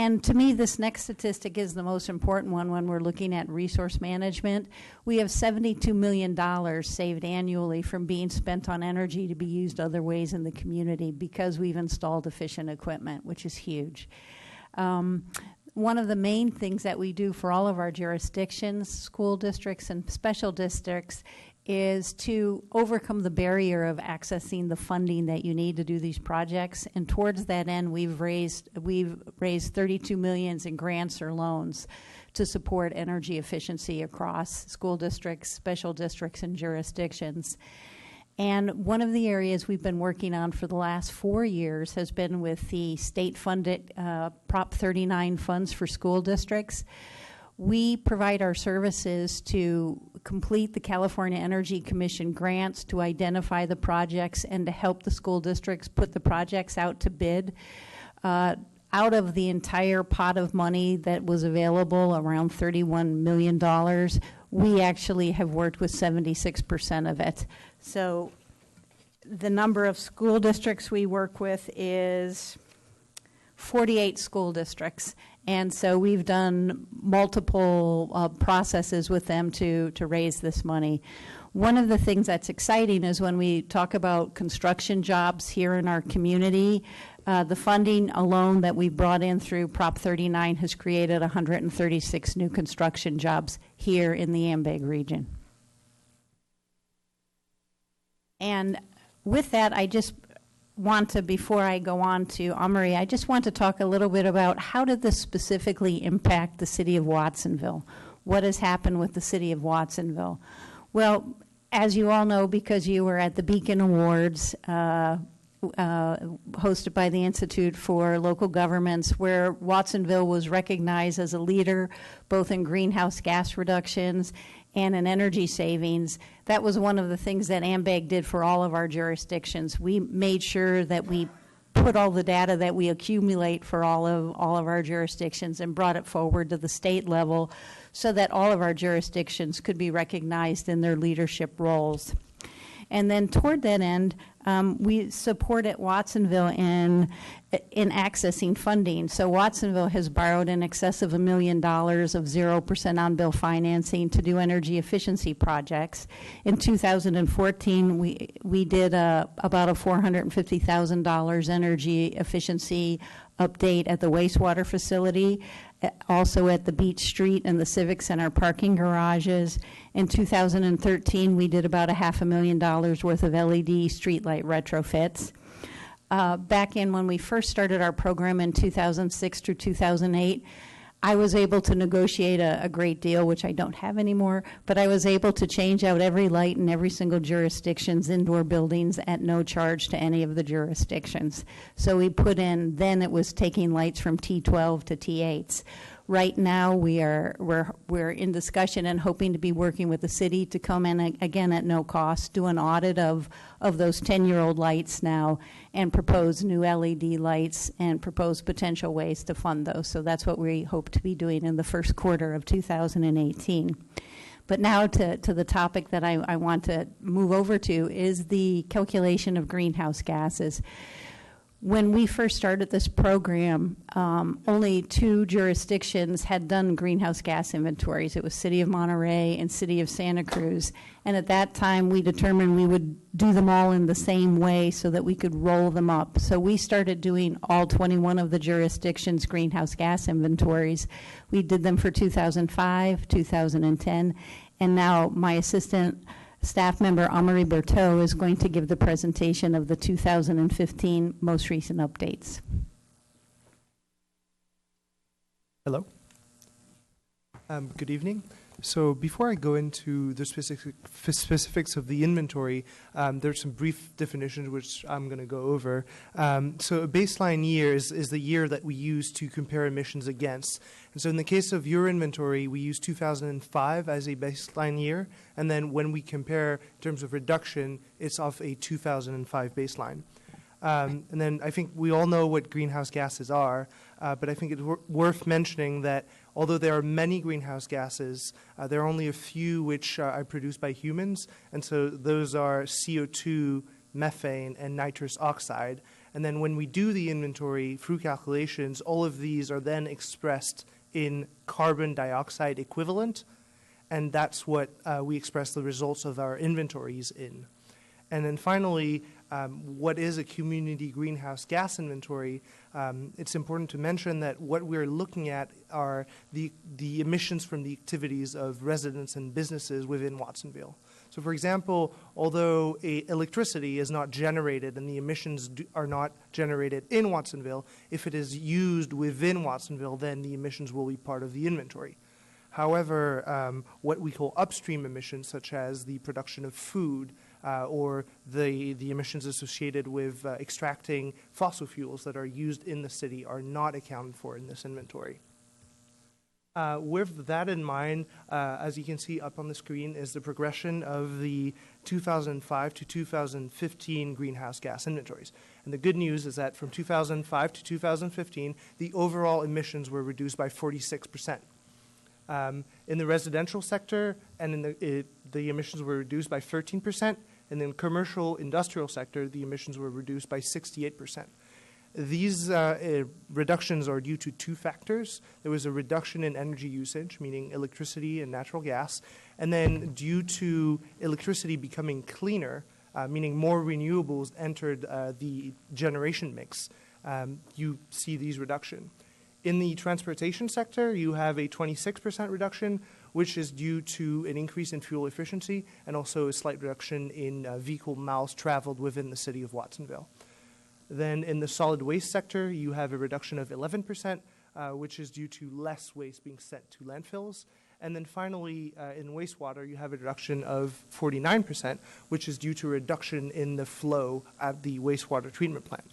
Speaker 17: And to me, this next statistic is the most important one when we're looking at resource management. We have $72 million saved annually from being spent on energy to be used other ways in the community because we've installed efficient equipment, which is huge.
Speaker 11: one of the main things that we do for all of our jurisdictions, school districts and special districts, is to overcome the barrier of accessing the funding that you need to do these projects. And towards that end, we've raised 32 million in grants or loans to support energy efficiency across school districts, special districts, and jurisdictions. And one of the areas we've been working on for the last 4 years has been with the state-funded Prop 39 funds for school districts. We provide our services to complete the California Energy Commission grants, to identify the projects, and to help the school districts put the projects out to bid. Out of the entire pot of money that was available, around $31 million, we actually have worked with 76% of it. So the number of school districts we work with is 48 school districts. And so we've done multiple processes with them to raise this money. One of the things that's exciting is when we talk about construction jobs here in our community, the funding alone that we brought in through Prop 39 has created 136 new construction jobs here in the AMBAG region. And with that, I just want to, before I go on to Amory, I just want to talk a little bit about how did this specifically impact the city of Watsonville? What has happened with the city of Watsonville? Well, as you all know, because you were at the Beacon Awards, hosted by the Institute for Local Governments, where Watsonville was recognized as a leader both in greenhouse gas reductions and in energy savings. That was one of the things that AMBAG did for all of our jurisdictions. We made sure that we put all the data that we accumulate for all of our jurisdictions and brought it forward to the state level so that all of our jurisdictions could be recognized in their leadership roles. And then toward that end, we supported Watsonville in accessing funding. So Watsonville has borrowed in excess of $1 million of 0% on-bill financing to do energy efficiency projects. In 2014, we did about a $450,000 energy efficiency update at the wastewater facility, also at the Beach Street and the Civic Center parking garages. In 2013, we did about $500,000 worth of LED streetlight retrofits. Back in when we first started our program in 2006 through 2008, I was able to negotiate a great deal, which I don't have anymore, but I was able to change out every light in every single jurisdiction's indoor buildings at no charge to any of the jurisdictions. So we put in, then it was taking lights from T12 to T8s. Right now, we're in discussion and hoping to be working with the city to come in again at no cost, do an audit of those 10-year-old lights now, and propose new LED lights and propose potential ways to fund those. So that's what we hope to be doing in the first quarter of 2018. But now to the topic that I want to move over to is the calculation of greenhouse gases. When we first started this program, only 2 jurisdictions had done greenhouse gas inventories. It was City of Monterey and City of Santa Cruz. And at that time, we determined we would do them all in the same way so that we could roll them up. So we started doing all 21 of the jurisdictions' greenhouse gas inventories. We did them for 2005, 2010, and now my assistant staff member Amory Berteau is going to give the presentation of the 2015 most recent updates.
Speaker 7: Hello. Good evening. So before I go into the specifics of the inventory, there's some brief definitions which I'm going to go over. So a baseline year is the year that we use to compare emissions against. And so in the case of your inventory, we use 2005 as a baseline year. And then when we compare in terms of reduction, it's off a 2005 baseline. And then I think we all know what greenhouse gases are, but I think it's worth mentioning that although there are many greenhouse gases, there are only a few which are produced by humans, and so those are CO2, methane, and nitrous oxide. And then when we do the inventory through calculations, all of these are then expressed in carbon dioxide equivalent, and that's what we express the results of our inventories in. And then finally, what is a community greenhouse gas inventory? It's important to mention that what we're looking at are the emissions from the activities of residents and businesses within Watsonville. So, for example, although electricity is not generated and the emissions are not generated in Watsonville, if it is used within Watsonville, then the emissions will be part of the inventory. However, what we call upstream emissions, such as the production of food or the emissions associated with extracting fossil fuels that are used in the city, are not accounted for in this inventory. With that in mind, as you can see up on the screen, is the progression of the 2005 to 2015 greenhouse gas inventories. And the good news is that from 2005 to 2015, the overall emissions were reduced by 46%. In the residential sector, and in the emissions were reduced by 13%, and in the commercial industrial sector, the emissions were reduced by 68%. These reductions are due to two factors. There was a reduction in energy usage, meaning electricity and natural gas, and then due to electricity becoming cleaner, meaning more renewables entered the generation mix, you see these reductions. In the transportation sector, you have a 26% reduction, which is due to an increase in fuel efficiency and also a slight reduction in vehicle miles traveled within the city of Watsonville. Then in the solid waste sector, you have a reduction of 11%, which is due to less waste being sent to landfills. And then finally, in wastewater, you have a reduction of 49%, which is due to a reduction in the flow at the wastewater treatment plant.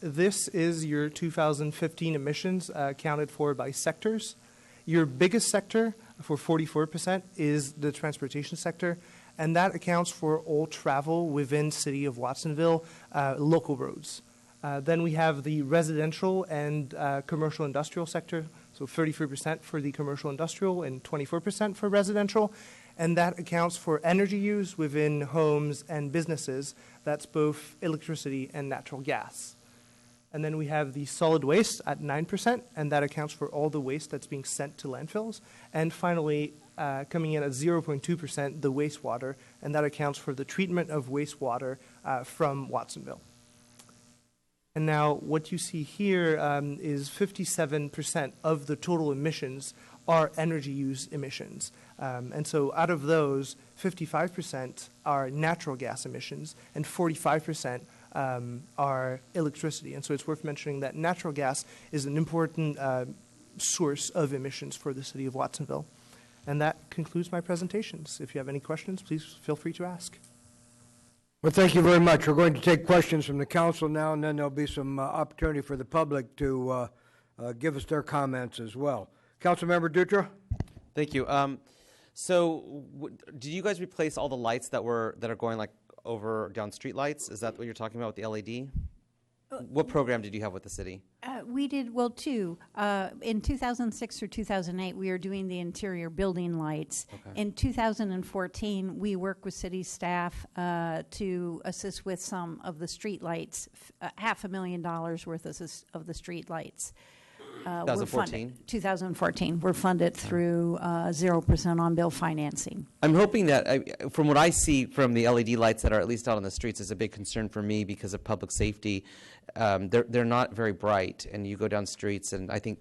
Speaker 7: This is your 2015 emissions accounted for by sectors. Your biggest sector, for 44%, is the transportation sector, and that accounts for all travel within city of Watsonville, local roads. Then we have the residential and commercial industrial sector, so 33% for the commercial industrial and 24% for residential, and that accounts for energy use within homes and businesses. That's both electricity and natural gas. And then we have the solid waste at 9%, and that accounts for all the waste that's being sent to landfills. And finally, coming in at 0.2%, the wastewater, and that accounts for the treatment of wastewater from Watsonville. And now what you see here is 57% of the total emissions are energy use emissions. And so out of those, 55% are natural gas emissions and 45% are electricity. And so it's worth mentioning that natural gas is an important source of emissions for the city of Watsonville. And that concludes my presentations. If you have any questions, please feel free to ask.
Speaker 1: Well, thank you very much. We're going to take questions from the council now, and then there'll be some opportunity for the public to give us their comments as well. Councilmember Dutra?
Speaker 20: Thank you. So, did you guys replace all the lights that are going like over or down street lights? Is that what you're talking about with the LED? What program did you have with the city?
Speaker 17: We did, well, two. In 2006 or 2008, we were doing the interior building lights.
Speaker 20: Okay.
Speaker 17: In 2014, we worked with city staff to assist with some of the street lights, $500,000 worth of the street lights.
Speaker 20: 2014?
Speaker 17: 2014. We're funded through 0% on-bill financing.
Speaker 20: I'm hoping that, from what I see from the LED lights that are at least out on the streets, is a big concern for me because of public safety. They're not very bright, and you go down streets, and I think,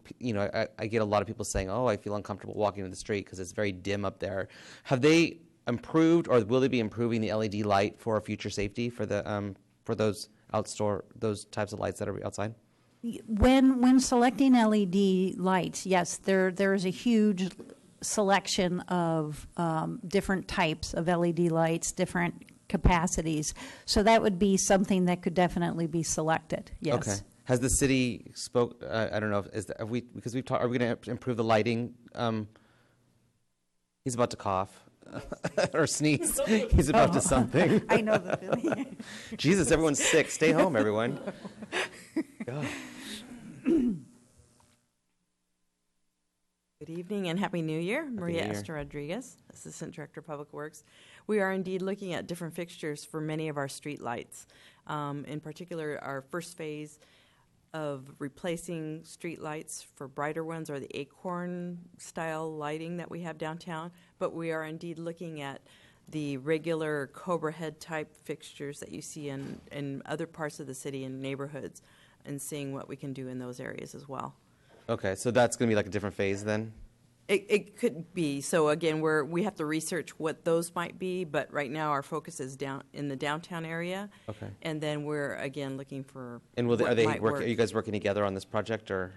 Speaker 20: I get a lot of people saying, oh, I feel uncomfortable walking in the street because it's very dim up there. Have they improved, or will they be improving the LED light for future safety for those those types of lights that are outside?
Speaker 17: When selecting LED lights, yes, there is a huge selection of different types of LED lights, different capacities. So that would be something that could definitely be selected. Yes.
Speaker 20: Okay. Has the city spoke? I don't know. Are we going to improve the lighting? He's about to cough. Or sneeze. He's about to something.
Speaker 17: I know the feeling.
Speaker 20: Jesus, everyone's sick. Stay home, everyone. God.
Speaker 8: Good evening and Happy New Year. Maria Esther Rodriguez, Assistant Director of Public Works. We are indeed looking at different fixtures for many of our street lights. In particular, our first phase of replacing street lights for brighter ones are the acorn style lighting that we have downtown, but we are indeed looking at the regular Cobra head type fixtures that you see in other parts of the city and neighborhoods, and seeing what we can do in those areas as well.
Speaker 20: Okay, so that's going to be like a different phase then?
Speaker 8: It could be. So again, we have to research what those might be, but right now our focus is down in the downtown area.
Speaker 20: Okay.
Speaker 8: And then we're again looking for.
Speaker 20: And
Speaker 8: what might work.
Speaker 20: Are you guys working together on this project, or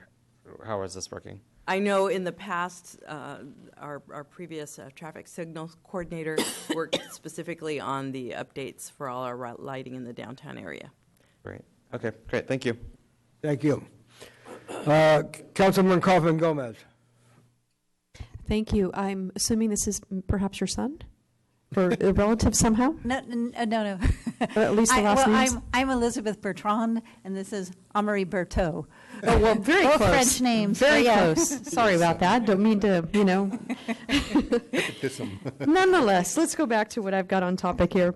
Speaker 20: how is this working?
Speaker 8: I know in the past, our previous traffic signal coordinator worked specifically on the updates for all our lighting in the downtown area.
Speaker 20: Great. Okay, great. Thank you.
Speaker 1: Thank you. Councilman Kaufman Gomez.
Speaker 16: Thank you. I'm assuming this is perhaps your son? Or a relative somehow?
Speaker 17: No.
Speaker 16: Or at least the last names?
Speaker 17: I'm Elizabeth Bertrand, and this is Amory Berthaud.
Speaker 16: Oh, well, very
Speaker 17: Both
Speaker 16: close.
Speaker 17: French names.
Speaker 16: Very
Speaker 17: yeah.
Speaker 16: close. Sorry about that. Don't mean to, Nonetheless, let's go back to what I've got on topic here.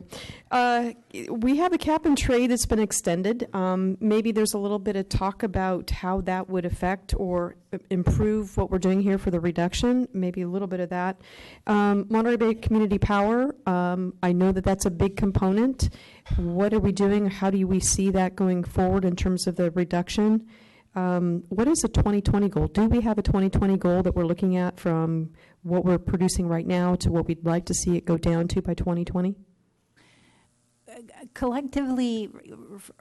Speaker 16: We have a cap and trade that's been extended. Maybe there's a little bit of talk about how that would affect or improve what we're doing here for the reduction. Maybe a little bit of that. Monterey Bay Community Power, I know that that's a big component. What are we doing? How do we see that going forward in terms of the reduction? What is a 2020 goal? Do we have a 2020 goal that we're looking at from what we're producing right now to what we'd like to see it go down to by 2020?
Speaker 17: Collectively,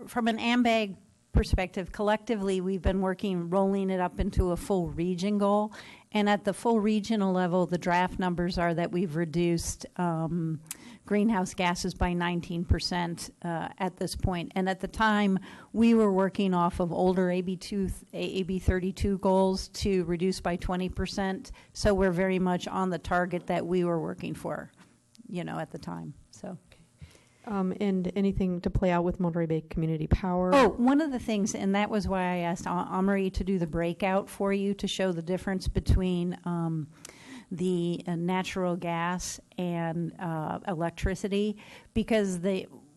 Speaker 17: from an AMBAG perspective, collectively, we've been working, rolling it up into a full region goal. And at the full regional level, the draft numbers are that we've reduced greenhouse gases by 19% at this point. And at the time, we were working off of older AB 32 goals to reduce by 20%. So we're very much on the target that we were working for, at the time. So.
Speaker 16: And anything to play out with Monterey Bay Community Power?
Speaker 17: Oh, one of the things, and that was why I asked Amory to do the breakout for you to show the difference between the natural gas and electricity, because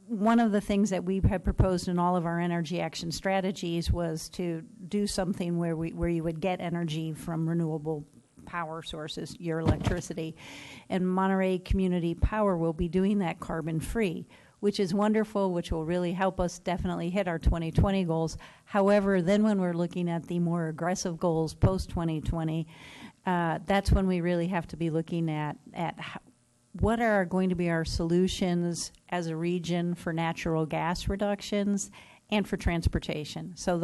Speaker 17: one of the things that we had proposed in all of our energy action strategies was to do something where you would get energy from renewable power sources, your electricity. And Monterey Community Power will be doing that carbon-free, which is wonderful, which will really help us definitely hit our 2020 goals. However, then when we're looking at the more aggressive goals post-2020, that's when we really have to be looking at what are going to be our solutions as a region for natural gas reductions and for transportation. So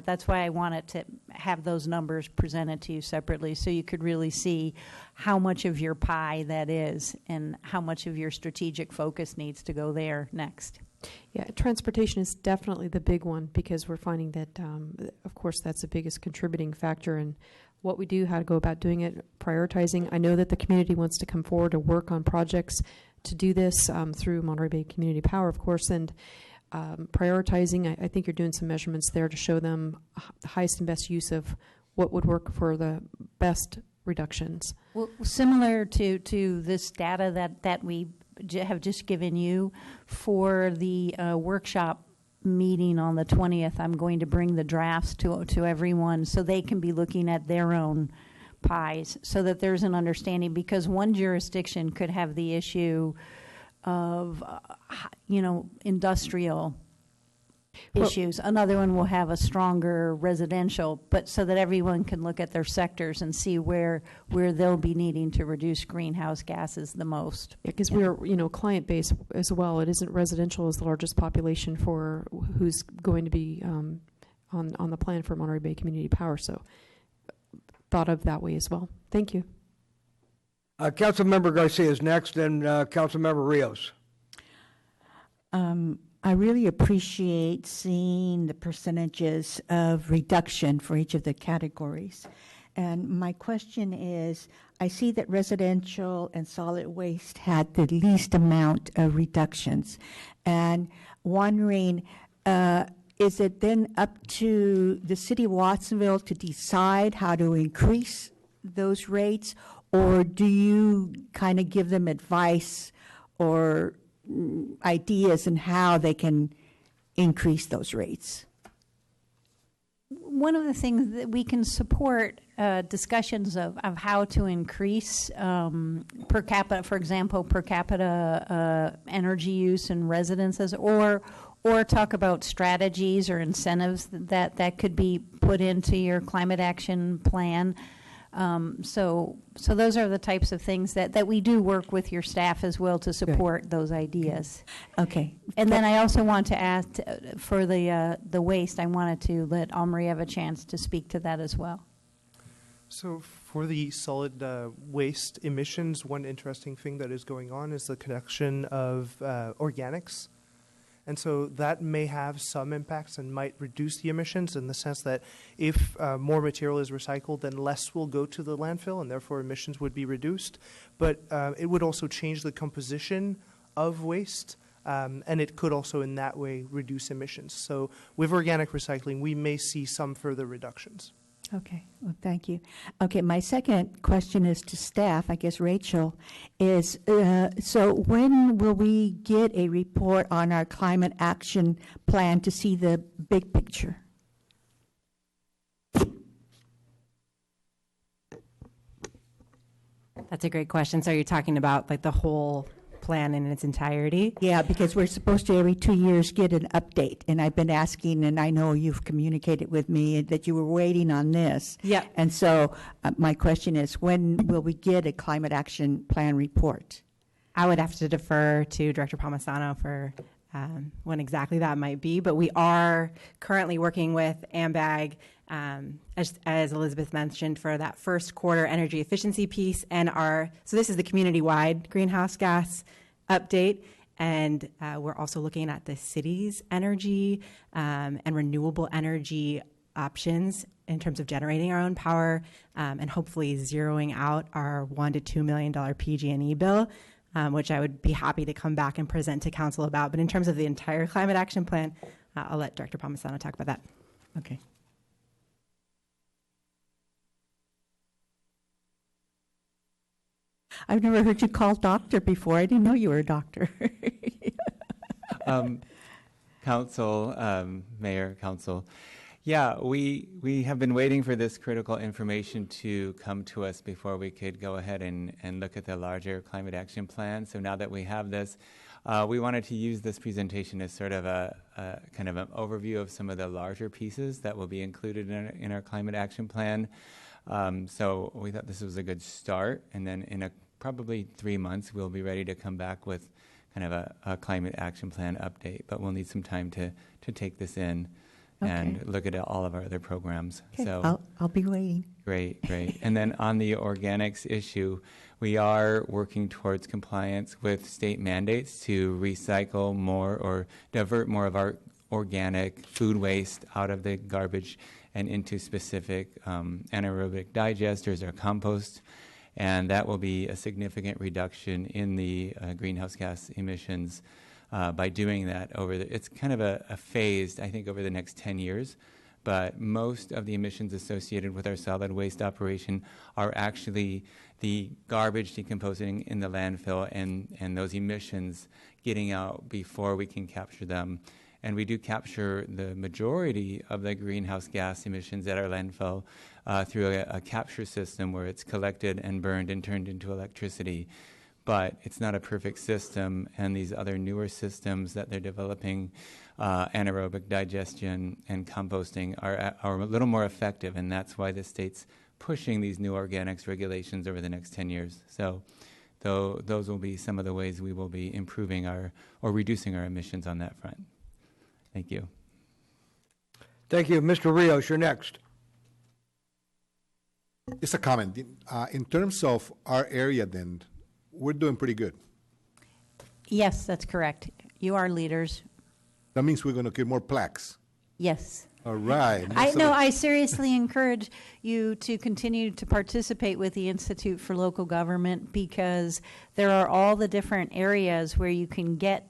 Speaker 17: that's why I wanted to have those numbers presented to you separately so you could really see how much of your pie that is and how much of your strategic focus needs to go there next.
Speaker 16: Yeah, transportation is definitely the big one because we're finding that, of course, that's the biggest contributing factor in what we do, how to go about doing it, prioritizing. I know that the community wants to come forward to work on projects to do this through Monterey Bay Community Power, of course, and prioritizing. I think you're doing some measurements there to show them the highest and best use of what would work for the best reductions.
Speaker 17: Well, similar to this data that we have just given you for the workshop meeting on the 20th, I'm going to bring the drafts to everyone so they can be looking at their own pies so that there's an understanding, because one jurisdiction could have the issue of industrial issues. Another one will have a stronger residential, but so that everyone can look at their sectors and see where they'll be needing to reduce greenhouse gases the most.
Speaker 16: Yeah, because we're client base as well. It isn't residential as the largest population for who's going to be on the plan for Monterey Bay Community Power. So thought of that way as well. Thank you.
Speaker 1: Councilmember Garcia is next, and Councilmember Rios.
Speaker 17: I really appreciate seeing the percentages of reduction for each of the categories. And my question is, I see that residential and solid waste had the least amount of reductions. And wondering, is it then up to the city of Watsonville to decide how to increase those rates? Or do you kind of give them advice or ideas on how they can increase those rates?
Speaker 11: One of the things that we can support
Speaker 17: discussions of how to increase per capita, for example, per capita energy use in residences, or talk about strategies or incentives that could be put into your climate action plan. So those are the types of things that we do work with your staff as well to support those ideas. Okay. And then I also want to ask for the waste. I wanted to let Omri have a chance to speak to that as well.
Speaker 7: So for the solid waste emissions, one interesting thing that is going on is the connection of organics. And so that may have some impacts and might reduce the emissions in the sense that if more material is recycled, then less will go to the landfill, and therefore emissions would be reduced. But it would also change the composition of waste, and it could also in that way reduce emissions. So with organic recycling, we may see some further reductions.
Speaker 17: Okay, well, thank you. Okay, my second question is to staff, I guess Rachel, is so when will we get a report on our climate action plan to see the big picture?
Speaker 13: That's a great question. So you're talking about like the whole plan in its entirety?
Speaker 17: Yeah, because we're supposed to every 2 years get an update, and I've been asking, and I know you've communicated with me that you were waiting on this.
Speaker 13: Yeah.
Speaker 17: And so my question is, when will we get a climate action plan report?
Speaker 13: I would have to defer to Director Palmisano for when exactly that might be, but we are currently working with AMBAG, as Elizabeth mentioned, for that first quarter energy efficiency piece, and so this is the community-wide greenhouse gas update, and we're also looking at the city's energy and renewable energy options in terms of generating our own power, and hopefully zeroing out our $1 to $2 million PG&E bill, which I would be happy to come back and present to council about. But in terms of the entire climate action plan, I'll let Director Palmisano talk about that.
Speaker 17: Okay. I've never heard you called doctor before. I didn't know you were a doctor.
Speaker 19: Council, Mayor, Council. Yeah, we have been waiting for this critical information to come to us before we could go ahead and look at the larger climate action plan. So now that we have this, we wanted to use this presentation as sort of a kind of an overview of some of the larger pieces that will be included in our climate action plan. So we thought this was a good start, and then in probably 3 months, we'll be ready to come back with kind of a climate action plan update, but we'll need some time to take this in and look at all of our other programs.
Speaker 17: Okay.
Speaker 19: So
Speaker 17: I'll be waiting.
Speaker 19: Great. And then on the organics issue, we are working towards compliance with state mandates to recycle more or divert more of our organic food waste out of the garbage and into specific anaerobic digesters or compost. And that will be a significant reduction in the greenhouse gas emissions by doing that it's kind of a phased, I think, over the next 10 years. But most of the emissions associated with our solid waste operation are actually the garbage decomposing in the landfill and those emissions getting out before we can capture them. And we do capture the majority of the greenhouse gas emissions at our landfill through a capture system where it's collected and burned and turned into electricity. But it's not a perfect system, and these other newer systems that they're developing, anaerobic digestion and composting, are a little more effective, and that's why the state's pushing these new organics regulations over the next 10 years. So those will be some of the ways we will be improving or reducing our emissions on that front. Thank you.
Speaker 1: Thank you. Mr. Rios, you're next.
Speaker 4: Just a comment. In terms of our area, then, we're doing pretty good.
Speaker 17: Yes, that's correct. You are leaders.
Speaker 4: That means we're going to get more plaques.
Speaker 17: Yes.
Speaker 4: All right.
Speaker 17: I seriously encourage you to continue to participate with the Institute for Local Government, because there are all the different areas where you can get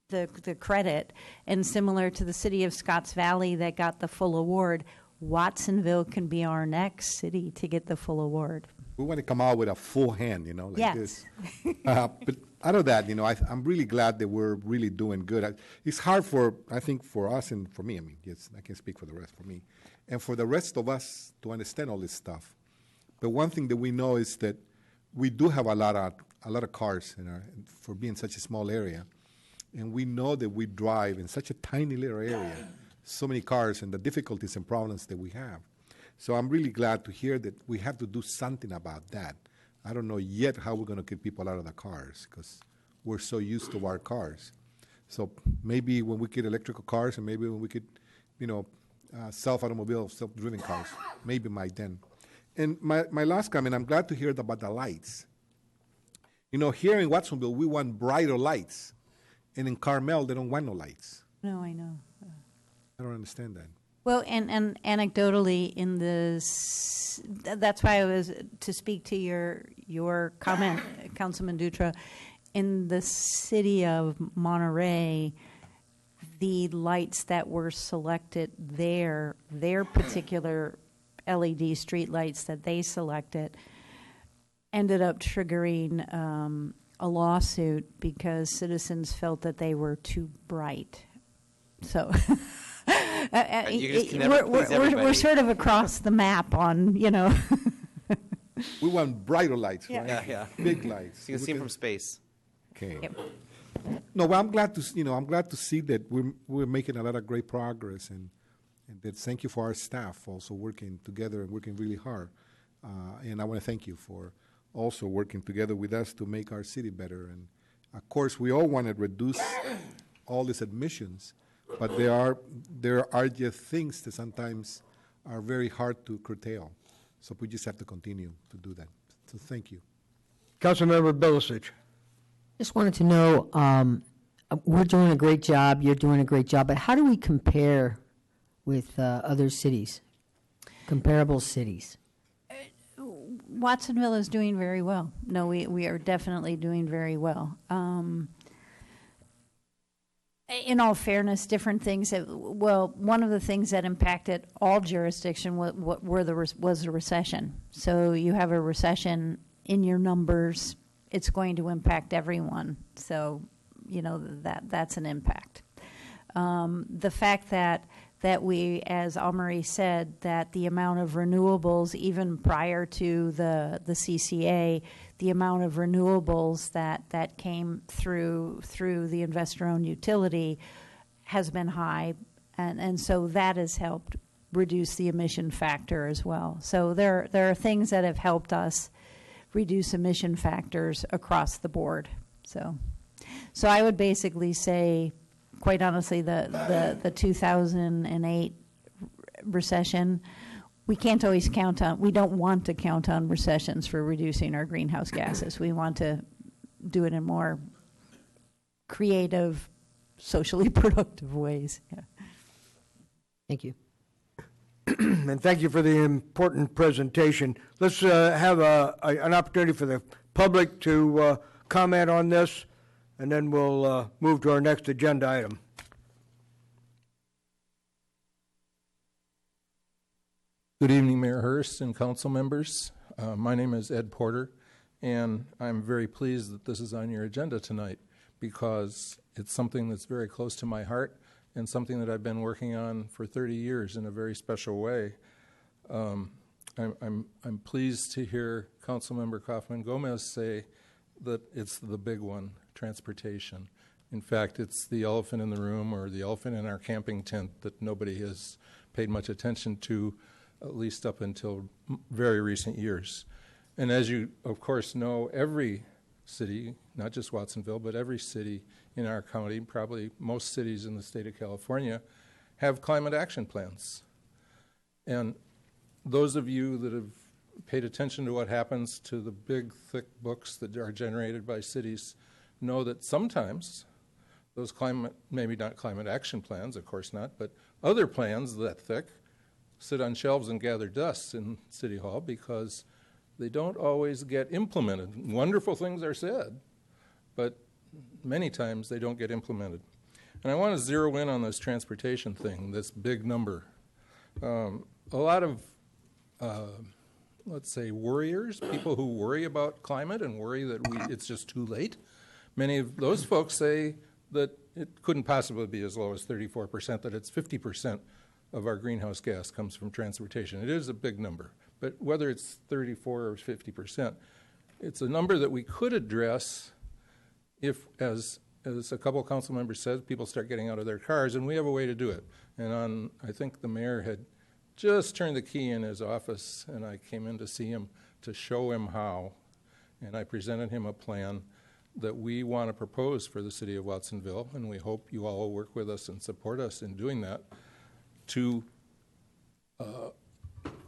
Speaker 17: the credit. And similar to the city of Scotts Valley that got the full award, Watsonville can be our next city to get the full award.
Speaker 4: We want to come out with a full hand, like
Speaker 17: yes.
Speaker 4: this. But out of that, I'm really glad that we're really doing good. It's hard I think, for us and for me. I mean, yes, I can speak for the rest. For me, and for the rest of us to understand all this stuff. But one thing that we know is that we do have a lot of cars for being such a small area, and we know that we drive in such a tiny little area, so many cars, and the difficulties and problems that we have. So I'm really glad to hear that we have to do something about that. I don't know yet how we're going to get people out of the cars because we're so used to our cars. So maybe when we get electrical cars, and maybe when we get, self-automobile, self-driven cars, maybe by then. And my last comment, I'm glad to hear about the lights. Here in Watsonville, we want brighter lights. And in Carmel, they don't want no lights.
Speaker 17: No, I know.
Speaker 4: I don't understand that.
Speaker 17: Well, and anecdotally, that's why I was to speak to your comment, Councilman Dutra. In the city of Monterey, the lights that were selected there, their particular LED street lights that they selected, ended up triggering a lawsuit because citizens felt that they were too bright. So we're sort of across the map on,
Speaker 4: We want brighter lights, right?
Speaker 20: Yeah.
Speaker 4: Big lights.
Speaker 20: You can see them from space.
Speaker 4: Okay.
Speaker 17: Yep.
Speaker 4: No, but I'm glad to see that we're making a lot of great progress, and that thank you for our staff also working together and working really hard. And I want to thank you for also working together with us to make our city better. And of course, we all want to reduce all these admissions, but there are just things that sometimes are very hard to curtail. So we just have to continue to do that. So thank you.
Speaker 1: Councilmember Bilicic.
Speaker 15: Just wanted to know, we're doing a great job, you're doing a great job, but how do we compare with other cities, comparable cities?
Speaker 17: Watsonville is doing very well. No, we are definitely doing very well. In all fairness, different things. One of the things that impacted all jurisdiction was the recession. So you have a recession in your numbers, it's going to impact everyone. So, that's an impact. The fact that we, as Almarie said, that the amount of renewables, even prior to the CCA, the amount of renewables that came through the investor-owned utility has been high, and so that has helped reduce the emission factor as well. So there are things that have helped us reduce emission factors across the board. So I would basically say, quite honestly, the 2008 recession, we can't always count on, we don't want to count on recessions for reducing our greenhouse gases. We want to do it in more creative, socially productive ways. Yeah.
Speaker 15: Thank you.
Speaker 1: And thank you for the important presentation. Let's have an opportunity for the public to comment on this, and then we'll move to our next agenda item.
Speaker 9: Good evening, Mayor Hurst and council members. My name is Ed Porter, and I'm very pleased that this is on your agenda tonight because it's something that's very close to my heart and something that I've been working on for 30 years in a very special way. I'm pleased to hear Councilmember Kaufman Gomez say that it's the big one, transportation. In fact, it's the elephant in the room or the elephant in our camping tent that nobody has paid much attention to, at least up until very recent years. And as you, of course, know, every city, not just Watsonville, but every city in our county, probably most cities in the state of California, have climate action plans. And those of you that have paid attention to what happens to the big, thick books that are generated by cities know that sometimes those maybe not climate action plans, of course not, but other plans that thick sit on shelves and gather dust in City Hall because they don't always get implemented. Wonderful things are said, but many times they don't get implemented. And I want to zero in on this transportation thing, this big number. A lot of, let's say, worriers, people who worry about climate and worry that it's just too late, many of those folks say that it couldn't possibly be as low as 34%, that it's 50% of our greenhouse gas comes from transportation. It is a big number, but whether it's 34 or 50%, it's a number that we could address if, as a couple of council members said, people start getting out of their cars, and we have a way to do it. And I think the mayor had just turned the key in his office, and I came in to see him to show him how. And I presented him a plan that we want to propose for the city of Watsonville, and we hope you all will work with us and support us in doing that, to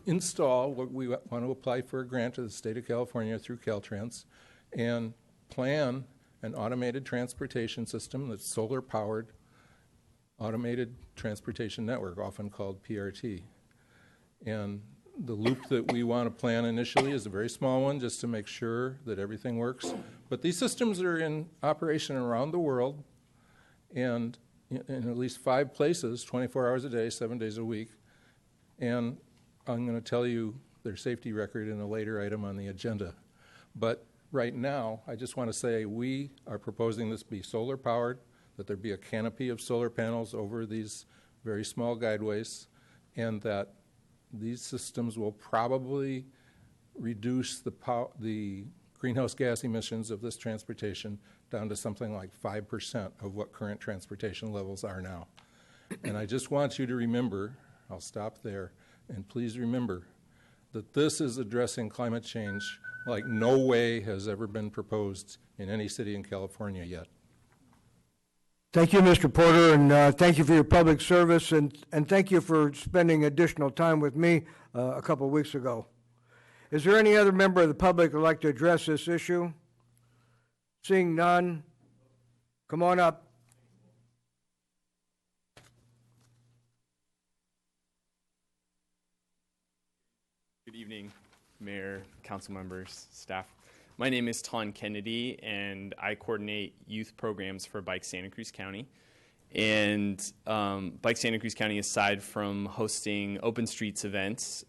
Speaker 9: install what we want to apply for a grant to the state of California through Caltrans and plan an automated transportation system that's solar-powered, automated transportation network, often called PRT. And the loop that we want to plan initially is a very small one, just to make sure that everything works. But these systems are in operation around the world and in at least 5 places, 24 hours a day, 7 days a week. And I'm going to tell you their safety record in a later item on the agenda. But right now, I just want to say we are proposing this be solar powered, that there be a canopy of solar panels over these very small guideways, and that these systems will probably reduce the greenhouse gas emissions of this transportation down to something like 5% of what current transportation levels are now. And I just want you to remember, I'll stop there, and please remember that this is addressing climate change like no way has ever been proposed in any city in California yet.
Speaker 1: Thank you, Mr. Porter, and thank you for your public service, and thank you for spending additional time with me a couple of weeks ago. Is there any other member of the public who would like to address this issue? Seeing none, come on up.
Speaker 10: Good evening, Mayor, council members, staff. My name is Ton Kennedy, and I coordinate youth programs for Bike Santa Cruz County. And Bike Santa Cruz County, aside from hosting open streets events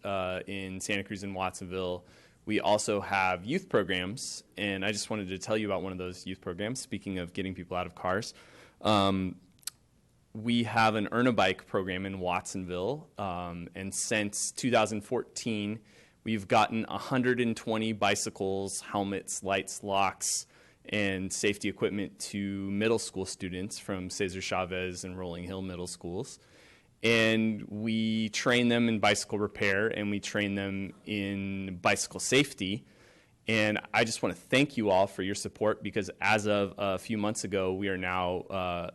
Speaker 10: in Santa Cruz and Watsonville, we also have youth programs. And I just wanted to tell you about one of those youth programs, speaking of getting people out of cars. We have an Earn a Bike program in Watsonville, and since 2014, we've gotten 120 bicycles, helmets, lights, locks, and safety equipment to middle school students from Cesar Chavez and Rolling Hill middle schools. And we train them in bicycle repair, and we train them in bicycle safety. And I just want to thank you all for your support, because as of a few months ago, we are now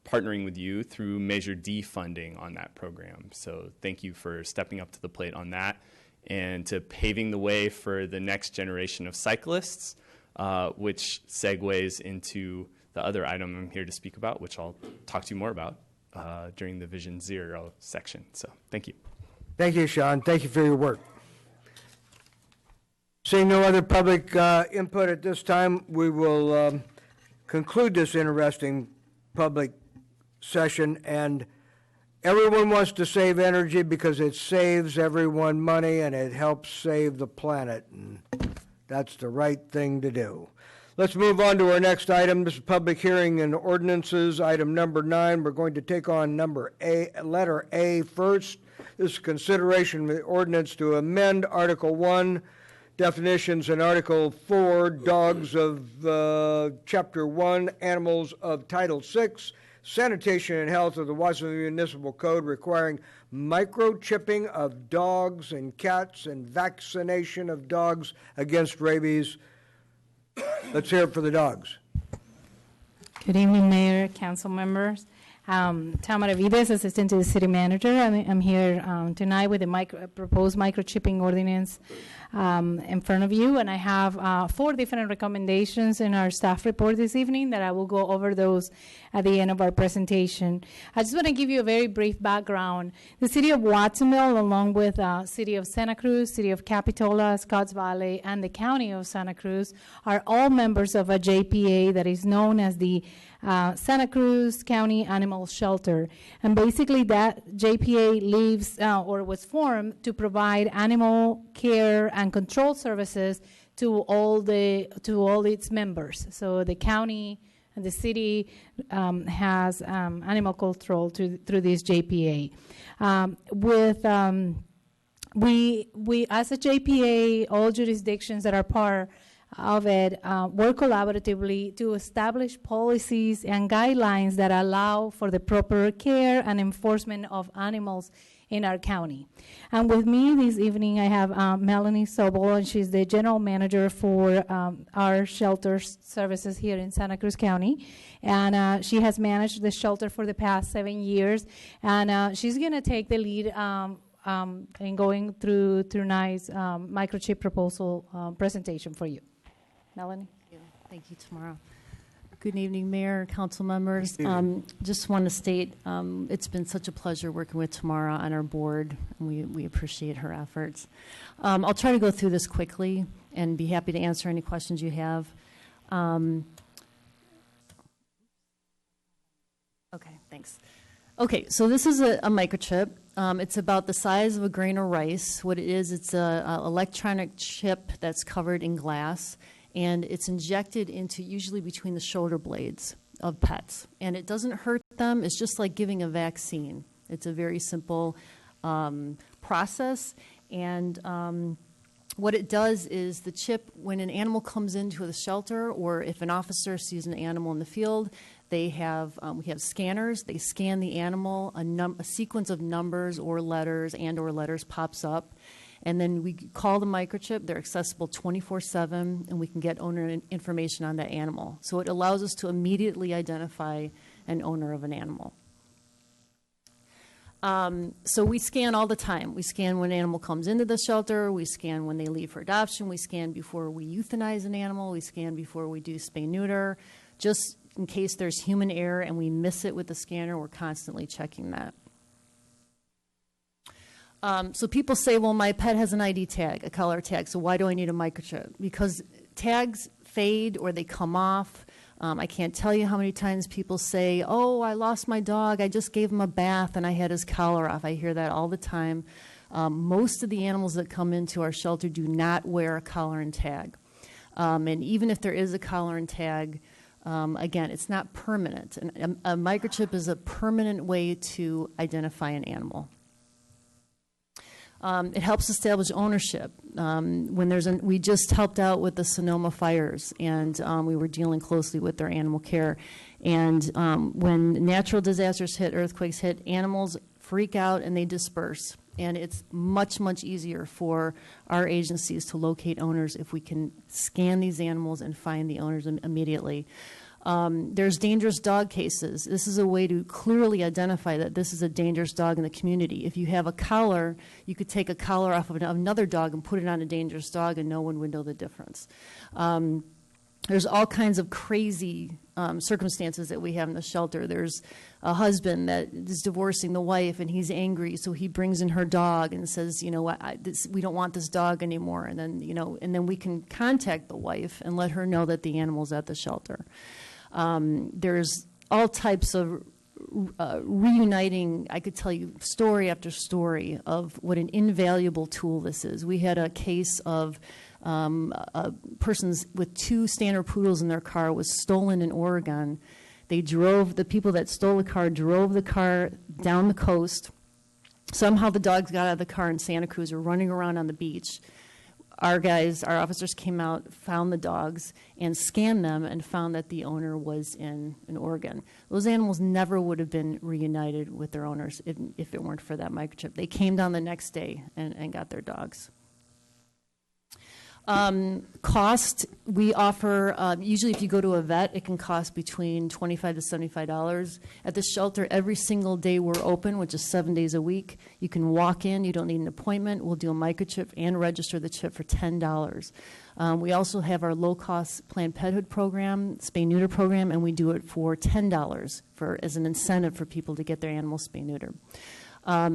Speaker 10: partnering with you through Measure D funding on that program. So thank you for stepping up to the plate on that, and to paving the way for the next generation of cyclists, which segues into the other item I'm here to speak about, which I'll talk to you more about during the Vision Zero section. So thank you.
Speaker 1: Thank you, Sean. Thank you for your work. Seeing no other public input at this time, we will conclude this interesting public session. And everyone wants to save energy because it saves everyone money and it helps save the planet. And that's the right thing to do. Let's move on to our next item. This is public hearing and ordinances. Item number 9. We're going to take on letter A first. This is consideration of the ordinance to amend Article 1, definitions, and Article 4, dogs of Chapter 1, animals of Title 6, sanitation and health of the Watsonville Municipal Code, requiring microchipping of dogs and cats and vaccination of dogs against rabies. Let's hear it for the dogs.
Speaker 12: Good evening, Mayor, council members. Tamara Vides, Assistant to the City Manager. I'm here tonight with the proposed microchipping ordinance in front of you, and I have 4 different recommendations in our staff report this evening that I will go over those at the end of our presentation. I just want to give you a very brief background. The City of Watsonville, along with City of Santa Cruz, City of Capitola, Scotts Valley, and the County of Santa Cruz, are all members of a JPA that is known as the Santa Cruz County Animal Shelter. And basically that JPA lives or was formed to provide animal care and control services to all its members. So the county and the city has animal control through this JPA. We as a JPA, all jurisdictions that are part of it work collaboratively to establish policies and guidelines that allow for the proper care and enforcement of animals in our county. And with me this evening, I have Melanie Sobol, and she's the general manager for our shelter services here in Santa Cruz County. And she has managed the shelter for the past 7 years, and she's going to take the lead in going through tonight's microchip proposal presentation for you. Melanie?
Speaker 5: Thank you, Tamara. Good evening, Mayor, council members. Just want to state it's been such a pleasure working with Tamara on our board, and we appreciate her efforts. I'll try to go through this quickly and be happy to answer any questions you have. Okay, thanks. Okay, so this is a microchip. It's about the size of a grain of rice. What it is, it's an electronic chip that's covered in glass, and it's injected into usually between the shoulder blades of pets. And it doesn't hurt them. It's just like giving a vaccine. It's a very simple process. And what it does is the chip, when an animal comes into the shelter, or if an officer sees an animal in the field, we have scanners. They scan the animal. A sequence of numbers or letters pops up. And then we call the microchip. They're accessible 24/7, and we can get owner information on that animal. So it allows us to immediately identify an owner of an animal. So we scan all the time. We scan when an animal comes into the shelter. We scan when they leave for adoption. We scan before we euthanize an animal. We scan before we do spay-neuter. Just in case there's human error and we miss it with the scanner, we're constantly checking that. So people say, well, my pet has an ID tag, a collar tag, so why do I need a microchip? Because tags fade or they come off. I can't tell you how many times people say, oh, I lost my dog, I just gave him a bath and I had his collar off. I hear that all the time. Most of the animals that come into our shelter do not wear a collar and tag. And even if there is a collar and tag, again, it's not permanent. And a microchip is a permanent way to identify an animal. It helps establish ownership. We just helped out with the Sonoma fires, and we were dealing closely with their animal care. And when natural disasters hit, earthquakes hit, animals freak out and they disperse. And it's much, much easier for our agencies to locate owners if we can scan these animals and find the owners immediately. There's dangerous dog cases. This is a way to clearly identify that this is a dangerous dog in the community. If you have a collar, you could take a collar off of another dog and put it on a dangerous dog and no one would know the difference. There's all kinds of crazy circumstances that we have in the shelter. There's a husband that is divorcing the wife and he's angry, so he brings in her dog and says, you know what, we don't want this dog anymore. And then we can contact the wife and let her know that the animal's at the shelter. There's all types of reuniting. I could tell you story after story of what an invaluable tool this is. We had a case of persons with 2 standard poodles in their car was stolen in Oregon. The people that stole the car drove the car down the coast. Somehow the dogs got out of the car in Santa Cruz, were running around on the beach. Our officers came out, found the dogs, and scanned them and found that the owner was in Oregon. Those animals never would have been reunited with their owners if it weren't for that microchip. They came down the next day and got their dogs. Cost, we offer, usually if you go to a vet, it can cost between $25 to $75. At the shelter, every single day we're open, which is 7 days a week. You can walk in, you don't need an appointment. We'll do a microchip and register the chip for $10. We also have our low-cost Planned Parenthood program, spay-neuter program, and we do it for $10 as an incentive for people to get their animals spay-neutered.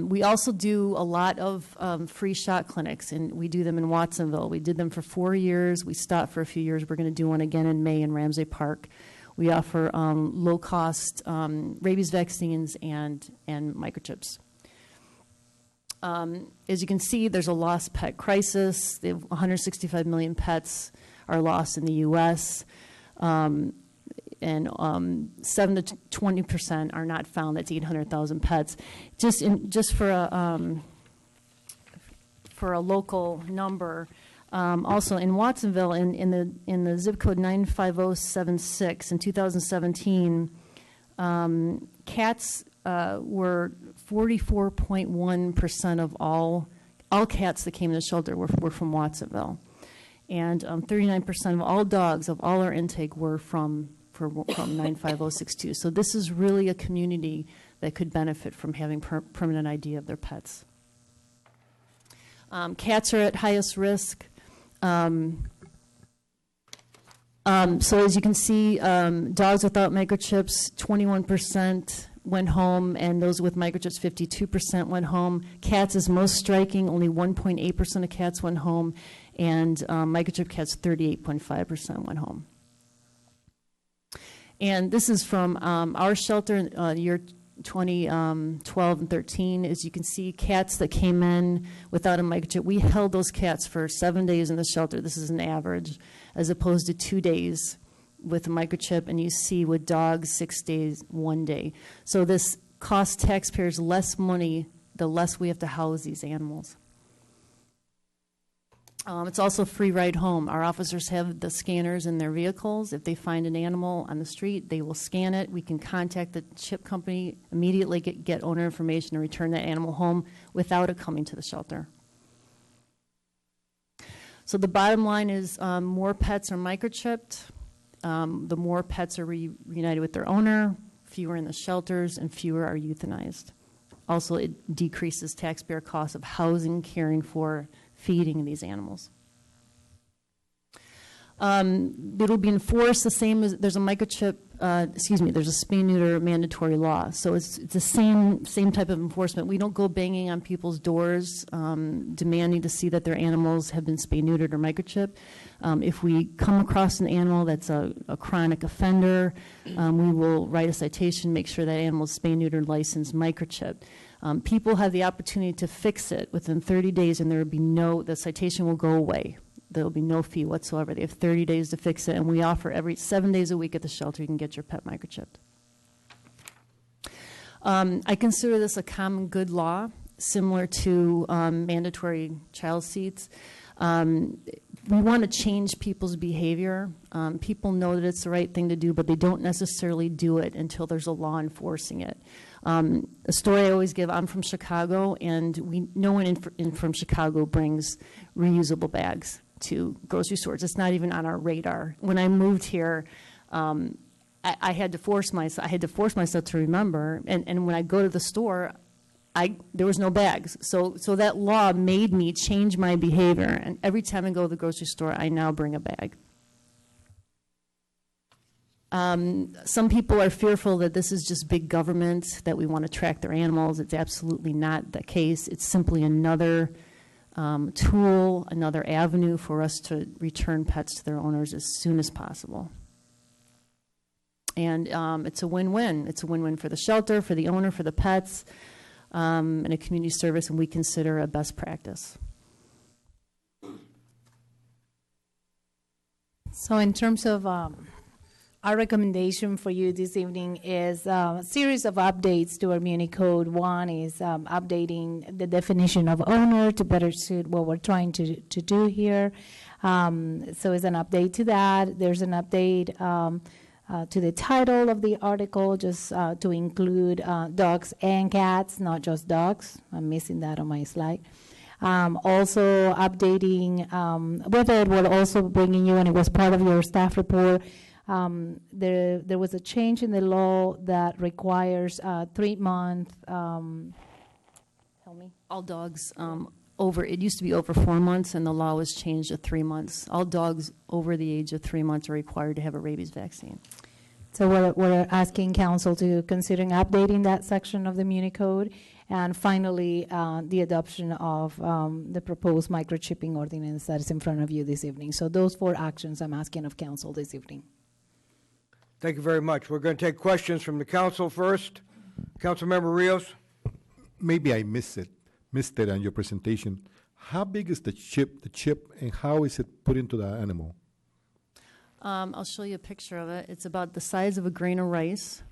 Speaker 5: We also do a lot of free shot clinics, and we do them in Watsonville. We did them for 4 years. We stopped for a few years. We're going to do one again in May in Ramsey Park. We offer low-cost rabies vaccines and microchips. As you can see, there's a lost pet crisis. 165 million pets are lost in the U.S. and 7 to 20% are not found. That's 800,000 pets. Just for a local number, also in Watsonville, in the zip code 95076 in 2017, cats were 44.1% of all cats that came to the shelter were from Watsonville. And 39% of all dogs of all our intake were from 95062. So this is really a community that could benefit from having permanent ID of their pets. Cats are at highest risk. So as you can see, dogs without microchips, 21% went home, and those with microchips, 52% went home. Cats is most striking, only 1.8% of cats went home, and microchip cats, 38.5% went home. And this is from our shelter in year 2012 and 13. As you can see, cats that came in without a microchip, we held those cats for 7 days in the shelter. This is an average, as opposed to 2 days with a microchip, and you see with dogs 6 days, 1 day. So this costs taxpayers less money the less we have to house these animals. It's also free ride home. Our officers have the scanners in their vehicles. If they find an animal on the street, they will scan it. We can contact the chip company, immediately get owner information, and return that animal home without it coming to the shelter. So the bottom line is more pets are microchipped. The more pets are reunited with their owner, fewer in the shelters, and fewer are euthanized. Also, it decreases taxpayer costs of housing, caring for, feeding these animals. It'll be enforced the same as there's a microchip, there's a spay neuter mandatory law. So it's the same type of enforcement. We don't go banging on people's doors demanding to see that their animals have been spay neutered or microchipped. If we come across an animal that's a chronic offender, we will write a citation, make sure that animal is spay neutered, licensed, microchipped. People have the opportunity to fix it within 30 days, and the citation will go away. There will be no fee whatsoever. They have 30 days to fix it, and we offer every 7 days a week at the shelter you can get your pet microchipped. I consider this a common good law, similar to mandatory child seats. We want to change people's behavior. People know that it's the right thing to do, but they don't necessarily do it until there's a law enforcing it. A story I always give, I'm from Chicago, and no one from Chicago brings reusable bags to grocery stores. It's not even on our radar. When I moved here, I had to force myself to remember, and when I go to the store, there was no bags. So that law made me change my behavior, and every time I go to the grocery store, I now bring a bag. Some people are fearful that this is just big government, that we want to track their animals. It's absolutely not the case. It's simply another tool, another avenue for us to return pets to their owners as soon as possible. And it's a win-win. It's a win-win for the shelter, for the owner, for the pets, and a community service, and we consider a best practice.
Speaker 12: So in terms of our recommendation for you this evening is a series of updates to our Muni Code. One is updating the definition of owner to better suit what we're trying to do here. So it's an update to that. There's an update to the title of the article, just to include dogs and cats, not just dogs. I'm missing that on my slide. Also updating, whether it will also bringing you, and it was part of your staff report, there was a change in the law that requires 3 month. Tell me.
Speaker 5: All dogs it used to be over 4 months, and the law was changed to 3 months. All dogs over the age of 3 months are required to have a rabies vaccine.
Speaker 12: So we're asking council to consider updating that section of the Muni Code, and finally the adoption of the proposed microchipping ordinance that is in front of you this evening. So those 4 actions I'm asking of council this evening.
Speaker 1: Thank you very much. We're going to take questions from the council first. Councilmember Rios.
Speaker 4: Maybe I missed it on your presentation. How big is the chip, and how is it put into the animal?
Speaker 5: I'll show you a picture of it. It's about the size of a grain of rice,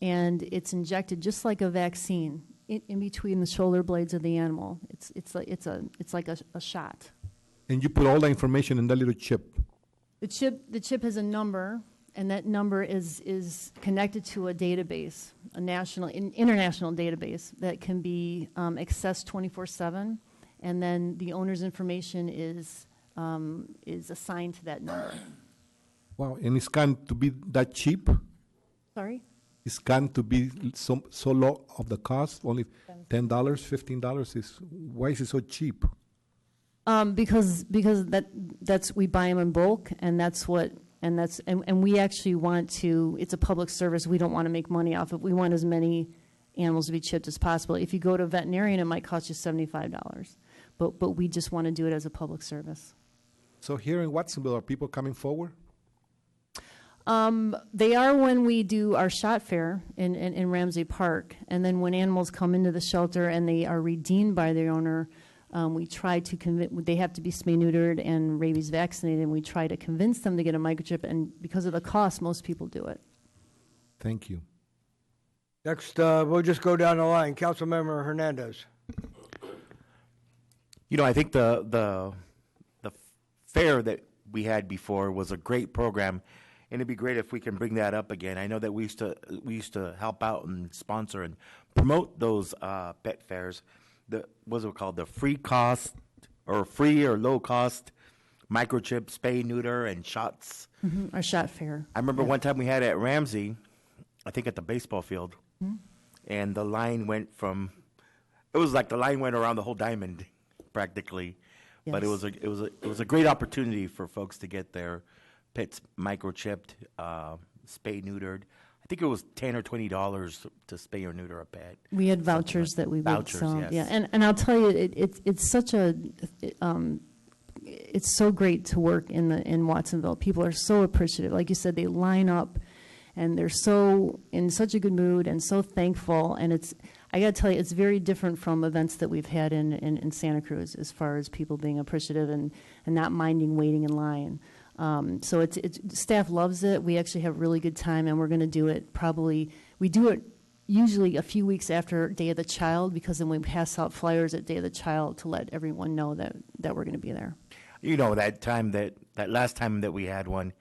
Speaker 5: and it's injected just like a vaccine in between the shoulder blades of the animal. It's like a shot.
Speaker 4: And you put all the information in that little chip.
Speaker 5: The chip has a number, and that number is connected to a database, international database that can be accessed 24/7, and then the owner's information is assigned to that number.
Speaker 4: Wow, and it's going to be that cheap?
Speaker 5: Sorry?
Speaker 4: It's going to be so low of the cost, only $10, $15. Why is it so cheap?
Speaker 5: Because that's we buy them in bulk, and we actually want to. It's a public service. We don't want to make money off it. We want as many animals to be chipped as possible. If you go to a veterinarian, it might cost you $75, but we just want to do it as a public service.
Speaker 4: So here in Watsonville, are people coming forward?
Speaker 5: They are when we do our shot fair in Ramsey Park, and then when animals come into the shelter and they are redeemed by their owner, we try to convince. They have to be spay neutered and rabies vaccinated, and we try to convince them to get a microchip. And because of the cost, most people do it.
Speaker 4: Thank you.
Speaker 1: Next, we'll just go down the line. Councilmember Hernandez.
Speaker 18: You know, I think the fair that we had before was a great program, and it'd be great if we can bring that up again. I know that we used to help out and sponsor and promote those pet fairs. What's it called? The free or low cost microchip, spay, neuter, and shots.
Speaker 5: Our shot fair.
Speaker 18: I remember one time we had it at Ramsey, I think at the baseball field, and the line went from. It was like the line went around the whole diamond, practically. Yes. But it was a great opportunity for folks to get their pets microchipped, spay neutered. I think it was $10 or $20 to spay or neuter a pet.
Speaker 5: We had vouchers that we would sell.
Speaker 18: Yes.
Speaker 5: Yeah, and I'll tell you, it's such a it's so great to work in Watsonville. People are so appreciative. Like you said, they line up, and they're so in such a good mood and so thankful. And I got to tell you, it's very different from events that we've had in Santa Cruz as far as people being appreciative and not minding waiting in line. So staff loves it. We actually have a really good time, and we're going to do it we do it usually a few weeks after Day of the Child, because then we pass out flyers at Day of the Child to let everyone know that we're going to be there.
Speaker 18: You know, that last time that we had one,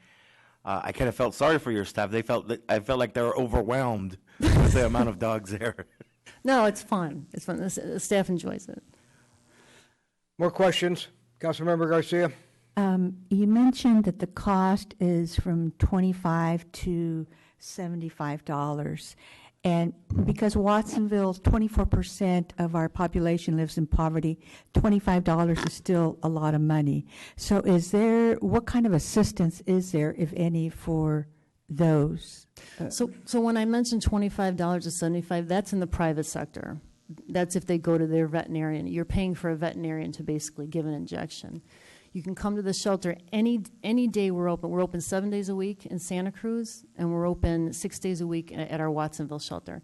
Speaker 18: I kind of felt sorry for your staff. I felt like they were overwhelmed with the amount of dogs there.
Speaker 5: No, it's fun. It's fun. The staff enjoys it.
Speaker 1: More questions? Councilmember Garcia?
Speaker 17: You mentioned that the cost is from $25 to $75. And because Watsonville, 24% of our population lives in poverty, $25 is still a lot of money. So what kind of assistance is there, if any, for those?
Speaker 5: So when I mentioned $25 to $75, that's in the private sector. That's if they go to their veterinarian. You're paying for a veterinarian to basically give an injection. You can come to the shelter any day we're open. We're open 7 days a week in Santa Cruz, and we're open 6 days a week at our Watsonville shelter.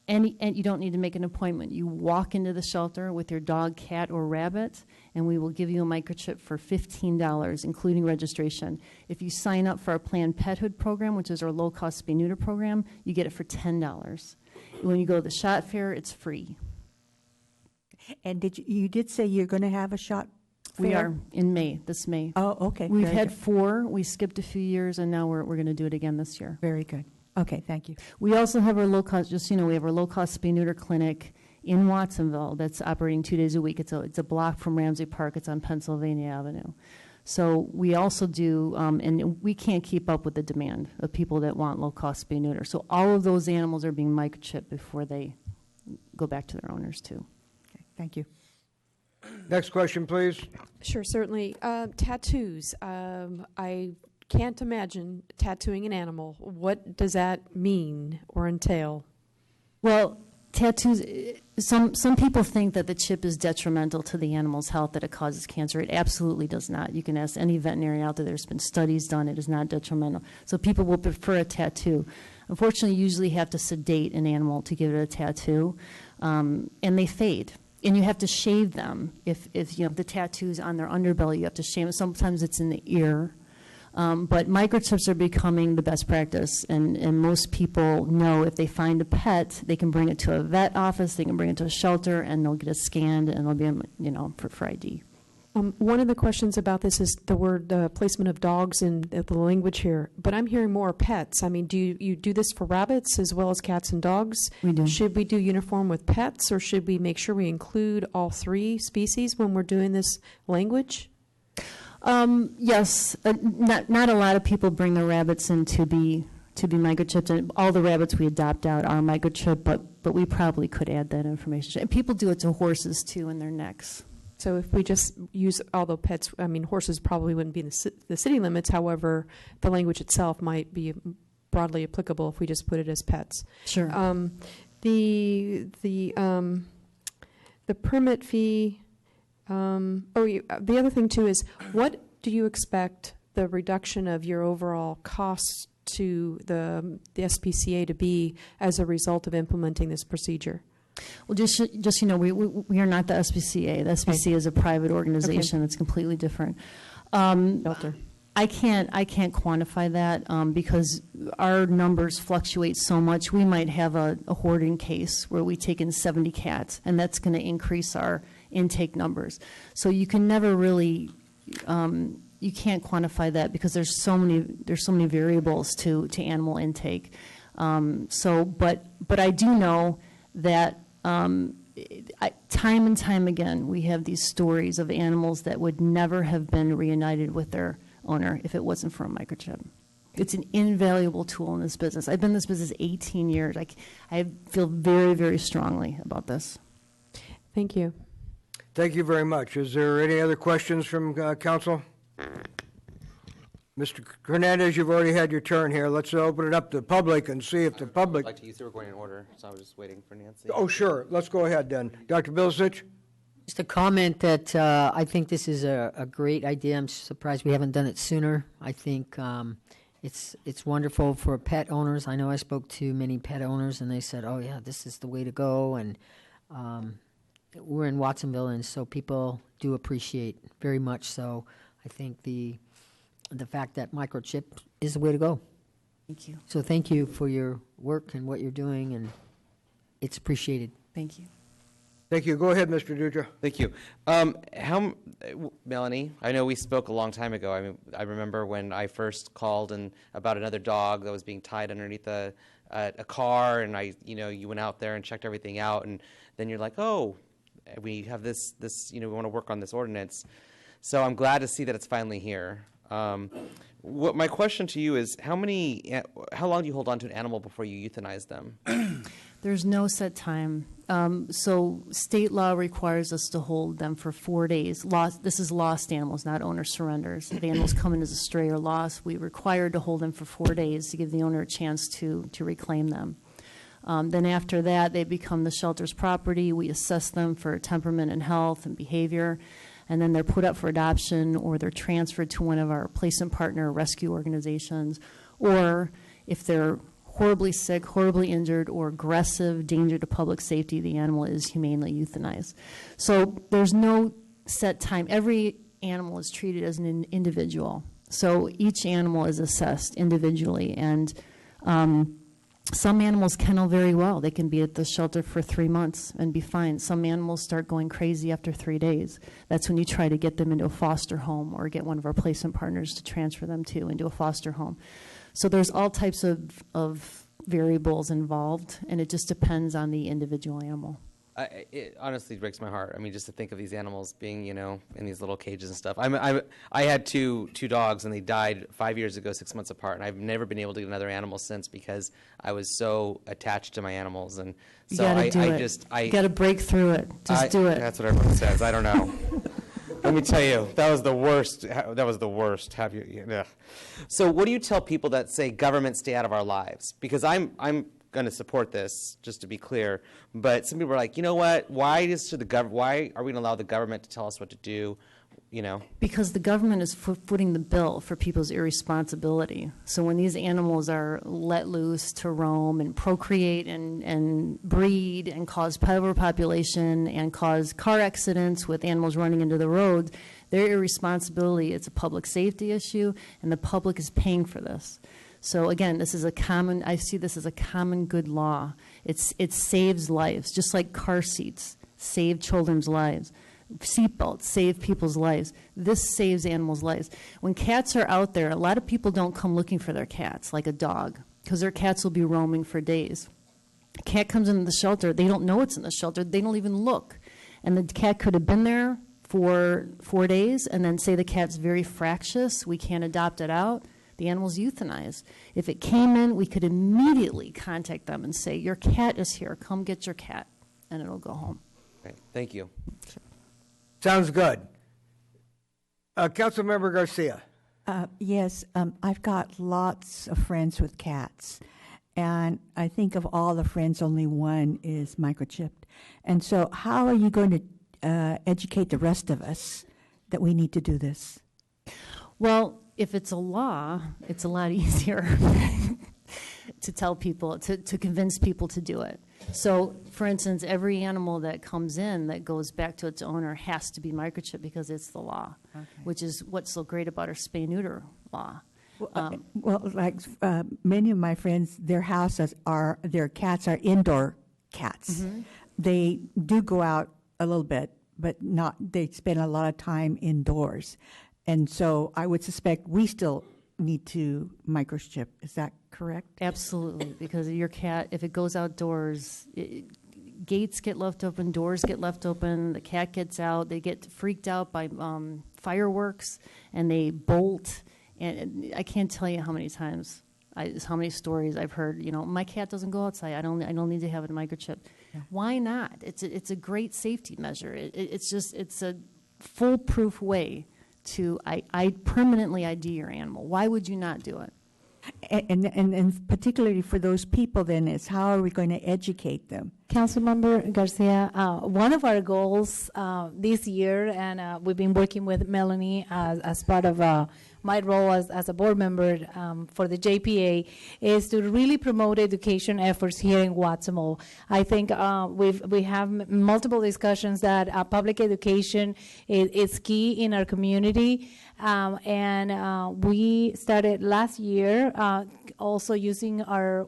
Speaker 5: And you don't need to make an appointment. You walk into the shelter with your dog, cat, or rabbit, and we will give you a microchip for $15, including registration. If you sign up for our Planned Pethood program, which is our low-cost spay neuter program, you get it for $10. When you go to the shot fair, it's free.
Speaker 17: And you did say you're going to have a shot?
Speaker 5: We are in May, this May.
Speaker 17: Oh, okay.
Speaker 5: We've had 4. We skipped a few years, and now we're going to do it again this year.
Speaker 17: Very good. Okay, thank you.
Speaker 5: We also have our low-cost, we have our low-cost spay neuter clinic in Watsonville that's operating 2 days a week. It's a block from Ramsey Park. It's on Pennsylvania Avenue. So we also do, and we can't keep up with the demand of people that want low-cost spay neuter. So all of those animals are being microchipped before they go back to their owners, too.
Speaker 17: Okay, thank you.
Speaker 1: Next question, please.
Speaker 16: Sure, certainly. Tattoos. I can't imagine tattooing an animal. What does that mean or entail?
Speaker 5: Well, tattoos, some people think that the chip is detrimental to the animal's health, that it causes cancer. It absolutely does not. You can ask any veterinarian out there. There's been studies done. It is not detrimental. So people will prefer a tattoo. Unfortunately, you usually have to sedate an animal to give it a tattoo, and they fade. And you have to shave them. If the tattoo's on their underbelly, you have to shave them. Sometimes it's in the ear. But microchips are becoming the best practice, and most people know if they find a pet, they can bring it to a vet office, they can bring it to a shelter, and they'll get it scanned, and they'll be, for ID.
Speaker 16: One of the questions about this is the placement of dogs in the language here, but I'm hearing more pets. I mean, do you do this for rabbits as well as cats and dogs?
Speaker 5: We do.
Speaker 16: Should we do uniform with pets, or should we make sure we include all three species when we're doing this language?
Speaker 5: Yes, not a lot of people bring their rabbits in to be microchipped, and all the rabbits we adopt out are microchipped, but we probably could add that information. And people do it to horses too in their necks.
Speaker 16: So if we just use all the pets, I mean, horses probably wouldn't be in the city limits. However, the language itself might be broadly applicable if we just put it as pets.
Speaker 5: Sure.
Speaker 16: The permit fee. The other thing too is, what do you expect the reduction of your overall costs to the SPCA to be as a result of implementing this procedure?
Speaker 5: Well, just we are not the SPCA. The SPCA is a private organization. It's completely different.
Speaker 16: Shelter.
Speaker 5: I can't quantify that because our numbers fluctuate so much. We might have a hoarding case where we take in 70 cats, and that's going to increase our intake numbers. So you can never really you can't quantify that because there's so many variables to animal intake. But I do know that time and time again we have these stories of animals that would never have been reunited with their owner if it wasn't for a microchip. It's an invaluable tool in this business. I've been in this business 18 years. I feel very, very strongly about this.
Speaker 16: Thank you.
Speaker 1: Thank you very much. Is there any other questions from council? Mr. Hernandez, you've already had your turn here. Let's open it up to the public and see if the public...
Speaker 20: I'd like to use the recording in order, so I was just waiting for Nancy.
Speaker 1: Oh, sure. Let's go ahead then. Dr. Bilicic?
Speaker 15: Just a comment that I think this is a great idea. I'm surprised we haven't done it sooner. I think it's wonderful for pet owners. I know I spoke to many pet owners, and they said, oh, yeah, this is the way to go. And we're in Watsonville, and so people do appreciate very much so. I think the fact that microchip is the way to go.
Speaker 5: Thank you.
Speaker 15: So thank you for your work and what you're doing, and it's appreciated.
Speaker 5: Thank you.
Speaker 1: Thank you. Go ahead, Mr. Dutra.
Speaker 20: Thank you. Melanie, I know we spoke a long time ago. I mean, I remember when I first called about another dog that was being tied underneath a car, and you went out there and checked everything out, and then you're like, oh, we have this, we want to work on this ordinance. So I'm glad to see that it's finally here. What my question to you is, how long do you hold on to an animal before you euthanize them?
Speaker 5: There's no set time. So state law requires us to hold them for 4 days. This is lost animals, not owner surrenders. If animals come in as a stray or lost, we're required to hold them for 4 days to give the owner a chance to reclaim them. Then after that, they become the shelter's property. We assess them for temperament and health and behavior. And then they're put up for adoption, or they're transferred to one of our placement partner rescue organizations. Or if they're horribly sick, horribly injured, or aggressive, danger to public safety, the animal is humanely euthanized. So there's no set time. Every animal is treated as an individual. So each animal is assessed individually. And some animals kennel very well. They can be at the shelter for 3 months and be fine. Some animals start going crazy after 3 days. That's when you try to get them into a foster home or get one of our placement partners to transfer them into a foster home. So there's all types of variables involved, and it just depends on the individual animal.
Speaker 20: It honestly breaks my heart. I mean, just to think of these animals being, in these little cages and stuff. I had two dogs, and they died 5 years ago, 6 months apart, and I've never been able to get another animal since because I was so attached to my animals. And so
Speaker 5: you got to break through it. Just do it.
Speaker 20: That's what everyone says. I don't know. Let me tell you, that was the worst. So what do you tell people that say government stay out of our lives? Because I'm going to support this, just to be clear. But some people are like, you know what? Why are we going to allow the government to tell us what to do?
Speaker 5: Because the government is footing the bill for people's irresponsibility. So when these animals are let loose to roam and procreate and breed and cause pet overpopulation and cause car accidents with animals running into the road, Their irresponsibility, it's a public safety issue, and the public is paying for this. So again, I see this as a common good law. It saves lives, just like car seats save children's lives. Seatbelts save people's lives. This saves animals' lives. When cats are out there, a lot of people don't come looking for their cats like a dog, because their cats will be roaming for days. A cat comes into the shelter, they don't know it's in the shelter, they don't even look. And the cat could have been there for 4 days, and then say the cat's very fractious, we can't adopt it out. The animal's euthanized. If it came in, we could immediately contact them and say, your cat is here, come get your cat, and it'll go home.
Speaker 20: Okay, thank you.
Speaker 1: Sounds good. Councilmember Garcia.
Speaker 17: Yes, I've got lots of friends with cats. And I think of all the friends, only one is microchipped. And so how are you going to educate the rest of us that we need to do this?
Speaker 5: Well, if it's a law, it's a lot easier to tell people, to convince people to do it. So, for instance, every animal that comes in that goes back to its owner has to be microchipped because it's the law, which is what's so great about our spay-neuter law.
Speaker 17: Many of my friends, their cats are indoor cats.
Speaker 5: Mm-hmm.
Speaker 17: They do go out a little bit, but they spend a lot of time indoors. And so I would suspect we still need to microchip. Is that correct?
Speaker 5: Absolutely, because your cat, if it goes outdoors, gates get left open, doors get left open, the cat gets out, they get freaked out by fireworks, and they bolt. And I can't tell you how many times, how many stories I've heard. My cat doesn't go outside. I don't need to have it microchipped. Yeah. Why not? It's a great safety measure. It's a foolproof way to I permanently ID your animal. Why would you not do it?
Speaker 17: And particularly for those people, then, is how are we going to educate them?
Speaker 12: Councilmember Garcia, one of our goals this year, and we've been working with Melanie as part of my role as a board member for the JPA, is to really promote education efforts here in Watsonville. I think we have multiple discussions that public education is key in our community. And we started last year also using our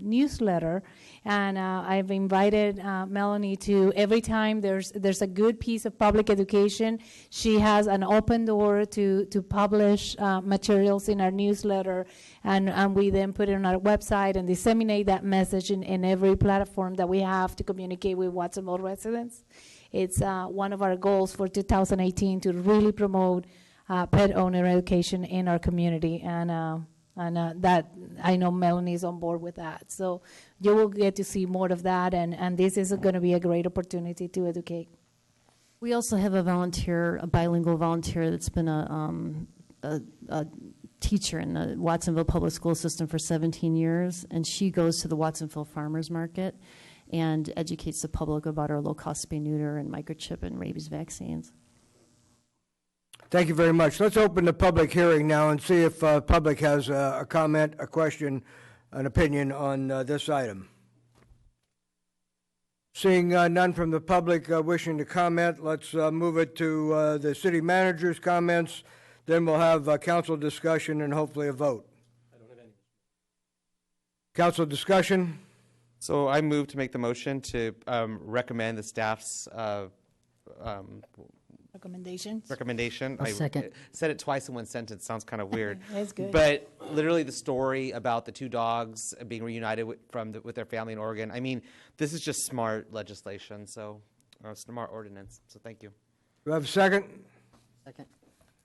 Speaker 12: newsletter, and I've invited Melanie to every time there's a good piece of public education, she has an open door to publish materials in our newsletter, and we then put it on our website and disseminate that message in every platform that we have to communicate with Watsonville residents. It's one of our goals for 2018 to really promote pet owner education in our community, and that I know Melanie's on board with that. So you will get to see more of that, and this is going to be a great opportunity to educate.
Speaker 5: We also have a bilingual volunteer that's been a teacher in the Watsonville public school system for 17 years, and she goes to the Watsonville Farmers Market and educates the public about our low-cost spay-neuter and microchip and rabies vaccines.
Speaker 1: Thank you very much. Let's open the public hearing now and see if public has a comment, a question, an opinion on this item. Seeing none from the public wishing to comment, let's move it to the city manager's comments. Then we'll have council discussion and hopefully a vote. I don't have any. Council discussion.
Speaker 20: So I move to make the motion to recommend the staff's recommendation.
Speaker 15: I'll second.
Speaker 20: I said it twice in one sentence. Sounds kind of weird.
Speaker 12: That's good.
Speaker 20: But literally the story about the two dogs being reunited with their family in Oregon. I mean, this is just smart legislation, or smart ordinance. So thank you.
Speaker 1: Do we have a second?
Speaker 15: Second.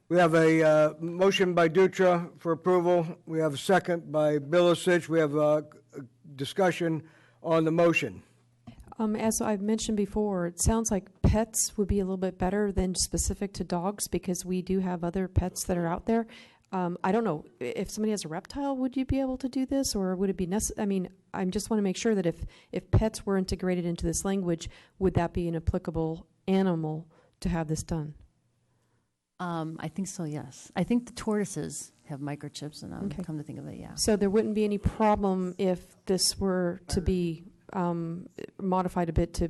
Speaker 1: We have a motion by Dutra for approval. We have a second by Bilicic. We have a discussion on the motion.
Speaker 16: As I've mentioned before, it sounds like pets would be a little bit better than specific to dogs, because we do have other pets that are out there. I don't know, if somebody has a reptile, would you be able to do this, or would it be necessary? I mean, I just want to make sure that if pets were integrated into this language, would that be an applicable animal to have this done?
Speaker 5: I think so, yes. I think the tortoises have microchips in them, come to think of it, yeah.
Speaker 16: So there wouldn't be any problem if this were to be modified a bit to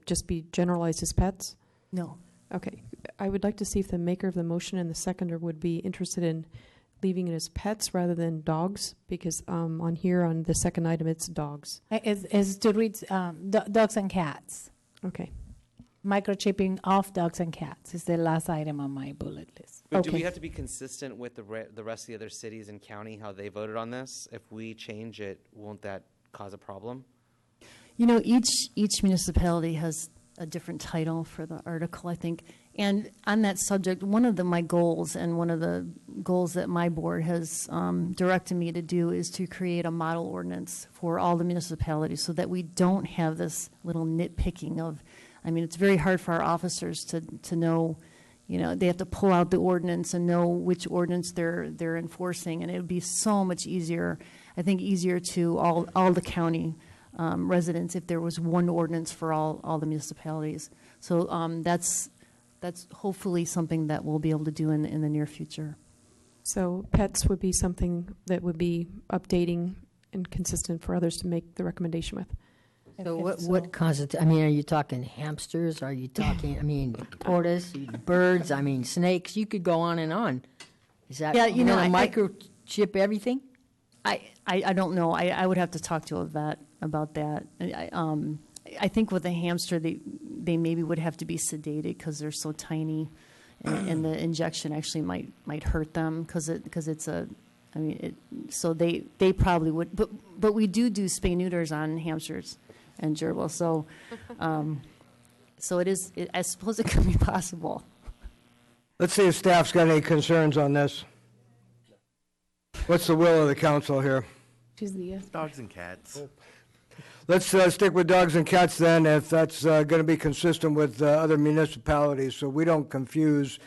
Speaker 16: just be generalized as pets?
Speaker 5: No.
Speaker 16: Okay. I would like to see if the maker of the motion and the seconder would be interested in leaving it as pets rather than dogs, because on here on the second item it's dogs.
Speaker 12: Is to read dogs and cats.
Speaker 16: Okay.
Speaker 12: Microchipping of dogs and cats is the last item on my bullet list.
Speaker 20: But do we have to be consistent with the rest of the other cities and county, how they voted on this? If we change it, won't that cause a problem?
Speaker 5: You know, each municipality has a different title for the article, I think. And on that subject, one of my goals, and one of the goals that my board has directed me to do, is to create a model ordinance for all the municipalities so that we don't have this little nitpicking of, I mean, it's very hard for our officers to know, you know, they have to pull out the ordinance and know which ordinance they're enforcing, and it would be so much easier, I think, easier to all the county residents if there was one ordinance for all the municipalities. So that's hopefully something that we'll be able to do in the near future.
Speaker 16: So pets would be something that would be updating and consistent for others to make the recommendation with.
Speaker 15: So what constitutes, I mean, are you talking hamsters? Are you talking, I mean, tortoise, birds, I mean, snakes? You could go on and on. Is that,
Speaker 5: you know,
Speaker 15: microchip everything?
Speaker 5: I don't know. I would have to talk to a vet about that. I think with a hamster, they maybe would have to be sedated because they're so tiny, and the injection actually might hurt them because it's a, I mean, so they probably would. But we do spay neuters on hamsters and gerbils, so so I suppose it could be possible.
Speaker 1: Let's see if staff's got any concerns on this. What's the will of the council here?
Speaker 18: Dogs and cats.
Speaker 1: Let's stick with dogs and cats then, if that's going to be consistent with other municipalities, so we don't confuse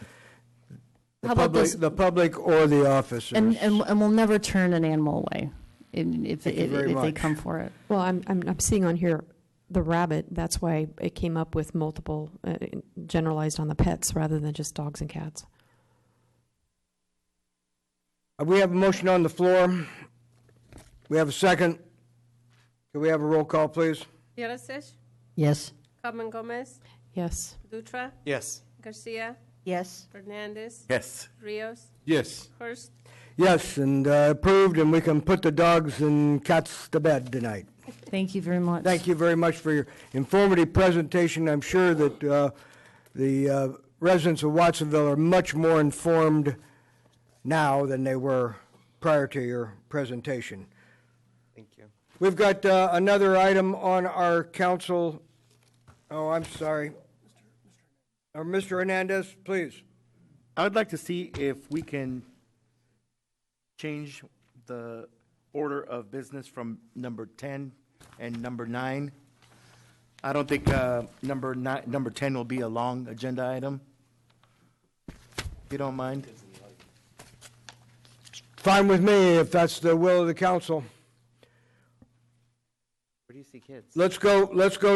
Speaker 5: How about this?
Speaker 1: the public or the officers.
Speaker 5: And we'll never turn an animal away if
Speaker 1: Thank you very
Speaker 5: they
Speaker 1: much.
Speaker 5: come for it.
Speaker 16: Well, I'm seeing on here the rabbit. That's why it came up with multiple generalized on the pets rather than just dogs and cats.
Speaker 1: We have a motion on the floor. We have a second. Can we have a roll call, please?
Speaker 2: Yarosich,
Speaker 15: Yes.
Speaker 2: Kaufman Gomez,
Speaker 16: Yes.
Speaker 2: Dutra,
Speaker 20: Yes.
Speaker 2: Garcia,
Speaker 15: Yes.
Speaker 2: Fernandez,
Speaker 18: Yes.
Speaker 2: Rios,
Speaker 9: Yes.
Speaker 2: Hurst.
Speaker 1: Yes, and approved, and we can put the dogs and cats to bed tonight.
Speaker 5: Thank you very much.
Speaker 1: Thank you very much for your informative presentation. I'm sure that the residents of Watsonville are much more informed now than they were prior to your presentation.
Speaker 20: Thank you.
Speaker 1: We've got another item on our council. Oh, I'm sorry. Mr. Hernandez, please.
Speaker 18: I would like to see if we can change the order of business from number 10 and number 9. I don't think number 10 will be a long agenda item. If you don't mind.
Speaker 1: Fine with me if that's the will of the council.
Speaker 20: Where do you see kids?
Speaker 1: Let's go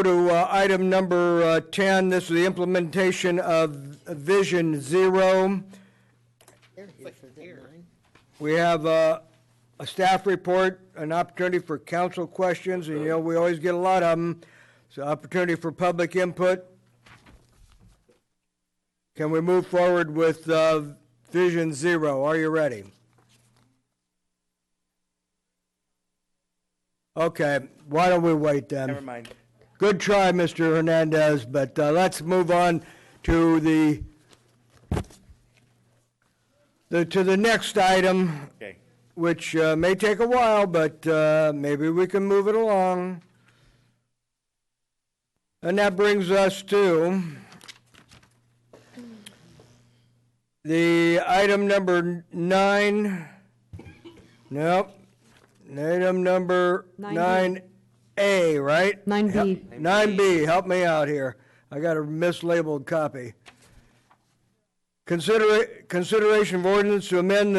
Speaker 1: to item number 10. This is the implementation of Vision Zero. We have a staff report, an opportunity for council questions, and you know we always get a lot of them. So opportunity for public input. Can we move forward with Vision Zero? Are you ready? Okay, why don't we wait then?
Speaker 18: Never mind.
Speaker 1: Good try, Mr. Hernandez, but let's move on to the next item,
Speaker 18: Okay.
Speaker 1: which may take a while, but maybe we can move it along. And that brings us to the item number 9. Nope. Item number 9A, right?
Speaker 16: 9B.
Speaker 1: 9B, help me out here. I got a mislabeled copy. Consideration of ordinance to amend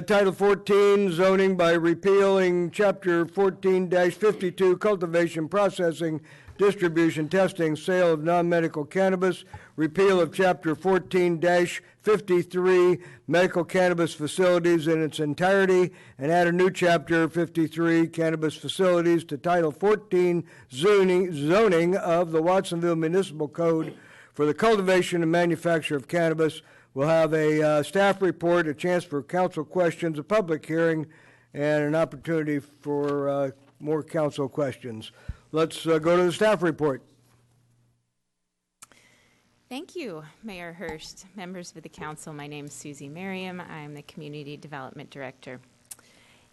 Speaker 1: Title 14 zoning by repealing Chapter 14-52 cultivation, processing, distribution, testing, sale of non-medical cannabis, repeal of Chapter 14-53 medical cannabis facilities in its entirety, and add a new Chapter 53 cannabis facilities to Title 14 zoning of the Watsonville Municipal Code for the cultivation and manufacture of cannabis. We'll have a staff report, a chance for council questions, a public hearing, and an opportunity for more council questions. Let's go to the staff report.
Speaker 6: Thank you, Mayor Hurst, members of the council. My name is Susie Merriam. I'm the Community Development Director.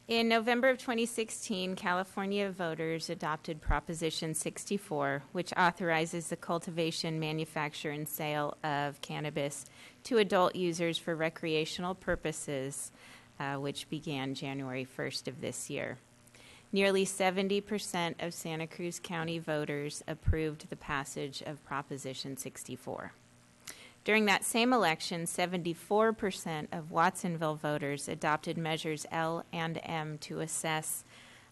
Speaker 6: In November of 2016, California voters adopted Proposition 64, which authorizes the cultivation, manufacture, and sale of cannabis to adult users for recreational purposes, which began January 1st of this year. Nearly 70% of Santa Cruz County voters approved the passage of Proposition 64. During that same election, 74% of Watsonville voters adopted measures L and M to assess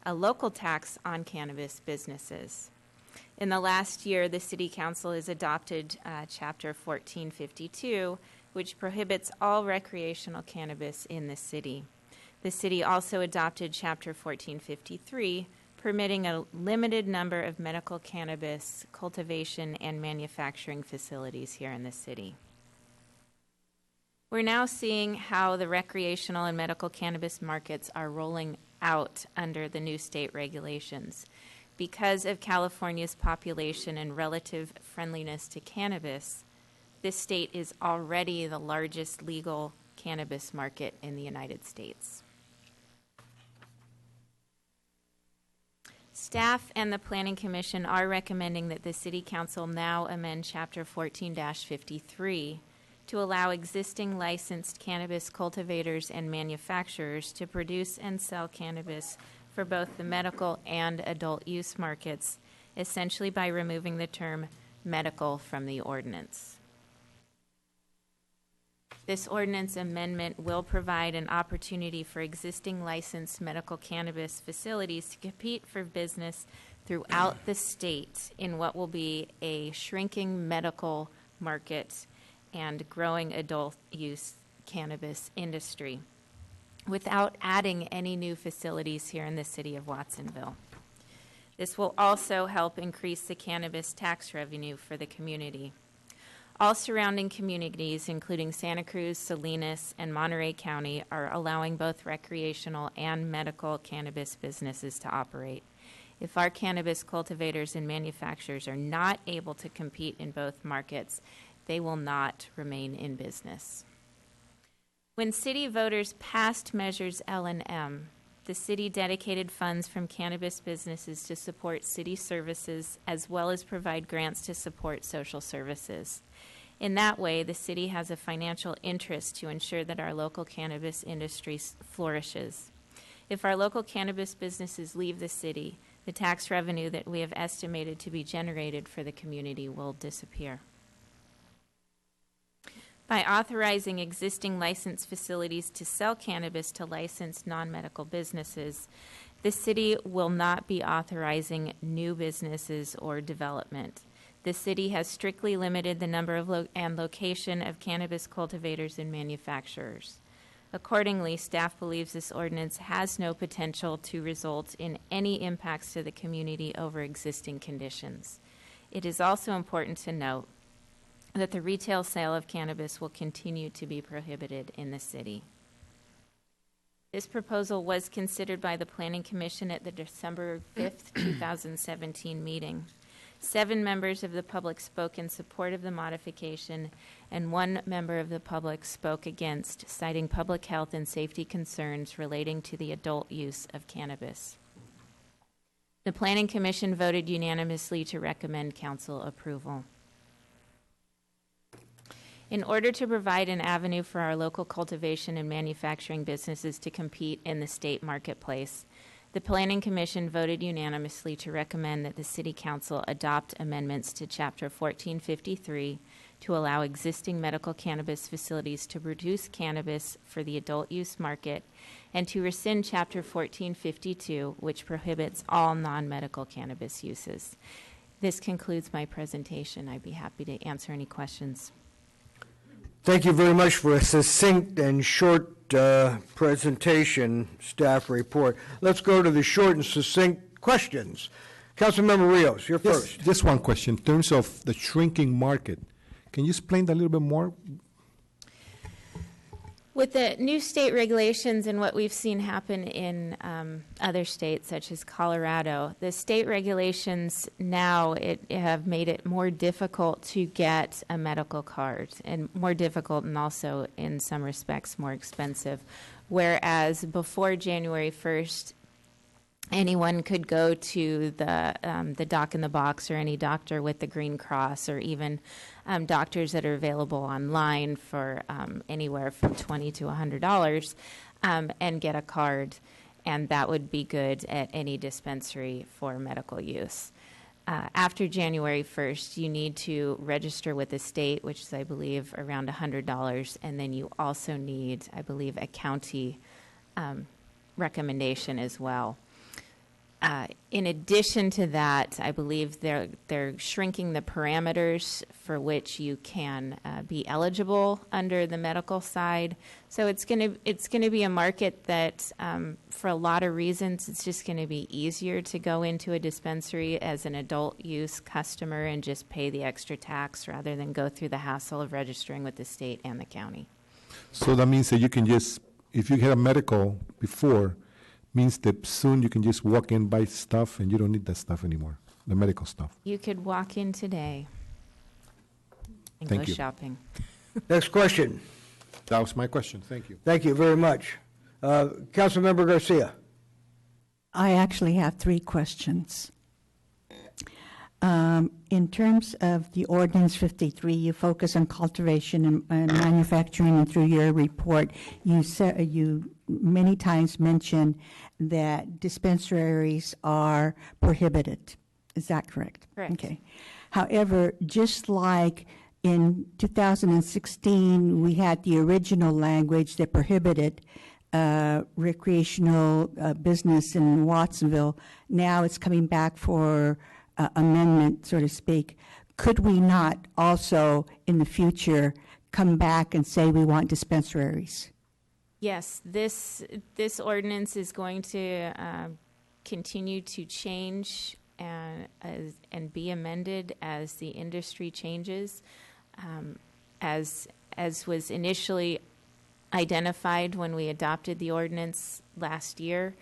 Speaker 6: a local tax on cannabis businesses. In the last year, the City Council has adopted Chapter 1452, which prohibits all recreational cannabis in the city. The city also adopted Chapter 1453, permitting a limited number of medical cannabis cultivation and manufacturing facilities here in the city. We're now seeing how the recreational and medical cannabis markets are rolling out under the new state regulations. Because of California's population and relative friendliness to cannabis, this state is already the largest legal cannabis market in the United States. Staff and the Planning Commission are recommending that the City Council now amend Chapter 14-53 to allow existing licensed cannabis cultivators and manufacturers to produce and sell cannabis for both the medical and adult use markets, essentially by removing the term medical from the ordinance. This ordinance amendment will provide an opportunity for existing licensed medical cannabis facilities to compete for business throughout the state in what will be a shrinking medical market and growing adult use cannabis industry without adding any new facilities here in the city of Watsonville. This will also help increase the cannabis tax revenue for the community. All surrounding communities, including Santa Cruz, Salinas, and Monterey County, are allowing both recreational and medical cannabis businesses to operate. If our cannabis cultivators and manufacturers are not able to compete in both markets, they will not remain in business. When city voters passed measures L and M, the city dedicated funds from cannabis businesses to support city services as well as provide grants to support social services. In that way, the city has a financial interest to ensure that our local cannabis industry flourishes. If our local cannabis businesses leave the city, the tax revenue that we have estimated to be generated for the community will disappear. By authorizing existing licensed facilities to sell cannabis to licensed non-medical businesses, the city will not be authorizing new businesses or development. The city has strictly limited the number of and location of cannabis cultivators and manufacturers. Accordingly, staff believes this ordinance has no potential to result in any impacts to the community over existing conditions. It is also important to note that the retail sale of cannabis will continue to be prohibited in the city. This proposal was considered by the Planning Commission at the December 5th, 2017 meeting. 7 members of the public spoke in support of the modification, and 1 member of the public spoke against, citing public health and safety concerns relating to the adult use of cannabis. The Planning Commission voted unanimously to recommend council approval. In order to provide an avenue for our local cultivation and manufacturing businesses to compete in the state marketplace, the Planning Commission voted unanimously to recommend that the City Council adopt amendments to Chapter 1453 to allow existing medical cannabis facilities to produce cannabis for the adult use market and to rescind Chapter 1452, which prohibits all non-medical cannabis uses. This concludes my presentation. I'd be happy to answer any questions.
Speaker 1: Thank you very much for a succinct and short presentation, staff report. Let's go to the short and succinct questions. Councilmember Rios, you're first.
Speaker 4: Just one question. In terms of the shrinking market, Can you explain that a little bit more?
Speaker 6: With the new state regulations and what we've seen happen in other states, such as Colorado, the state regulations now have made it more difficult to get a medical card, and more difficult, and also in some respects more expensive. Whereas before January 1st, anyone could go to the Doc in the Box or any doctor with the Green Cross, or even doctors that are available online for anywhere from $20 to $100, and get a card, and that would be good at any dispensary for medical use. After January 1st, you need to register with the state, which is, I believe, around $100, and then you also need, I believe, a county recommendation as well. In addition to that, I believe they're shrinking the parameters for which you can be eligible under the medical side. So it's going to be a market that, for a lot of reasons, it's just going to be easier to go into a dispensary as an adult use customer and just pay the extra tax rather than go through the hassle of registering with the state and the county.
Speaker 4: So that means that you can just, if you had a medical before, means that soon you can just walk in, buy stuff, and you don't need that stuff anymore, the medical stuff.
Speaker 6: You could walk in today and
Speaker 4: Thank
Speaker 6: go
Speaker 4: you.
Speaker 6: shopping.
Speaker 1: Next question.
Speaker 4: That was my question. Thank you.
Speaker 1: Thank you very much. Councilmember Garcia.
Speaker 17: I actually have 3 questions. In terms of the Ordinance 53, you focus on cultivation and manufacturing, and through your report, you many times mention that dispensaries are prohibited. Is that correct?
Speaker 6: Correct.
Speaker 17: Okay. However, just like in 2016, we had the original language that prohibited recreational business in Watsonville. Now it's coming back for amendment, so to speak. Could we not also, in the future, come back and say we want dispensaries?
Speaker 6: Yes, this ordinance is going to continue to change and be amended as the industry changes. As was initially identified when we adopted the ordinance last year,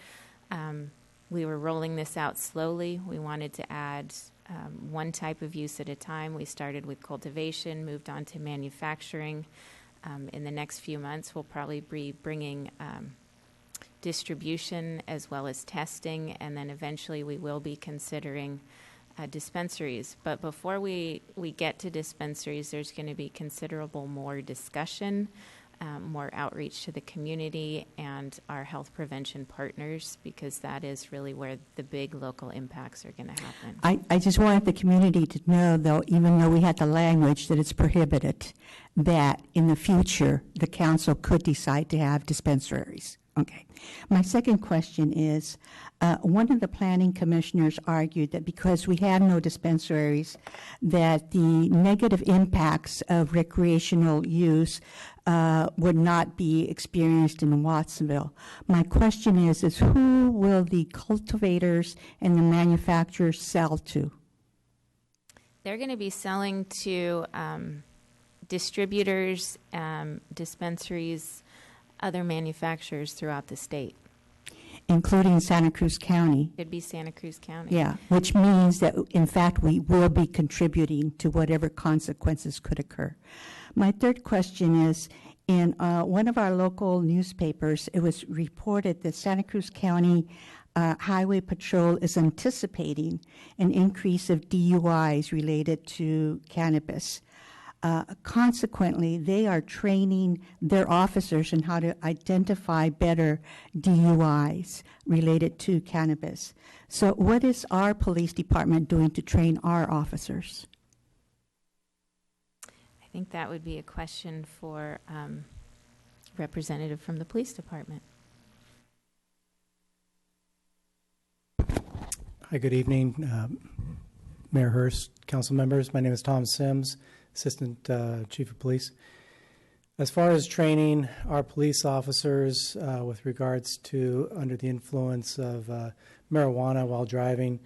Speaker 6: we were rolling this out slowly. We wanted to add one type of use at a time. We started with cultivation, moved on to manufacturing. In the next few months, we'll probably be bringing distribution as well as testing, and then eventually we will be considering dispensaries. But before we get to dispensaries, there's going to be considerable more discussion, more outreach to the community and our health prevention partners, because that is really where the big local impacts are going to happen.
Speaker 17: I just wanted the community to know, though, even though we had the language that it's prohibited, that in the future the council could decide to have dispensaries. Okay. My second question is, one of the planning commissioners argued that because we have no dispensaries, that the negative impacts of recreational use would not be experienced in Watsonville. My question is who will the cultivators and the manufacturers sell to?
Speaker 6: They're going to be selling to distributors, dispensaries, other manufacturers throughout the state.
Speaker 17: Including Santa Cruz County.
Speaker 6: Could be Santa Cruz County.
Speaker 17: Yeah, which means that, in fact, we will be contributing to whatever consequences could occur. My third question is, in one of our local newspapers, it was reported that Santa Cruz County Highway Patrol is anticipating an increase of DUIs related to cannabis. Consequently, they are training their officers in how to identify better DUIs related to cannabis. So what is our police department doing to train our officers?
Speaker 6: I think that would be a question for representative from the police department.
Speaker 3: Hi, good evening, Mayor Hurst, council members. My name is Tom Sims, Assistant Chief of Police. As far as training our police officers with regards to under the influence of marijuana while driving,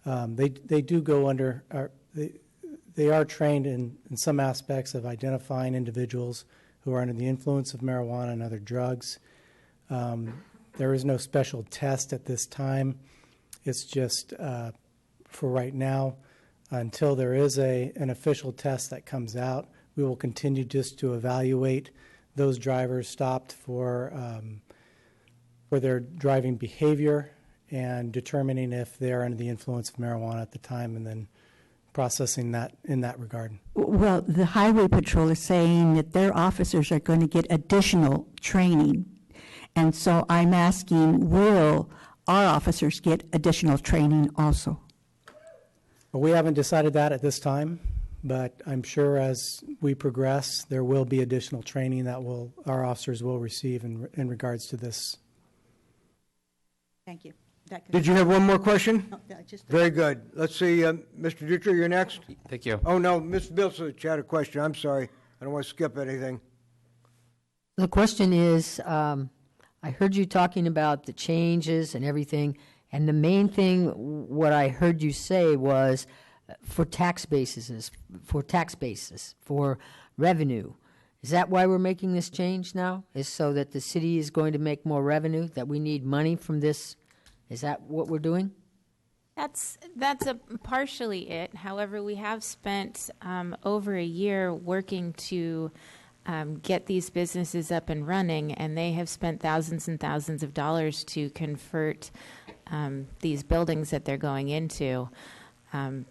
Speaker 3: they do go under they are trained in some aspects of identifying individuals who are under the influence of marijuana and other drugs. There is no special test at this time. It's just for right now, until there is an official test that comes out, we will continue just to evaluate those drivers stopped for their driving behavior and determining if they are under the influence of marijuana at the time, and then processing that in that regard.
Speaker 17: Well, the Highway Patrol is saying that their officers are going to get additional training. And so I'm asking, will our officers get additional training also?
Speaker 3: Well, we haven't decided that at this time, but I'm sure as we progress, there will be additional training that our officers will receive in regards to this.
Speaker 17: Thank you.
Speaker 1: Did you have one more question?
Speaker 17: No, just
Speaker 1: Very good. Let's see, Mr. Dutra, you're next.
Speaker 14: Thank you.
Speaker 1: Oh, no, Mr. Bilsich had a question. I'm sorry. I don't want to skip anything.
Speaker 15: The question is, I heard you talking about the changes and everything, and the main thing, what I heard you say was for tax bases, for revenue. Is that why we're making this change now? Is so that the city is going to make more revenue, that we need money from this? Is that what we're doing?
Speaker 6: That's partially it. However, we have spent over a year working to get these businesses up and running, and they have spent thousands and thousands of dollars to convert these buildings that they're going into.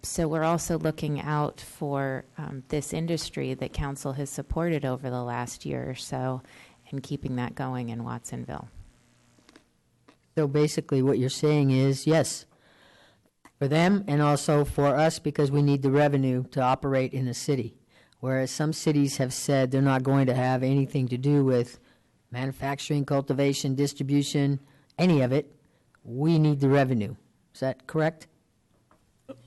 Speaker 6: So we're also looking out for this industry that council has supported over the last year or so and keeping that going in Watsonville.
Speaker 15: So basically what you're saying is, yes, for them and also for us, because we need the revenue to operate in the city. Whereas some cities have said they're not going to have anything to do with manufacturing, cultivation, distribution, any of it. We need the revenue. Is that correct?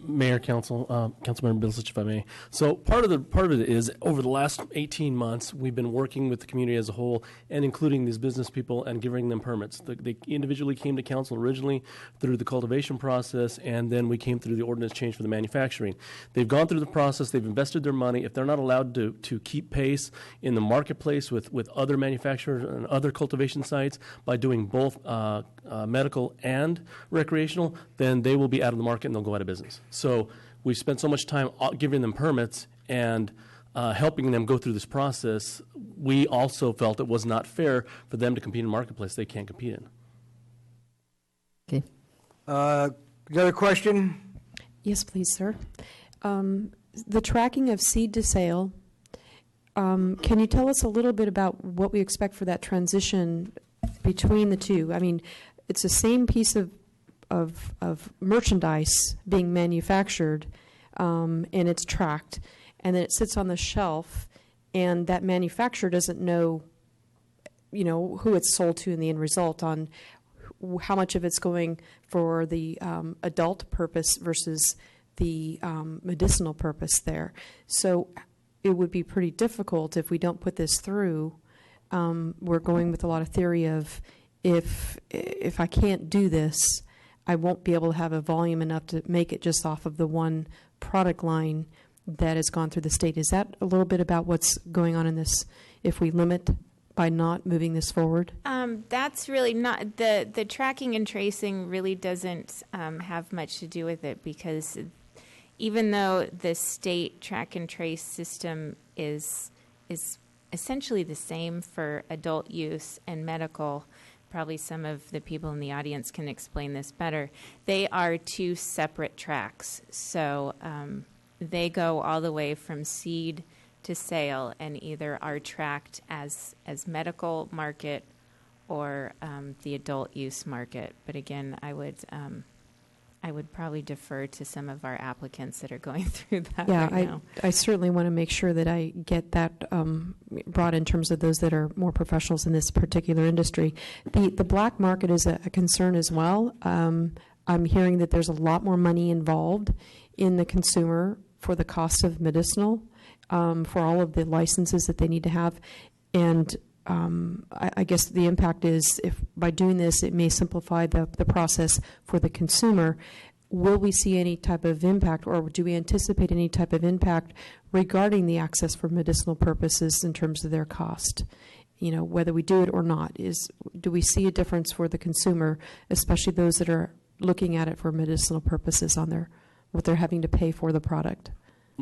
Speaker 22: Mayor, Council, Councilmember Bilsich, if I may. So part of it is over the last 18 months, we've been working with the community as a whole and including these business people and giving them permits. They individually came to council originally through the cultivation process, and then we came through the ordinance change for the manufacturing. They've gone through the process. They've invested their money. If they're not allowed to keep pace in the marketplace with other manufacturers and other cultivation sites by doing both medical and recreational, then they will be out of the market and they'll go out of business. So we spent so much time giving them permits and helping them go through this process. We also felt it was not fair for them to compete in a marketplace they can't compete in.
Speaker 15: Okay.
Speaker 1: Another question?
Speaker 16: Yes, please, sir. The tracking of seed to sale, can you tell us a little bit about what we expect for that transition between the two? I mean, it's the same piece of merchandise being manufactured, and it's tracked, and then it sits on the shelf, and that manufacturer doesn't know, who it's sold to in the end result on how much of it's going for the adult purpose versus the medicinal purpose there. So it would be pretty difficult if we don't put this through. We're going with a lot of theory of if I can't do this, I won't be able to have a volume enough to make it just off of the one product line that has gone through the state. Is that a little bit about what's going on in this, if we limit by not moving this forward?
Speaker 6: That's really not, the tracking and tracing really doesn't have much to do with it, because even though the state track and trace system is essentially the same for adult use and medical, probably some of the people in the audience can explain this better. They are two separate tracks. So they go all the way from seed to sale and either are tracked as medical market or the adult use market. But again, I would probably defer to some of our applicants that are going through that right now.
Speaker 16: I certainly want to make sure that I get that brought in terms of those that are more professionals in this particular industry. The black market is a concern as well. I'm hearing that there's a lot more money involved in the consumer for the cost of medicinal, for all of the licenses that they need to have. And I guess the impact is, if by doing this, it may simplify the process for the consumer. will we see any type of impact, or do we anticipate any type of impact regarding the access for medicinal purposes in terms of their cost? You know, whether we do it or not, do we see a difference for the consumer, especially those that are looking at it for medicinal purposes on what they're having to pay for the product?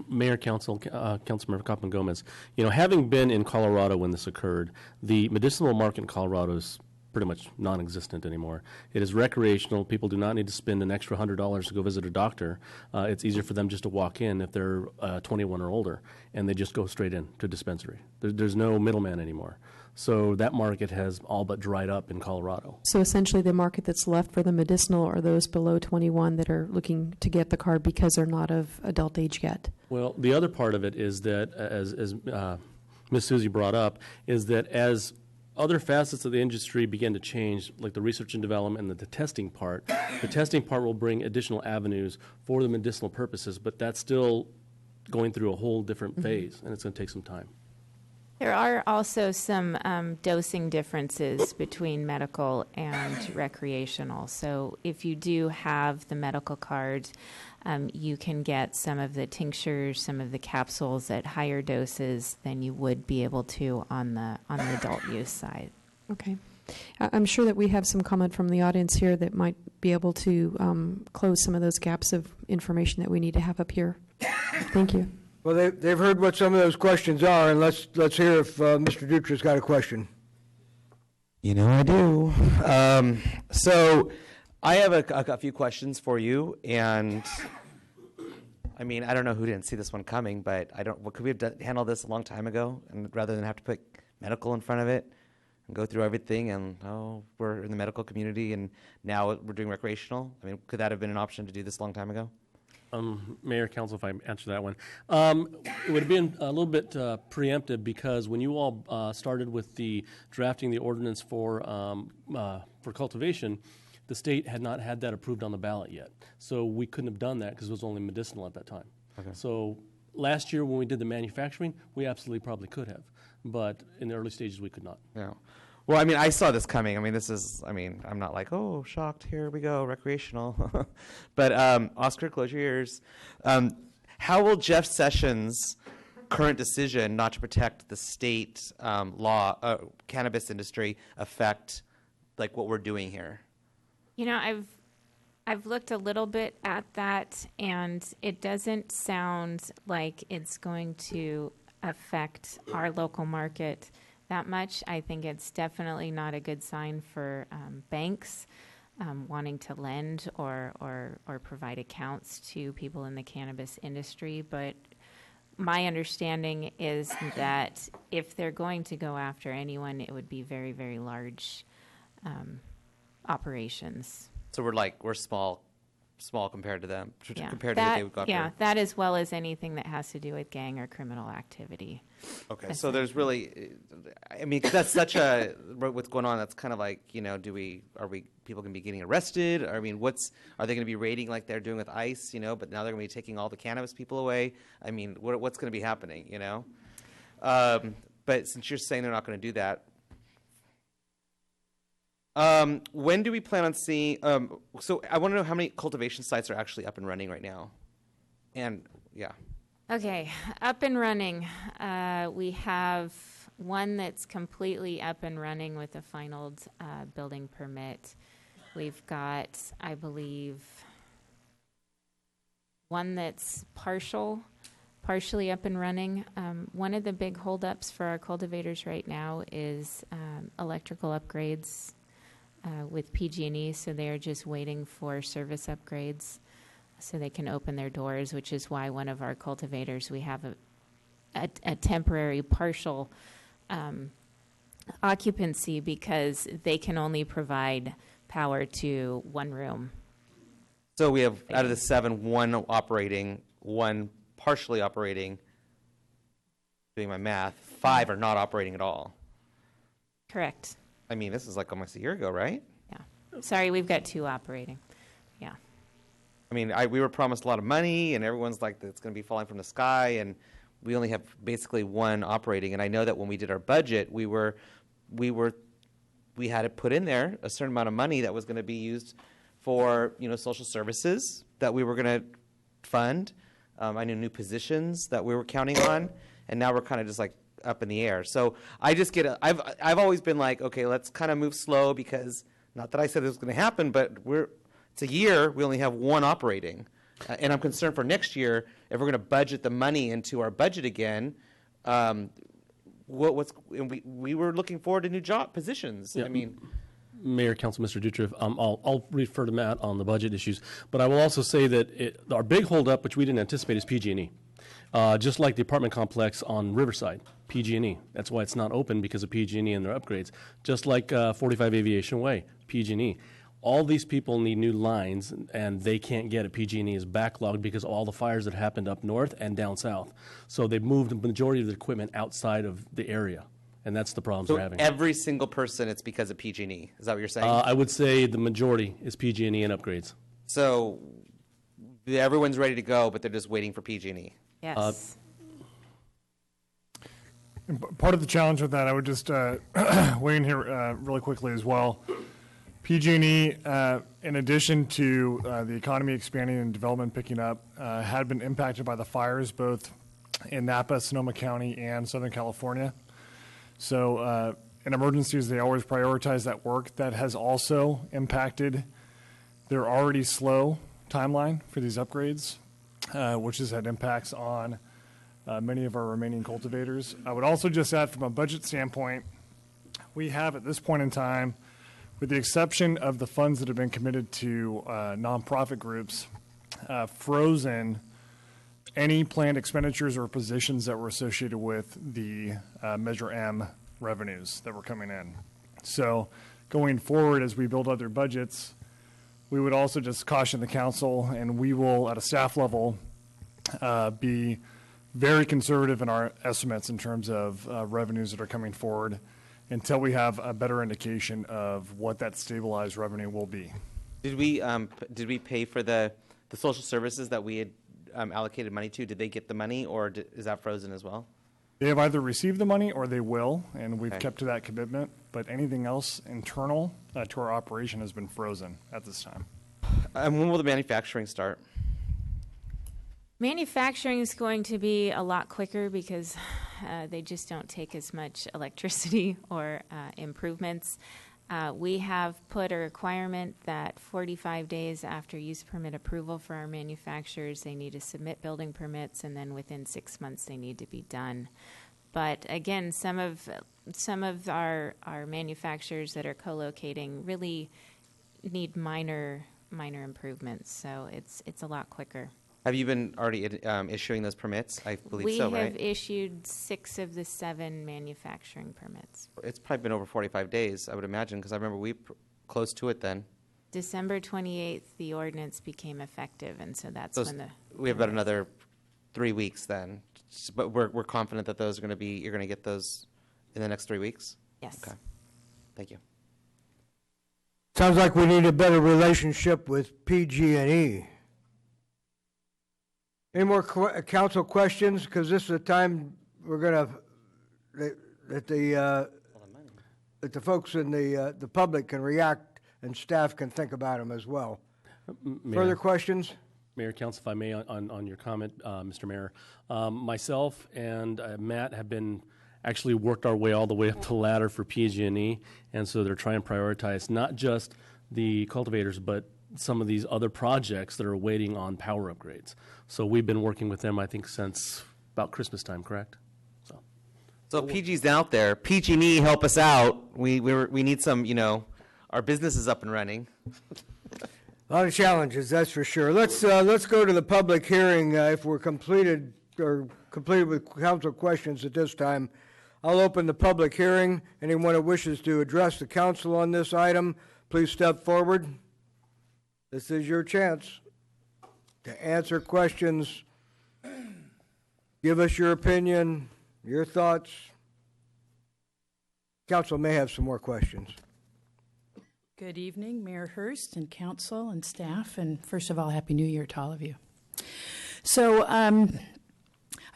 Speaker 22: Mayor, Council, Councilmember Kaufman Gomez, having been in Colorado when this occurred, the medicinal market in Colorado is pretty much non-existent anymore. It is recreational. People do not need to spend an extra $100 to go visit a doctor. It's easier for them just to walk in if they're 21 or older, and they just go straight in to dispensary. There's no middleman anymore. So that market has all but dried up in Colorado.
Speaker 16: So essentially the market that's left for the medicinal are those below 21 that are looking to get the card because they're not of adult age yet.
Speaker 22: Well, the other part of it is that, as Ms. Susie brought up, is that as other facets of the industry begin to change, like the research and development and the testing part will bring additional avenues for the medicinal purposes, but that's still going through a whole different phase, and it's going to take some time.
Speaker 6: There are also some dosing differences between medical and recreational. So if you do have the medical card, you can get some of the tinctures, some of the capsules at higher doses than you would be able to on the adult use side.
Speaker 16: Okay. I'm sure that we have some comment from the audience here that might be able to close some of those gaps of information that we need to have up here. Thank you.
Speaker 1: Well, they've heard what some of those questions are, and let's hear if Mr. Dutra's got a question.
Speaker 20: You know I do. So I have a few questions for you, and I mean, I don't know who didn't see this one coming, but could we have handled this a long time ago, and rather than have to put medical in front of it and go through everything, and we're in the medical community, and now we're doing recreational? I mean, could that have been an option to do this a long time ago?
Speaker 22: Mayor, Council, if I answer that one. It would have been a little bit preemptive because when you all started with the drafting the ordinance for cultivation, the state had not had that approved on the ballot yet. So we couldn't have done that because it was only medicinal at that time.
Speaker 20: Okay.
Speaker 22: So last year when we did the manufacturing, we absolutely probably could have. But in the early stages, we could not.
Speaker 20: Yeah. Well, I mean, I saw this coming. I mean, I'm not like, oh, shocked, here we go, recreational. But Oscar, close your ears. How will Jeff Sessions' current decision not to protect the state cannabis industry affect like what we're doing here?
Speaker 6: You know, I've looked a little bit at that, and it doesn't sound like it's going to affect our local market that much. I think it's definitely not a good sign for banks wanting to lend or provide accounts to people in the cannabis industry. But my understanding is that if they're going to go after anyone, it would be very, very large operations.
Speaker 20: So we're small compared to them, compared to
Speaker 6: that,
Speaker 20: what they've got.
Speaker 6: Yeah, that as well as anything that has to do with gang or criminal activity.
Speaker 20: Okay, so there's really, I mean, 'cause that's such a what's going on. That's kind of like, people can be getting arrested? I mean, are they going to be raiding like they're doing with ICE? But now they're going to be taking all the cannabis people away. I mean, what's going to be happening? But since you're saying they're not going to do that. When do we plan on seeing? So I want to know how many cultivation sites are actually up and running right now, and yeah.
Speaker 6: Okay, up and running. We have one that's completely up and running with a final building permit. We've got, I believe, one that's partially up and running. One of the big holdups for our cultivators right now is electrical upgrades. With PG&E, so they are just waiting for service upgrades so they can open their doors, which is why one of our cultivators, we have a temporary partial occupancy because they can only provide power to one room.
Speaker 20: So we have, out of the 7, 1 operating, 1 partially operating, doing my math, 5 are not operating at all.
Speaker 6: Correct.
Speaker 20: I mean, this is like almost a year ago, right?
Speaker 6: Yeah. Sorry, we've got 2 operating. Yeah.
Speaker 20: I mean, we were promised a lot of money, and everyone's like, it's going to be falling from the sky, and we only have basically 1 operating. And I know that when we did our budget, we had to put in there a certain amount of money that was going to be used for, social services that we were going to fund. I knew new positions that we were counting on, and now we're kind of just like up in the air. So I just get I've always been like, okay, let's kind of move slow, because not that I said it was going to happen, but it's a year, we only have one operating. And I'm concerned for next year, if we're going to budget the money into our budget again, we were looking forward to new job positions.
Speaker 22: Yeah.
Speaker 20: I mean,
Speaker 22: Mayor, Council, Mr. Dutra, I'll refer to Matt on the budget issues, but I will also say that our big holdup, which we didn't anticipate, is PG&E. Just like the apartment complex on Riverside, PG&E. That's why it's not open, because of PG&E and their upgrades. Just like 45 Aviation Way, PG&E. All these people need new lines, and they can't get it. PG&E is backlogged because of all the fires that happened up north and down south. So they've moved the majority of the equipment outside of the area, and that's the problems
Speaker 20: so
Speaker 22: we're having.
Speaker 20: every single person, it's because of PG&E. Is that what you're saying?
Speaker 22: I would say the majority is PG&E and upgrades.
Speaker 20: So everyone's ready to go, but they're just waiting for PG&E.
Speaker 2: Yes.
Speaker 14: Part of the challenge with that, I would just weigh in here really quickly as well. PG&E, in addition to the economy expanding and development picking up, had been impacted by the fires both in Napa, Sonoma County, and Southern California. So in emergencies, they always prioritize that work. That has also impacted their already slow timeline for these upgrades, which has had impacts on many of our remaining cultivators. I would also just add, from a budget standpoint, we have at this point in time, with the exception of the funds that have been committed to nonprofit groups, frozen any planned expenditures or positions that were associated with the Measure M revenues that were coming in. So going forward, as we build other budgets, we would also just caution the council, and we will, at a staff level, be very conservative in our estimates in terms of revenues that are coming forward, until we have a better indication of what that stabilized revenue will be.
Speaker 20: Did we pay for the social services that we had allocated money to? Did they get the money, or is that frozen as well?
Speaker 14: They have either received the money or they will, and we've
Speaker 20: Okay.
Speaker 14: kept to that commitment. But anything else internal to our operation has been frozen at this time.
Speaker 20: And when will the manufacturing start?
Speaker 6: Manufacturing is going to be a lot quicker, because they just don't take as much electricity or improvements. We have put a requirement that 45 days after use permit approval for our manufacturers, they need to submit building permits, and then within 6 months they need to be done. But again, some of our manufacturers that are co-locating really need minor improvements, so it's a lot quicker.
Speaker 20: Have you been already issuing those permits? I believe so, right?
Speaker 6: We have issued 6 of the 7 manufacturing permits.
Speaker 20: It's probably been over 45 days, I would imagine, because I remember we close to it then.
Speaker 6: December 28th, the ordinance became effective, and so that's when the...
Speaker 20: We have about another 3 weeks then. But we're confident that those are going to be, you're going to get those in the next 3 weeks?
Speaker 6: Yes.
Speaker 20: Okay. Thank you.
Speaker 1: Sounds like we need a better relationship with PG&E. Any more council questions? Because this is the time we're going to, that the folks in the public can react, and staff can think about them as well. Further questions?
Speaker 22: Mayor, Council, if I may, on your comment, Mr. Mayor. Myself and Matt have been actually worked our way all the way up the ladder for PG&E, and so they're trying to prioritize not just the cultivators, but some of these other projects that are waiting on power upgrades. So we've been working with them, I think, since about Christmas time, correct?
Speaker 20: So PG's out there. PG&E, help us out. We need some, our business is up and running.
Speaker 1: A lot of challenges, that's for sure. Let's go to the public hearing. If we're completed with council questions at this time, I'll open the public hearing. Anyone who wishes to address the council on this item, please step forward. This is your chance to answer questions, give us your opinion, your thoughts. Council may have some more questions.
Speaker 21: Good evening, Mayor Hurst and council and staff, and first of all, Happy New Year to all of you. So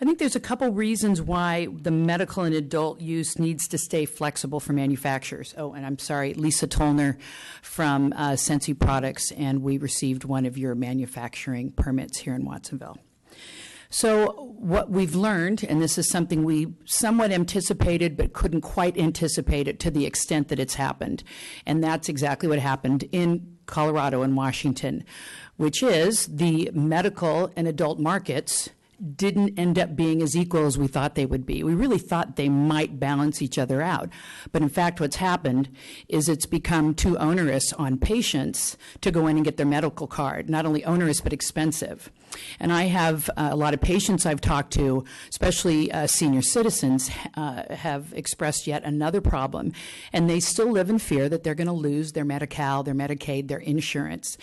Speaker 21: I think there's a couple reasons why the medical and adult use needs to stay flexible for manufacturers. Oh, and I'm sorry, Lisa Tollner from Sensi Products, and we received one of your manufacturing permits here in Watsonville. So what we've learned, and this is something we somewhat anticipated but couldn't quite anticipate it to the extent that it's happened, and that's exactly what happened in Colorado and Washington, which is the medical and adult markets didn't end up being as equal as we thought they would be. We really thought they might balance each other out. But in fact, what's happened is it's become too onerous on patients to go in and get their medical card. Not only onerous, but expensive. And I have a lot of patients I've talked to, especially senior citizens, have expressed yet another problem. And they still live in fear that they're going to lose their Medi-Cal, their Medicaid, their insurance,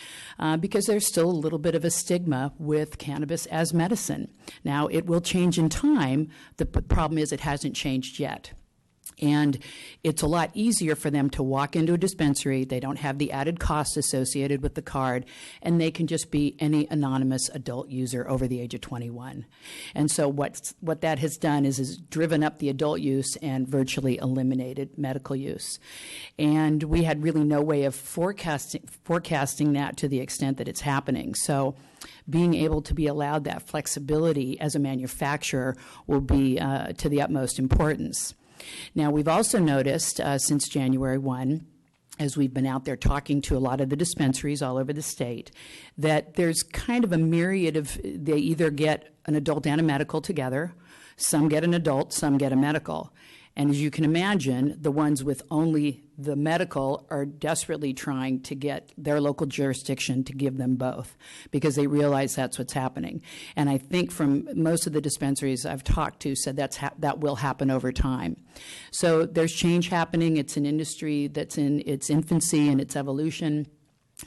Speaker 21: because there's still a little bit of a stigma with cannabis as medicine. Now, it will change in time. The problem is it hasn't changed yet. And it's a lot easier for them to walk into a dispensary. They don't have the added costs associated with the card, and they can just be any anonymous adult user over the age of 21. And so what that has done is driven up the adult use and virtually eliminated medical use. And we had really no way of forecasting that to the extent that it's happening. So being able to be allowed that flexibility as a manufacturer will be to the utmost importance. Now, we've also noticed since January 1, as we've been out there talking to a lot of the dispensaries all over the state, that there's kind of a myriad of, they either get an adult and a medical together, some get an adult, some get a medical. And as you can imagine, the ones with only the medical are desperately trying to get their local jurisdiction to give them both because they realize that's what's happening. And I think from most of the dispensaries I've talked to said that will happen over time. So there's change happening. It's an industry that's in its infancy and its evolution,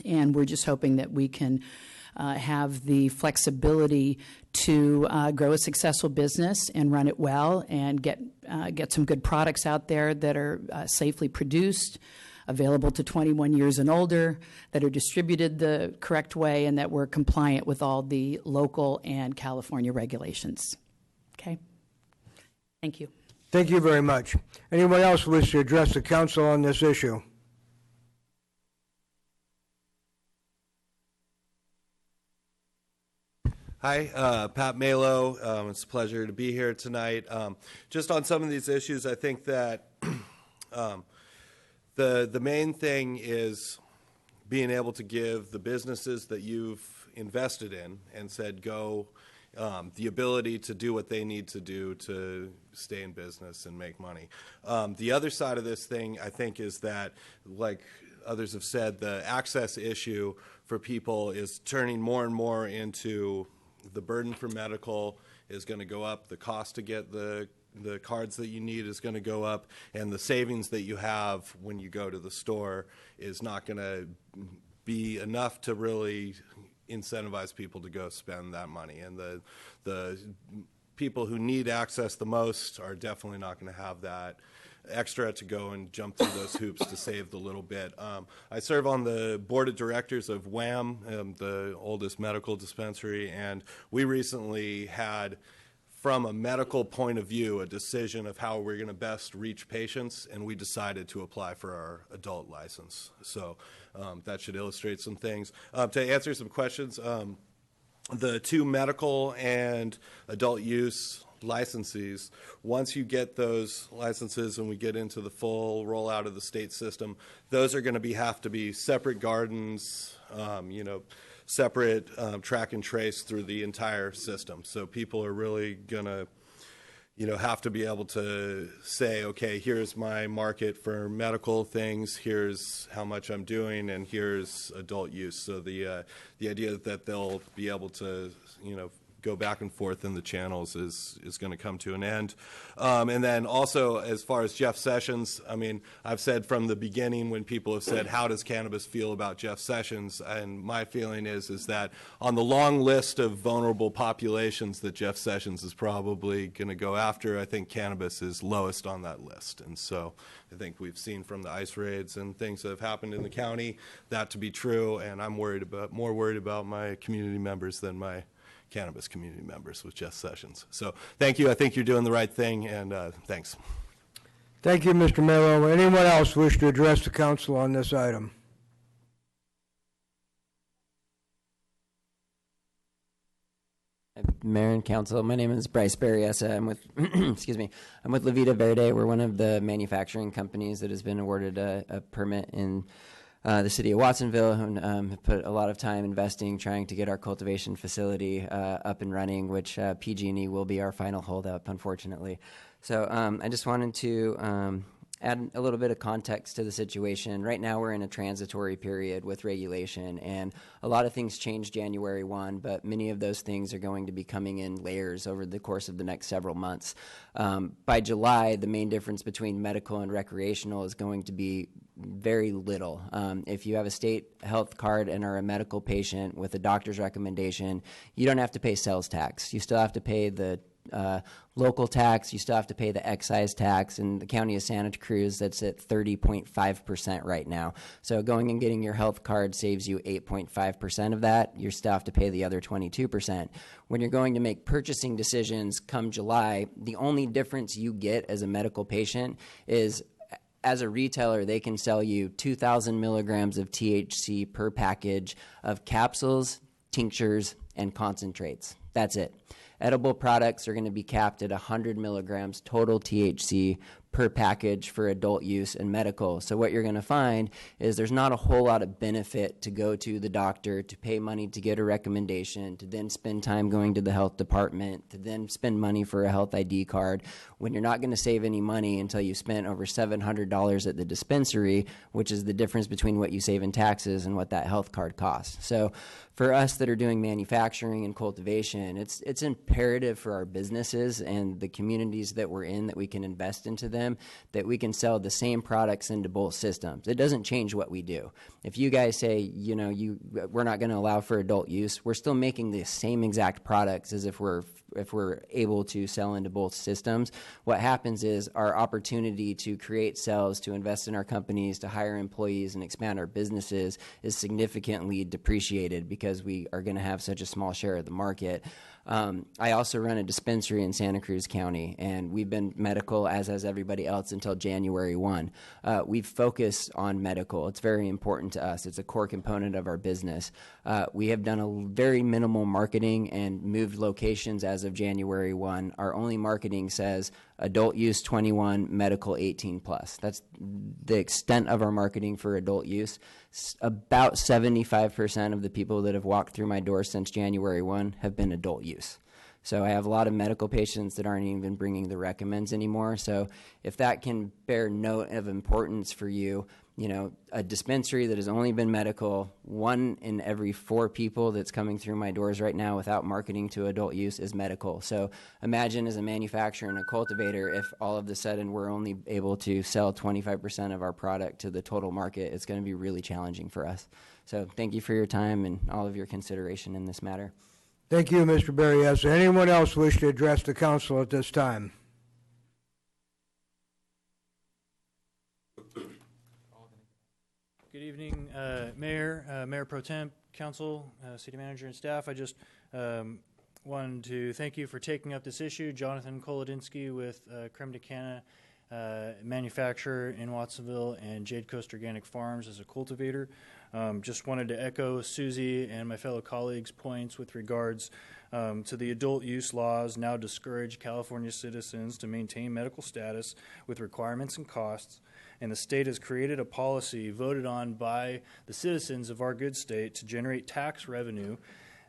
Speaker 21: and we're just hoping that we can have the flexibility to grow a successful business and run it well and get some good products out there that are safely produced, available to 21 years and older, that are distributed the correct way, and that we're compliant with all the local and California regulations. Okay? Thank you.
Speaker 1: Thank you very much. Anyone else wish to address the council on this issue?
Speaker 8: Hi, Pat Malo. It's a pleasure to be here tonight. Just on some of these issues, I think that the main thing is being able to give the businesses that you've invested in and said go the ability to do what they need to do to stay in business and make money. The other side of this thing, I think, is that, like others have said, the access issue for people is turning more and more into the burden for medical is going to go up, the cost to get the cards that you need is going to go up, and the savings that you have when you go to the store is not going to be enough to really incentivize people to go spend that money. And the people who need access the most are definitely not going to have that extra to go and jump through those hoops to save the little bit. I serve on the board of directors of WHAM, the oldest medical dispensary, and we recently had, from a medical point of view, a decision of how we're going to best reach patients, and we decided to apply for our adult license. So that should illustrate some things. To answer some questions, the two medical and adult use licensees, once you get those licenses and we get into the full rollout of the state system, those are going to have to be separate gardens, separate track and trace through the entire system. So people are really going to have to be able to say, okay, here's my market for medical things, here's how much I'm doing, and here's adult use. So the idea that they'll be able to, go back and forth in the channels is going to come to an end. And then also, as far as Jeff Sessions, I mean, I've said from the beginning when people have said, how does cannabis feel about Jeff Sessions? And my feeling is that on the long list of vulnerable populations that Jeff Sessions is probably going to go after, I think cannabis is lowest on that list. And so I think we've seen from the ICE raids and things that have happened in the county that to be true, and I'm more worried about my community members than my cannabis community members with Jeff Sessions. So thank you. I think you're doing the right thing, and thanks.
Speaker 1: Thank you, Mr. Mello. Anyone else wish to address the council on this item?
Speaker 7: Mayor and Council, my name is Bryce Berryessa. I'm with, excuse me, I'm with La Vida Verde. We're one of the manufacturing companies that has been awarded a permit in the city of Watsonville, and have put a lot of time investing, trying to get our cultivation facility up and running, which PG&E will be our final holdup, unfortunately. So I just wanted to add a little bit of context to the situation. Right now we're in a transitory period with regulation, and a lot of things changed January 1, but many of those things are going to be coming in layers over the course of the next several months. By July, the main difference between medical and recreational is going to be very little. If you have a state health card and are a medical patient with a doctor's recommendation, you don't have to pay sales tax. You still have to pay the local tax, you still have to pay the excise tax. In the county of Santa Cruz, that's at 30.5% right now. So going and getting your health card saves you 8.5% of that. You still have to pay the other 22%. When you're going to make purchasing decisions come July, the only difference you get as a medical patient is, as a retailer, they can sell you 2,000 milligrams of THC per package of capsules, tinctures, and concentrates. That's it. Edible products are going to be capped at 100 milligrams total THC per package for adult use and medical. So what you're going to find is there's not a whole lot of benefit to go to the doctor, to pay money to get a recommendation, to then spend time going to the health department, to then spend money for a health ID card, when you're not going to save any money until you've spent over $700 at the dispensary, which is the difference between what you save in taxes and what that health card costs. So for us that are doing manufacturing and cultivation, it's imperative for our businesses and the communities that we're in that we can invest into them, that we can sell the same products into both systems. It doesn't change what we do. If you guys say, we're not going to allow for adult use, we're still making the same exact products as if we're able to sell into both systems. What happens is our opportunity to create sales, to invest in our companies, to hire employees and expand our businesses is significantly depreciated because we are going to have such a small share of the market. I also run a dispensary in Santa Cruz County, and we've been medical, as has everybody else, until January 1. We've focused on medical. It's very important to us. It's a core component of our business. We have done a very minimal marketing and moved locations as of January 1. Our only marketing says adult use 21, medical 18 plus. That's the extent of our marketing for adult use. About 75% of the people that have walked through my door since January 1 have been adult use. So I have a lot of medical patients that aren't even bringing the recommends anymore. So if that can bear note of importance for you, a dispensary that has only been medical, 1 in every 4 people that's coming through my doors right now without marketing to adult use is medical. So imagine as a manufacturer and a cultivator, if all of a sudden we're only able to sell 25% of our product to the total market, it's going to be really challenging for us. So thank you for your time and all of your consideration in this matter.
Speaker 1: Thank you, Mr. Berryessa. Anyone else wish to address the council at this time?
Speaker 11: Good evening, Mayor, Mayor Pro Temp, Council, City Manager, and staff. I just wanted to thank you for taking up this issue. Jonathan Kolodinsky with Creme de Canna manufacturer in Watsonville and Jade Coast Organic Farms as a cultivator. Just wanted to echo Susie and my fellow colleagues' points with regards to the adult use laws now discourage California citizens to maintain medical status with requirements and costs. And the state has created a policy voted on by the citizens of our good state to generate tax revenue.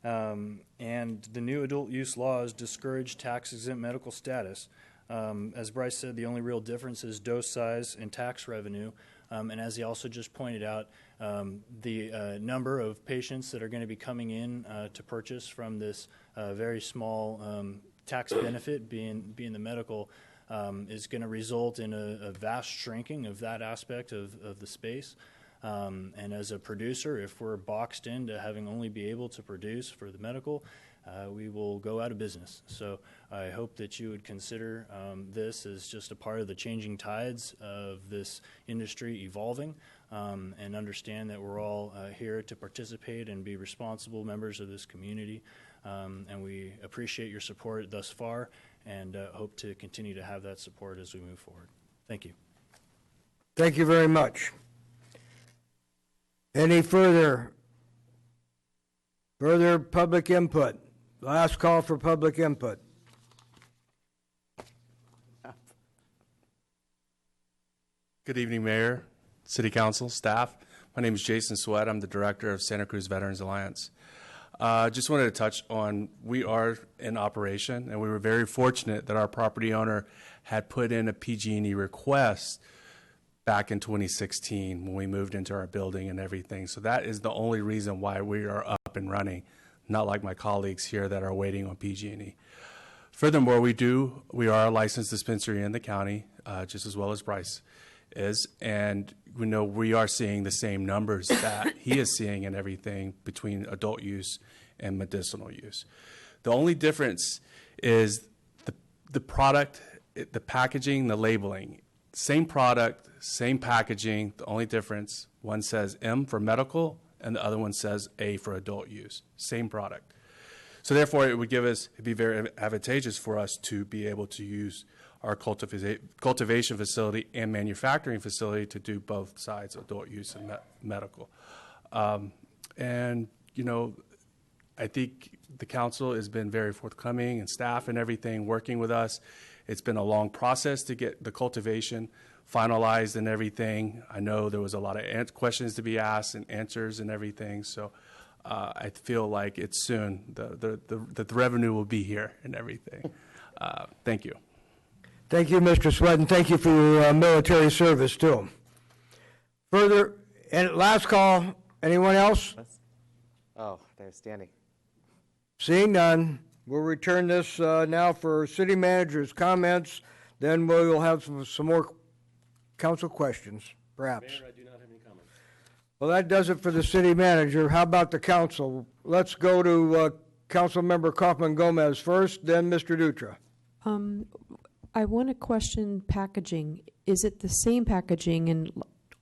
Speaker 11: And the new adult use laws discourage tax-exempt medical status. As Bryce said, the only real difference is dose size and tax revenue. And as he also just pointed out, the number of patients that are going to be coming in to purchase from this very small tax benefit being the medical is going to result in a vast shrinking of that aspect of the space. And as a producer, if we're boxed into having only be able to produce for the medical, we will go out of business. So I hope that you would consider this as just a part of the changing tides of this industry evolving, and understand that we're all here to participate and be responsible members of this community. and we appreciate your support thus far and hope to continue to have that support as we move forward. Thank you.
Speaker 1: Thank you very much. Any further public input? Last call for public input.
Speaker 13: Good evening, Mayor, City Council, staff. My name is Jason Sweat. I'm the director of Santa Cruz Veterans Alliance. Just wanted to touch on, we are in operation, and we were very fortunate that our property owner had put in a PG&E request back in 2016 when we moved into our building and everything. So that is the only reason why we are up and running, not like my colleagues here that are waiting on PG&E. Furthermore, we are a licensed dispensary in the county, just as well as Bryce is, and we know we are seeing the same numbers that he is seeing and everything between adult use and medicinal use. The only difference is the product, the packaging, the labeling. Same product, same packaging. The only difference, one says M for medical and the other one says A for adult use. Same product. So therefore, it'd be very advantageous for us to be able to use our cultivation facility and manufacturing facility to do both sides, adult use and medical. And, you know, I think the council has been very forthcoming, and staff and everything working with us. It's been a long process to get the cultivation finalized and everything. I know there was a lot of questions to be asked and answers and everything. So I feel like it's soon. The revenue will be here and everything. Thank you.
Speaker 1: Thank you, Mr. Sweat, and thank you for your military service, too. Further, and last call, anyone else?
Speaker 20: Oh, they're standing.
Speaker 1: Seeing none, we'll return this now for city manager's comments. Then we will have some more council questions, perhaps.
Speaker 22: Mayor, I do not have any comments.
Speaker 1: Well, that does it for the city manager. How about the council? Let's go to Councilmember Kaufman Gomez first, then Mr. Dutra.
Speaker 16: I want to question packaging. Is it the same packaging and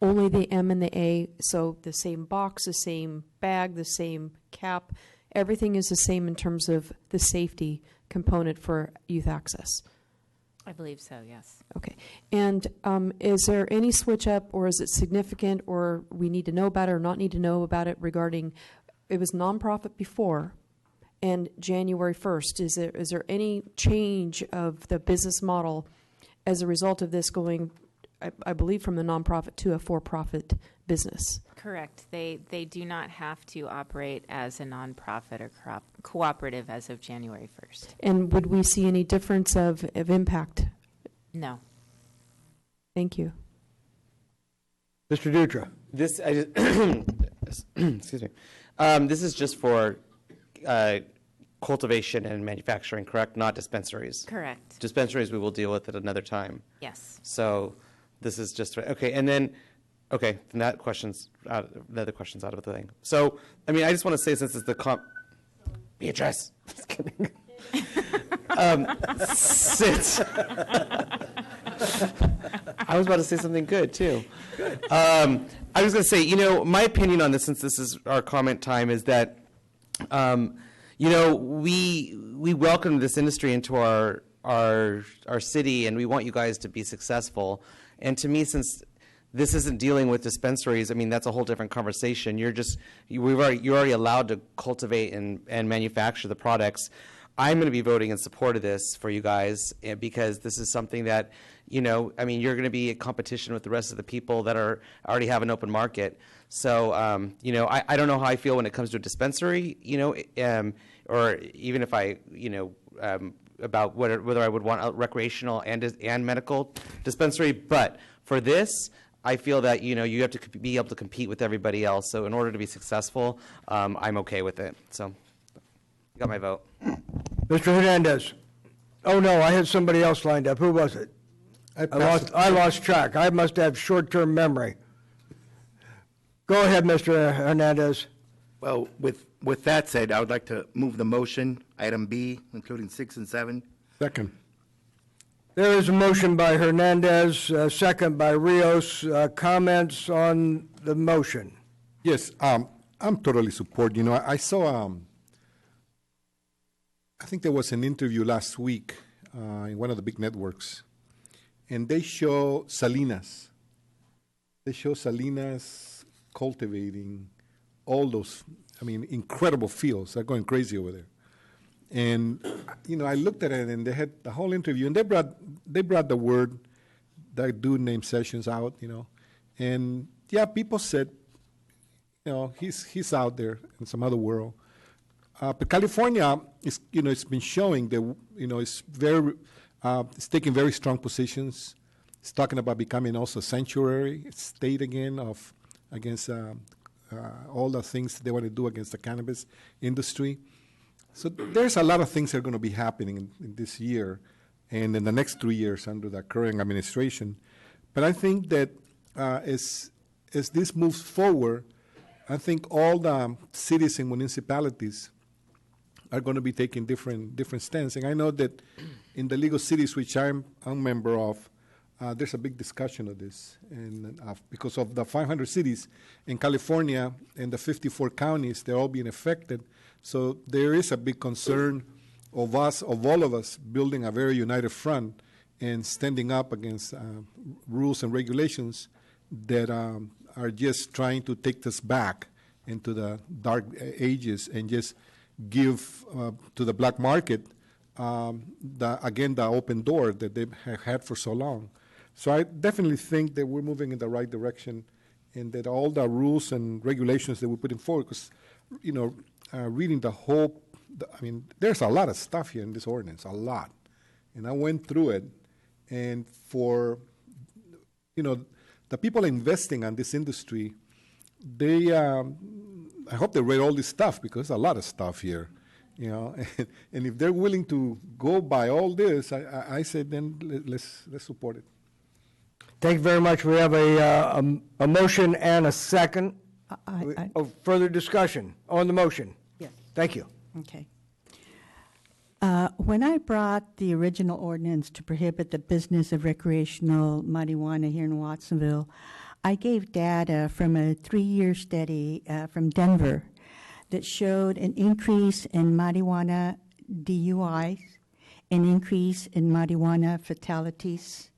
Speaker 16: only the M and the A? So the same box, the same bag, the same cap, everything is the same in terms of the safety component for youth access?
Speaker 6: I believe so, yes.
Speaker 16: Okay. And is there any switch up, or is it significant, or we need to know about it or not need to know about it regarding, it was nonprofit before, and January 1st, is there any change of the business model as a result of this going, I believe, from a nonprofit to a for-profit business?
Speaker 6: Correct. They do not have to operate as a nonprofit or cooperative as of January 1st.
Speaker 16: And would we see any difference of impact?
Speaker 6: No.
Speaker 16: Thank you.
Speaker 1: Mr. Dutra.
Speaker 20: This, excuse me. This is just for cultivation and manufacturing, correct? Not dispensaries.
Speaker 6: Correct.
Speaker 20: Dispensaries we will deal with at another time.
Speaker 6: Yes.
Speaker 20: So this is just okay, and then then that question's out. The other question's out of the thing. So I mean, I just want to say, since it's the Beatrice, just kidding. Since I was about to say something good too. Good. I was going to say, my opinion on this, since this is our comment time, is that we welcome this industry into our city, and we want you guys to be successful. And to me, since this isn't dealing with dispensaries, I mean, that's a whole different conversation. You're already allowed to cultivate and manufacture the products. I'm going to be voting in support of this for you guys, because this is something that, you're going to be in competition with the rest of the people that already have an open market. So, I don't know how I feel when it comes to a dispensary, or even if I, about whether I would want a recreational and medical dispensary. But for this, I feel that, you have to be able to compete with everybody else. So in order to be successful, I'm okay with it. So you got my vote.
Speaker 1: Mr. Hernandez. Oh, no, I had somebody else lined up. Who was it? I lost track. I must have short-term memory. Go ahead, Mr. Hernandez.
Speaker 18: Well, with that said, I would like to move the motion, item B, including 6 and 7.
Speaker 4: Second.
Speaker 1: There is a motion by Hernandez, second by Rios. Comments on the motion?
Speaker 4: Yes, I'm totally support. I saw I think there was an interview last week in one of the big networks, and they show Salinas. They show Salinas cultivating all those, incredible fields. They're going crazy over there. And, I looked at it, and they had the whole interview, and they brought the word, that dude named Sessions out, And, yeah, people said, he's out there in some other world. But California is, it's been showing that, it's taking very strong positions. It's talking about becoming also a sanctuary state again against all the things they want to do against the cannabis industry. So there's a lot of things that are going to be happening in this year and in the next 3 years under the current administration. But I think that as this moves forward, I think all the cities and municipalities are going to be taking different stands. And I know that in the League of Cities, which I'm a member of, there's a big discussion of this. And because of the 500 cities in California and the 54 counties, they're all being affected. So there is a big concern of all of us, building a very united front and standing up against rules and regulations that are just trying to take us back into the dark ages and just give to the black market, the open door that they have had for so long. So I definitely think that we're moving in the right direction and that all the rules and regulations that we're putting forward, because, reading the whole, there's a lot of stuff here in this ordinance, a lot. And I went through it, and for, the people investing on this industry, they, I hope they read all this stuff because there's a lot of stuff here, and if they're willing to go by all this, I said then let's support it.
Speaker 1: Thank you very much. We have a motion and a second. Further discussion on the motion?
Speaker 17: Yes.
Speaker 1: Thank you.
Speaker 17: Okay. When I brought the original ordinance to prohibit the business of recreational marijuana here in Watsonville, I gave data from a 3-year study from Denver that showed an increase in marijuana DUIs, an increase in marijuana fatalities,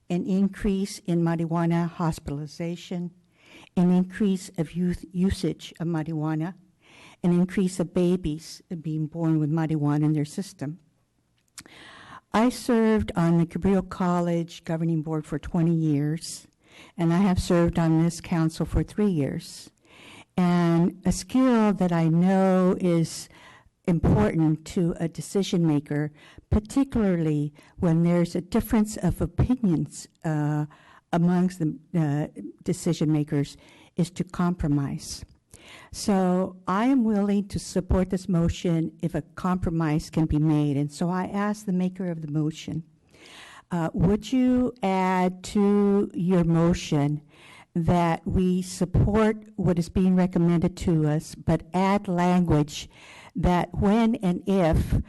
Speaker 17: an increase in marijuana hospitalization, an increase of youth usage of marijuana, an increase of babies being born with marijuana in their system. I served on the Cabrillo College Governing Board for 20 years, and I have served on this council for 3 years. And a skill that I know is important to a decision maker, particularly when there's a difference of opinions amongst the decision makers, is to compromise. So I am willing to support this motion if a compromise can be made. And so I ask the maker of the motion, would you add to your motion that we support what is being recommended to us, but add language that when and if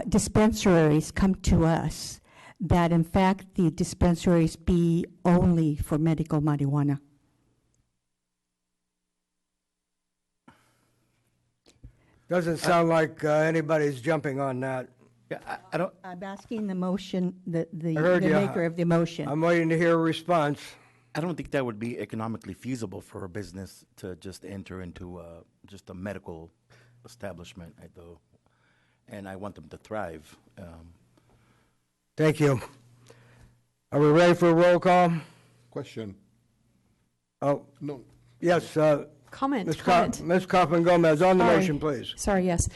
Speaker 17: dispensaries come to us, that in fact the dispensaries be only for medical marijuana?
Speaker 1: Doesn't sound like anybody's jumping on that.
Speaker 18: Yeah, I don't.
Speaker 17: I'm asking the motion, the
Speaker 1: heard you.
Speaker 17: maker of the motion.
Speaker 1: I'm waiting to hear a response.
Speaker 18: I don't think that would be economically feasible for a business to just enter into just a medical establishment, though, and I want them to thrive.
Speaker 1: Thank you. Are we ready for a roll call?
Speaker 4: Question.
Speaker 1: Oh,
Speaker 4: no.
Speaker 1: Yes.
Speaker 16: Comment.
Speaker 1: Ms. Kaufman-Gomez, on the
Speaker 16: Sorry.
Speaker 1: motion, please.
Speaker 16: Sorry, yes.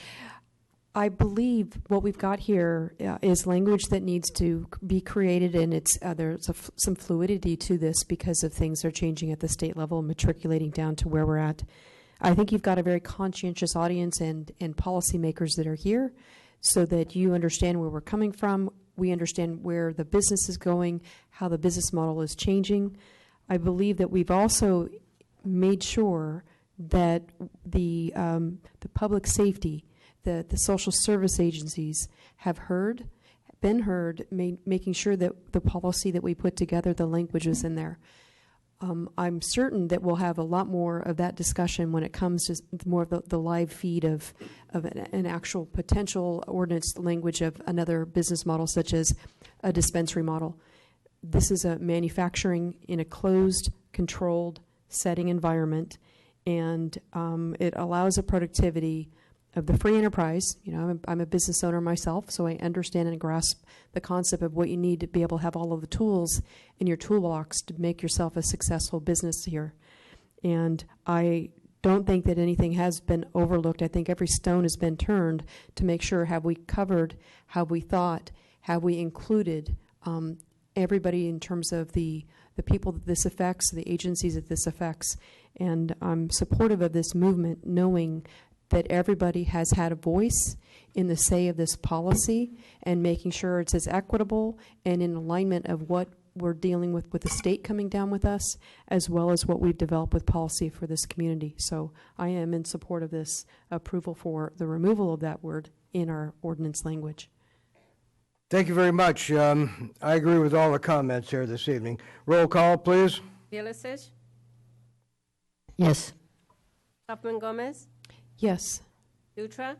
Speaker 16: I believe what we've got here is language that needs to be created, and there's some fluidity to this because of things that are changing at the state level, matriculating down to where we're at. I think you've got a very conscientious audience and policymakers that are here so that you understand where we're coming from. We understand where the business is going, how the business model is changing. I believe that we've also made sure that the public safety, the social service agencies have been heard, making sure that the policy that we put together, the language was in there. I'm certain that we'll have a lot more of that discussion when it comes to more of the live feed of an actual potential ordinance language of another business model, such as a dispensary model. This is a manufacturing in a closed, controlled setting environment, and it allows a productivity of the free enterprise. You know, I'm a business owner myself, so I understand and grasp the concept of what you need to be able to have all of the tools in your toolbox to make yourself a successful business here. And I don't think that anything has been overlooked. I think every stone has been turned to make sure, have we covered, have we thought, have we included everybody in terms of the people that this affects, the agencies that this affects. And I'm supportive of this movement, knowing that everybody has had a voice in the say of this policy, and making sure it's as equitable and in alignment of what we're dealing with the state coming down with us, as well as what we've developed with policy for this community. So I am in support of this approval for the removal of that word in our ordinance language.
Speaker 1: Thank you very much. I agree with all the comments here this evening. Roll call, please.
Speaker 2: Villasesh,
Speaker 15: Yes.
Speaker 2: Kaufman Gomez,
Speaker 16: Yes.
Speaker 2: Dutra,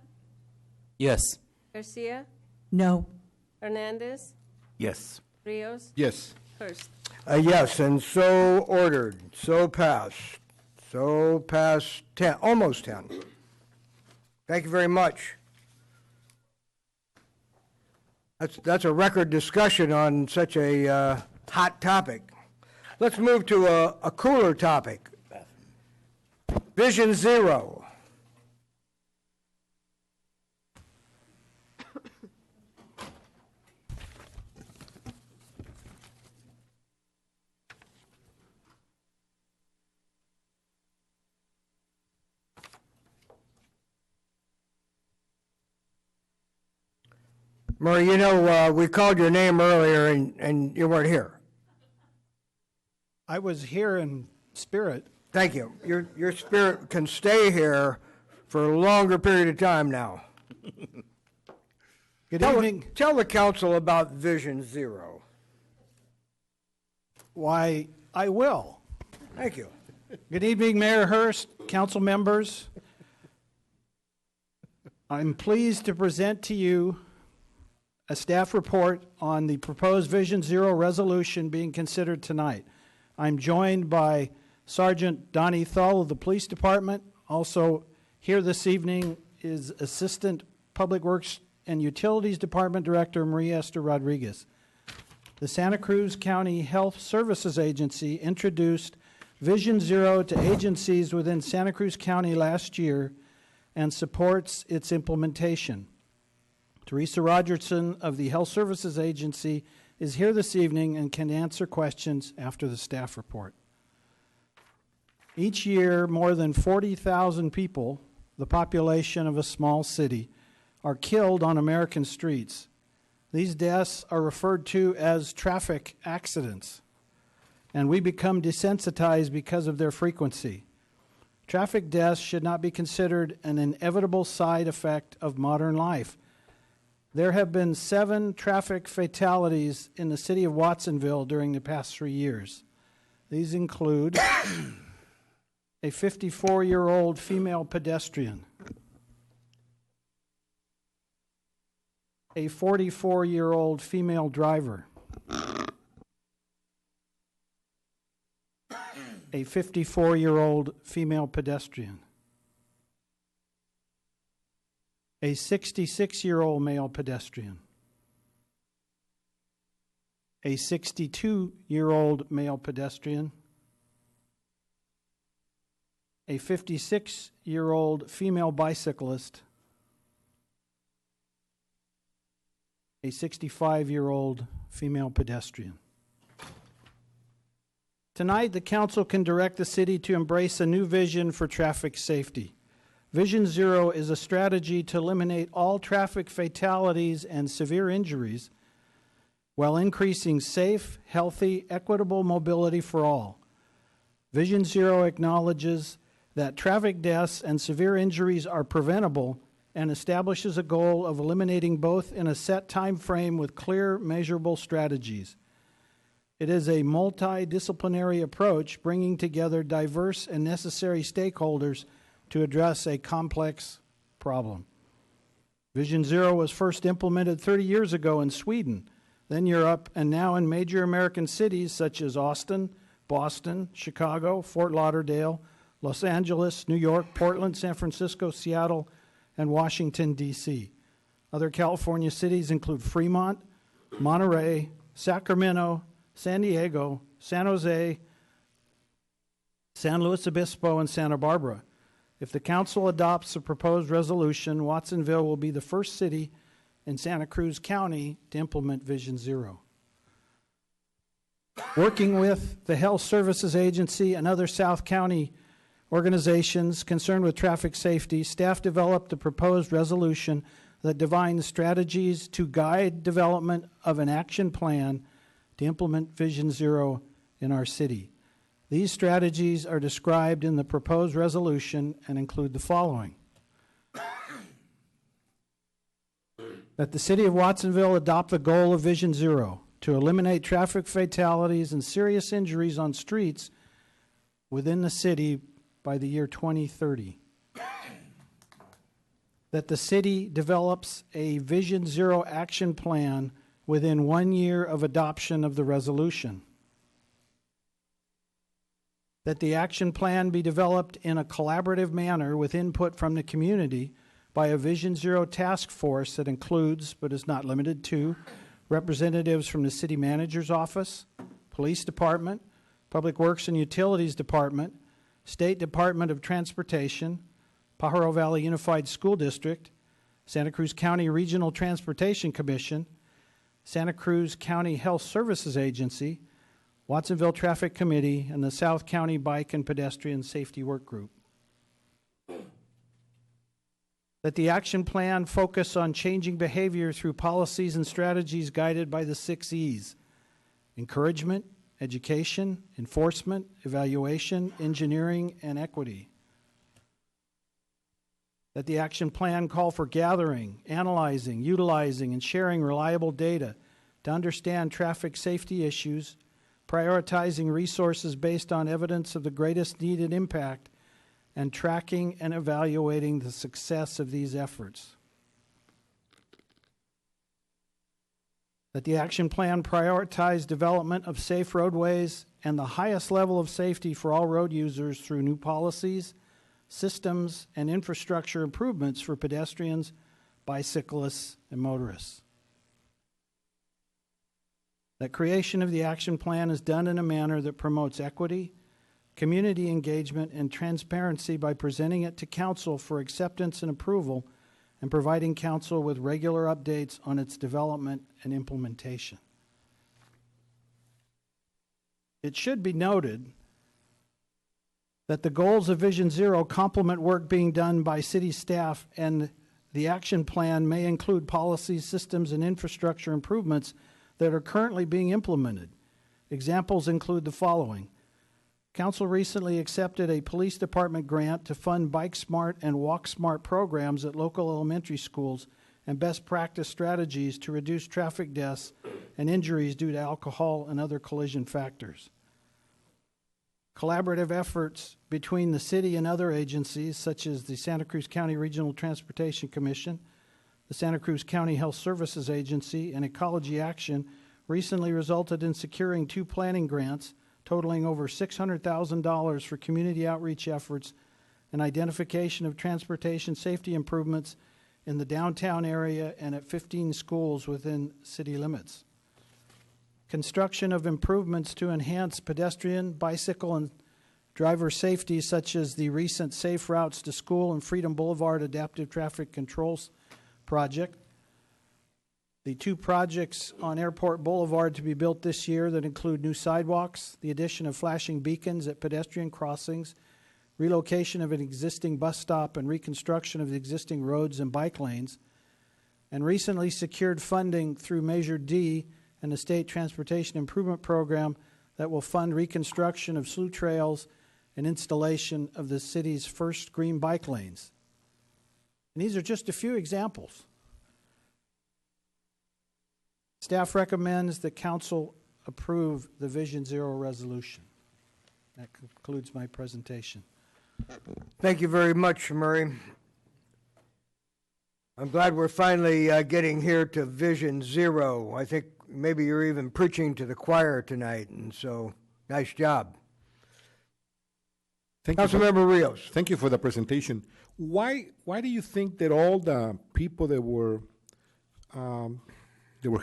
Speaker 7: Yes.
Speaker 2: Garcia,
Speaker 17: No.
Speaker 2: Hernandez,
Speaker 18: Yes.
Speaker 2: Rios,
Speaker 4: Yes.
Speaker 2: Hurst.
Speaker 1: Yes, and so ordered, so passed, almost 10. Thank you very much. That's a record discussion on such a hot topic. Let's move to a cooler topic. Vision Zero. Murray, you know, we called your name earlier and you weren't here.
Speaker 10: I was here in spirit.
Speaker 1: Thank you. Your spirit can stay here for a longer period of time now.
Speaker 10: Good evening.
Speaker 1: Tell the council about Vision Zero.
Speaker 10: Why, I will.
Speaker 1: Thank you.
Speaker 10: Good evening, Mayor Hurst, council members. I'm pleased to present to you a staff report on the proposed Vision Zero resolution being considered tonight. I'm joined by Sergeant Donnie Thull of the Police Department. Also here this evening is Assistant Public Works and Utilities Department Director Maria Esther Rodriguez. The Santa Cruz County Health Services Agency introduced Vision Zero to agencies within Santa Cruz County last year and supports its implementation. Teresa Rogerson of the Health Services Agency is here this evening and can answer questions after the staff report. Each year, more than 40,000 people, the population of a small city, are killed on American streets. These deaths are referred to as traffic accidents, and we become desensitized because of their frequency. Traffic deaths should not be considered an inevitable side effect of modern life. There have been 7 traffic fatalities in the city of Watsonville during the past 3 years. These include a 54-year-old female pedestrian, a 44-year-old female driver, a 54-year-old female pedestrian, a 66-year-old male pedestrian, a 62-year-old male pedestrian, a 56-year-old female bicyclist, a 65-year-old female pedestrian. Tonight, the council can direct the city to embrace a new vision for traffic safety. Vision Zero is a strategy to eliminate all traffic fatalities and severe injuries while increasing safe, healthy, equitable mobility for all. Vision Zero acknowledges that traffic deaths and severe injuries are preventable and establishes a goal of eliminating both in a set time frame with clear, measurable strategies. It is a multidisciplinary approach bringing together diverse and necessary stakeholders to address a complex problem. Vision Zero was first implemented 30 years ago in Sweden, then Europe, and now in major American cities such as Austin, Boston, Chicago, Fort Lauderdale, Los Angeles, New York, Portland, San Francisco, Seattle, and Washington, D.C. Other California cities include Fremont, Monterey, Sacramento, San Diego, San Jose, San Luis Obispo, and Santa Barbara. If the council adopts the proposed resolution, Watsonville will be the first city in Santa Cruz County to implement Vision Zero. Working with the Health Services Agency and other South County organizations concerned with traffic safety, staff developed a proposed resolution that defines strategies to guide development of an action plan to implement Vision Zero in our city. These strategies are described in the proposed resolution and include the following. That the City of Watsonville adopt the goal of Vision Zero to eliminate traffic fatalities and serious injuries on streets within the city by the year 2030. That the city develops a Vision Zero action plan within 1 year of adoption of the resolution. That the action plan be developed in a collaborative manner with input from the community by a Vision Zero task force that includes, but is not limited to, representatives from the city manager's office, police department, public works and utilities department, State Department of Transportation, Pajaro Valley Unified School District, Santa Cruz County Regional Transportation Commission, Santa Cruz County Health Services Agency, Watsonville Traffic Committee, and the South County Bike and Pedestrian Safety Work Group. That the action plan focus on changing behavior through policies and strategies guided by the 6 E's: encouragement, education, enforcement, evaluation, engineering, and equity. That the action plan call for gathering, analyzing, utilizing, and sharing reliable data to understand traffic safety issues, prioritizing resources based on evidence of the greatest need and impact, and tracking and evaluating the success of these efforts. That the action plan prioritize development of safe roadways and the highest level of safety for all road users through new policies, systems, and infrastructure improvements for pedestrians, bicyclists, and motorists. That creation of the action plan is done in a manner that promotes equity, community engagement, and transparency by presenting it to council for acceptance and approval and providing council with regular updates on its development and implementation. It should be noted that the goals of Vision Zero complement work being done by city staff, and the action plan may include policies, systems, and infrastructure improvements that are currently being implemented. Examples include the following. Council recently accepted a police department grant to fund Bike Smart and Walk Smart programs at local elementary schools and best practice strategies to reduce traffic deaths and injuries due to alcohol and other collision factors. Collaborative efforts between the city and other agencies such as the Santa Cruz County Regional Transportation Commission, the Santa Cruz County Health Services Agency, and Ecology Action recently resulted in securing 2 planning grants totaling over $600,000 for community outreach efforts and identification of transportation safety improvements in the downtown area and at 15 schools within city limits. Construction of improvements to enhance pedestrian, bicycle, and driver safety, such as the recent Safe Routes to School and Freedom Boulevard Adaptive Traffic Controls project. The 2 projects on Airport Boulevard to be built this year that include new sidewalks, the addition of flashing beacons at pedestrian crossings, relocation of an existing bus stop, and reconstruction of the existing roads and bike lanes, and recently secured funding through Measure D and the State Transportation Improvement Program that will fund reconstruction of slew trails and installation of the city's first green bike lanes. And these are just a few examples. Staff recommends that council approve the Vision Zero resolution. That concludes my presentation.
Speaker 1: Thank you very much, Murray. I'm glad we're finally getting here to Vision Zero. I think maybe you're even preaching to the choir tonight, and so nice job. Councilmember Rios.
Speaker 4: Thank you for the presentation. Why do you think that all the people that were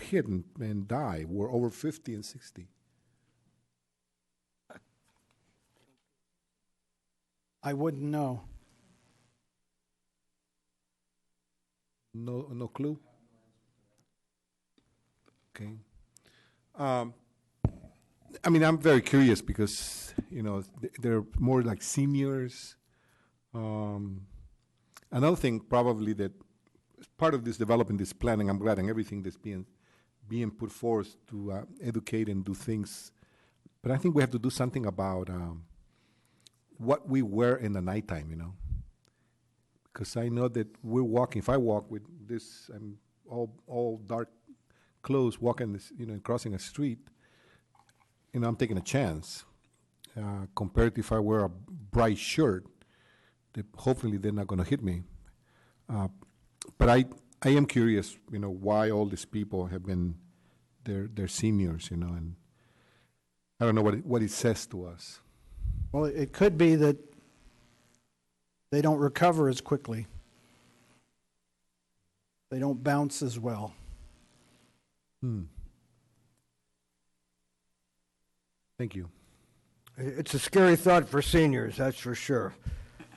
Speaker 4: hit and died were over 50 and 60?
Speaker 10: I wouldn't know.
Speaker 4: No clue? Okay. I mean, I'm very curious because, you know, they're more like seniors. Another thing probably that part of this development, this planning, I'm glad, and everything that's being put forth to educate and do things. But I think we have to do something about what we wear in the nighttime, you know. Because I know that we're walking, if I walk with this, I'm all dark clothes, walking this, you know, crossing a street, you know, I'm taking a chance. Compared to if I wear a bright shirt, that hopefully they're not going to hit me. But I am curious, you know, why all these people have been, they're seniors, you know, and I don't know what it says to us.
Speaker 10: Well, it could be that they don't recover as quickly. They don't bounce as well.
Speaker 4: Thank you.
Speaker 1: It's a scary thought for seniors, that's for sure.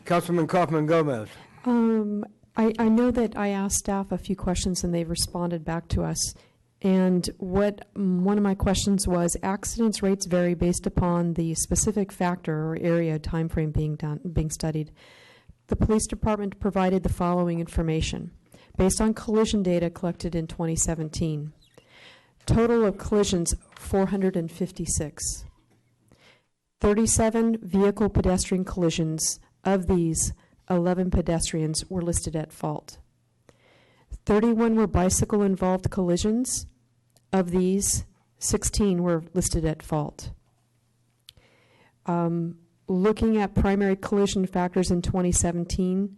Speaker 1: Councilman Kaufman Gomez.
Speaker 16: I know that I asked staff a few questions and they've responded back to us. And one of my questions was, accidents rates vary based upon the specific factor or area time frame being studied. The police department provided the following information. Based on collision data collected in 2017, total of collisions, 456. 37 vehicle pedestrian collisions. Of these, 11 pedestrians were listed at fault. 31 were bicycle-involved collisions. Of these, 16 were listed at fault. Looking at primary collision factors in 2017,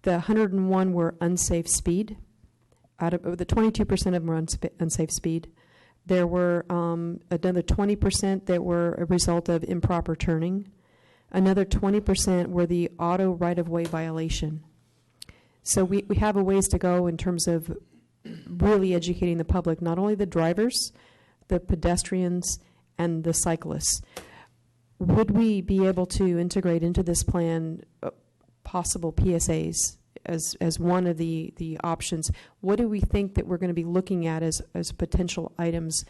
Speaker 16: the 101 were unsafe speed. Out of the 22% of them were unsafe speed. There were another 20% that were a result of improper turning. Another 20% were the auto right-of-way violation. So we have a ways to go in terms of really educating the public, not only the drivers, the pedestrians, and the cyclists. Would we be able to integrate into this plan possible PSAs as one of the options? What do we think that we're going to be looking at as potential items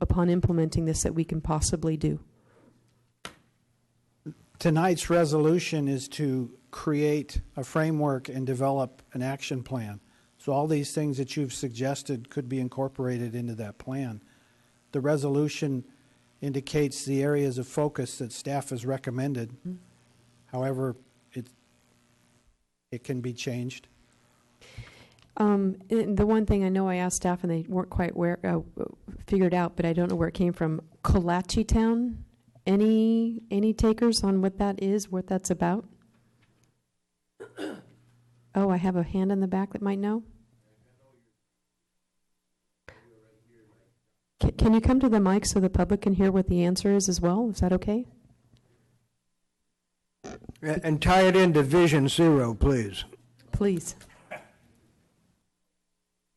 Speaker 16: upon implementing this that we can possibly do?
Speaker 10: Tonight's resolution is to create a framework and develop an action plan. So all these things that you've suggested could be incorporated into that plan. The resolution indicates the areas of focus that staff has recommended. Mm-hmm. However, it can be changed.
Speaker 16: The one thing I know I asked staff and they weren't quite figured out, but I don't know where it came from. Kolachi Town. Any takers on what that is, what that's about? Oh, I have a hand in the back that might know. Can you come to the mic so the public can hear what the answer is as well? Is that okay?
Speaker 1: And tie it into Vision Zero, please.
Speaker 16: Please.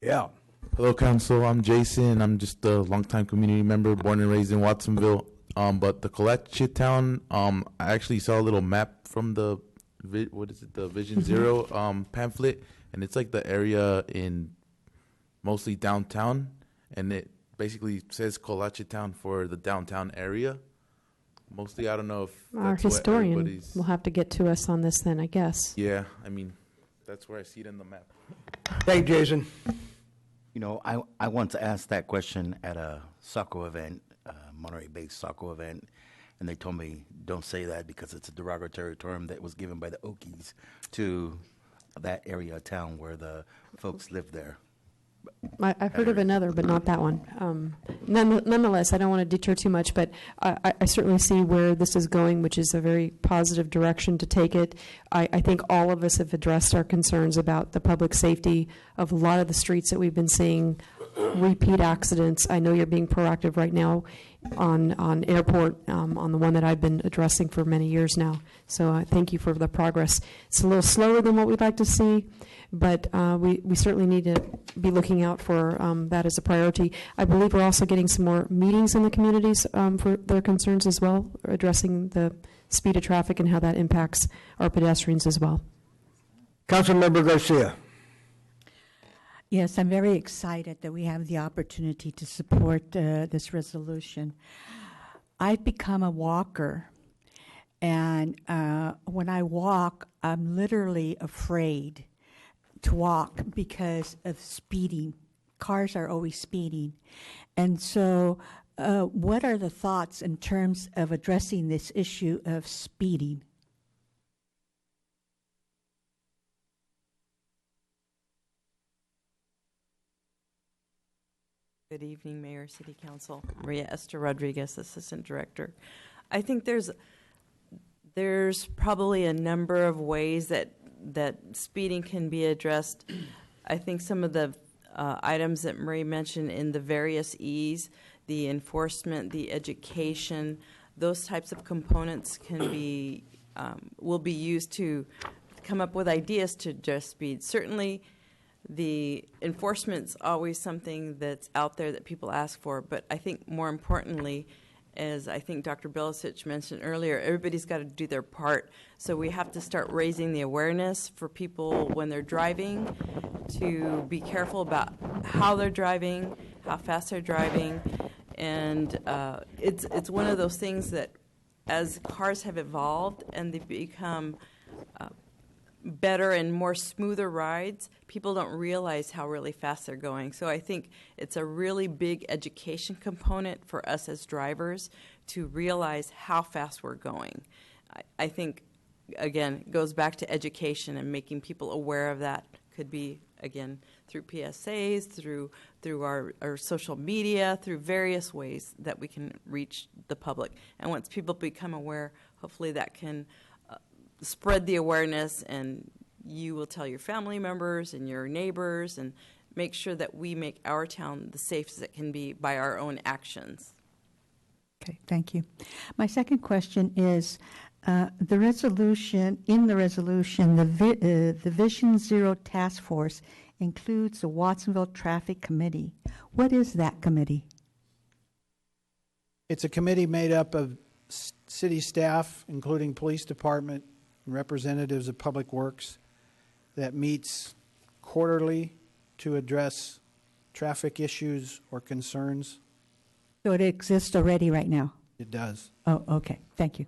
Speaker 1: Yeah.
Speaker 12: Hello, Council. I'm Jason. I'm just a longtime community member, born and raised in Watsonville. But the Kolachi Town, I actually saw a little map from the the Vision Zero pamphlet, and it's like the area in mostly downtown, and it basically says Kolachi Town for the downtown area. Mostly, I don't know if
Speaker 16: our historian will have to get to us on this then, I guess.
Speaker 12: Yeah, I mean, that's where I see it in the map.
Speaker 1: Thank you, Jason.
Speaker 18: You know, I want to ask that question at a soccer event, Monterey-based soccer event, and they told me don't say that because it's a derogatory term that was given by the Okies to that area of town where the folks live there.
Speaker 16: I've heard of another, but not that one. Nonetheless, I don't want to deter too much, but I certainly see where this is going, which is a very positive direction to take it. I think all of us have addressed our concerns about the public safety of a lot of the streets that we've been seeing, repeat accidents. I know you're being proactive right now on Airport, on the one that I've been addressing for many years now. So I thank you for the progress. It's a little slower than what we'd like to see, but we certainly need to be looking out for that as a priority. I believe we're also getting some more meetings in the communities for their concerns as well, addressing the speed of traffic and how that impacts our pedestrians as well.
Speaker 1: Councilmember Garcia.
Speaker 17: Yes, I'm very excited that we have the opportunity to support this resolution. I've become a walker, and when I walk, I'm literally afraid to walk because of speeding. Cars are always speeding. And so what are the thoughts in terms of addressing this issue of speeding?
Speaker 9: Good evening, Mayor, City Council. Maria Esther Rodriguez, Assistant Director. I think there's probably a number of ways that speeding can be addressed. I think some of the items that Marie mentioned in the various E's, the enforcement, the education, those types of components can be will be used to come up with ideas to address speed. Certainly, the enforcement's always something that's out there that people ask for, but I think more importantly, as I think Dr. Bilicic mentioned earlier, everybody's got to do their part. So we have to start raising the awareness for people when they're driving to be careful about how they're driving, how fast they're driving, and it's one of those things that as cars have evolved and they become better and more smoother rides, people don't realize how really fast they're going. So I think it's a really big education component for us as drivers to realize how fast we're going. I think, again, it goes back to education and making people aware of that. Could be, again, through PSAs, through our social media, through various ways that we can reach the public. And once people become aware, hopefully that can spread the awareness, and you will tell your family members and your neighbors and make sure that we make our town the safest it can be by our own actions.
Speaker 17: Okay, thank you. My second question is the resolution, the Vision Zero Task Force includes the Watsonville Traffic Committee. What is that committee?
Speaker 10: It's a committee made up of city staff, including police department, and representatives of Public Works, that meets quarterly to address traffic issues or concerns.
Speaker 17: So it exists already right now?
Speaker 10: It does.
Speaker 17: Oh, okay. Thank you.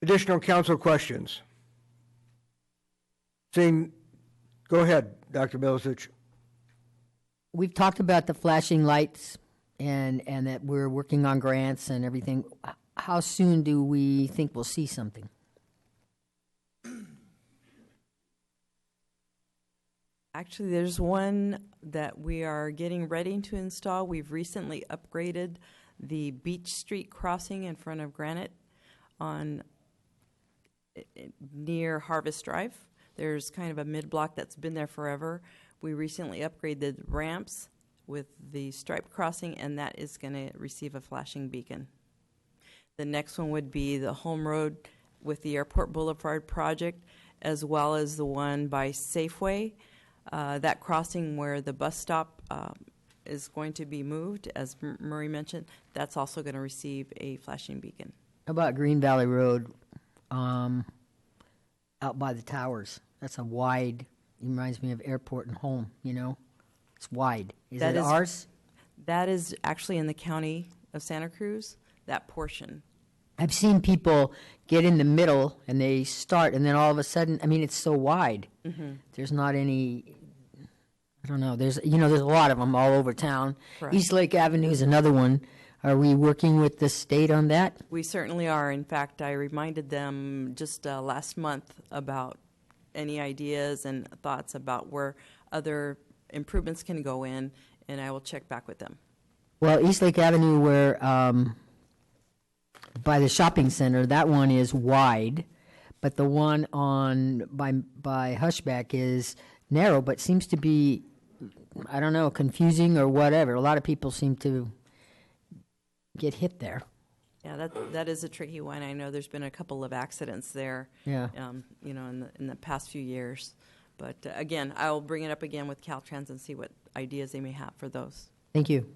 Speaker 1: Additional council questions? Go ahead, Dr. Bilicic.
Speaker 15: We've talked about the flashing lights and that we're working on grants and everything. How soon do we think we'll see something?
Speaker 9: Actually, there's one that we are getting ready to install. We've recently upgraded the Beach Street crossing in front of Granite near Harvest Drive. There's kind of a mid-block that's been there forever. We recently upgraded ramps with the striped crossing, and that is going to receive a flashing beacon. The next one would be the Home Road with the Airport Boulevard project, as well as the one by Safeway. That crossing where the bus stop is going to be moved, as Murray mentioned, that's also going to receive a flashing beacon.
Speaker 15: How about Green Valley Road out by the towers? That's a wide, it reminds me of Airport and Home, you know? It's wide. Is it ours?
Speaker 9: That is actually in the county of Santa Cruz, that portion.
Speaker 15: I've seen people get in the middle and they start, and then all of a sudden, I mean, it's so wide.
Speaker 9: Mm-hmm.
Speaker 15: There's not any, I don't know, there's a lot of them all over town.
Speaker 9: Correct.
Speaker 15: East Lake Avenue is another one. Are we working with the state on that?
Speaker 9: We certainly are. In fact, I reminded them just last month about any ideas and thoughts about where other improvements can go in, and I will check back with them.
Speaker 15: Well, Eastlake Avenue, where by the shopping center, that one is wide, but the one on by Hushback is narrow, but seems to be, I don't know, confusing or whatever. A lot of people seem to get hit there.
Speaker 9: Yeah, that is a tricky one. I know there's been a couple of accidents there.
Speaker 15: Yeah.
Speaker 9: In the past few years, but again, I will bring it up again with Caltrans and see what ideas they may have for those.
Speaker 15: Thank you.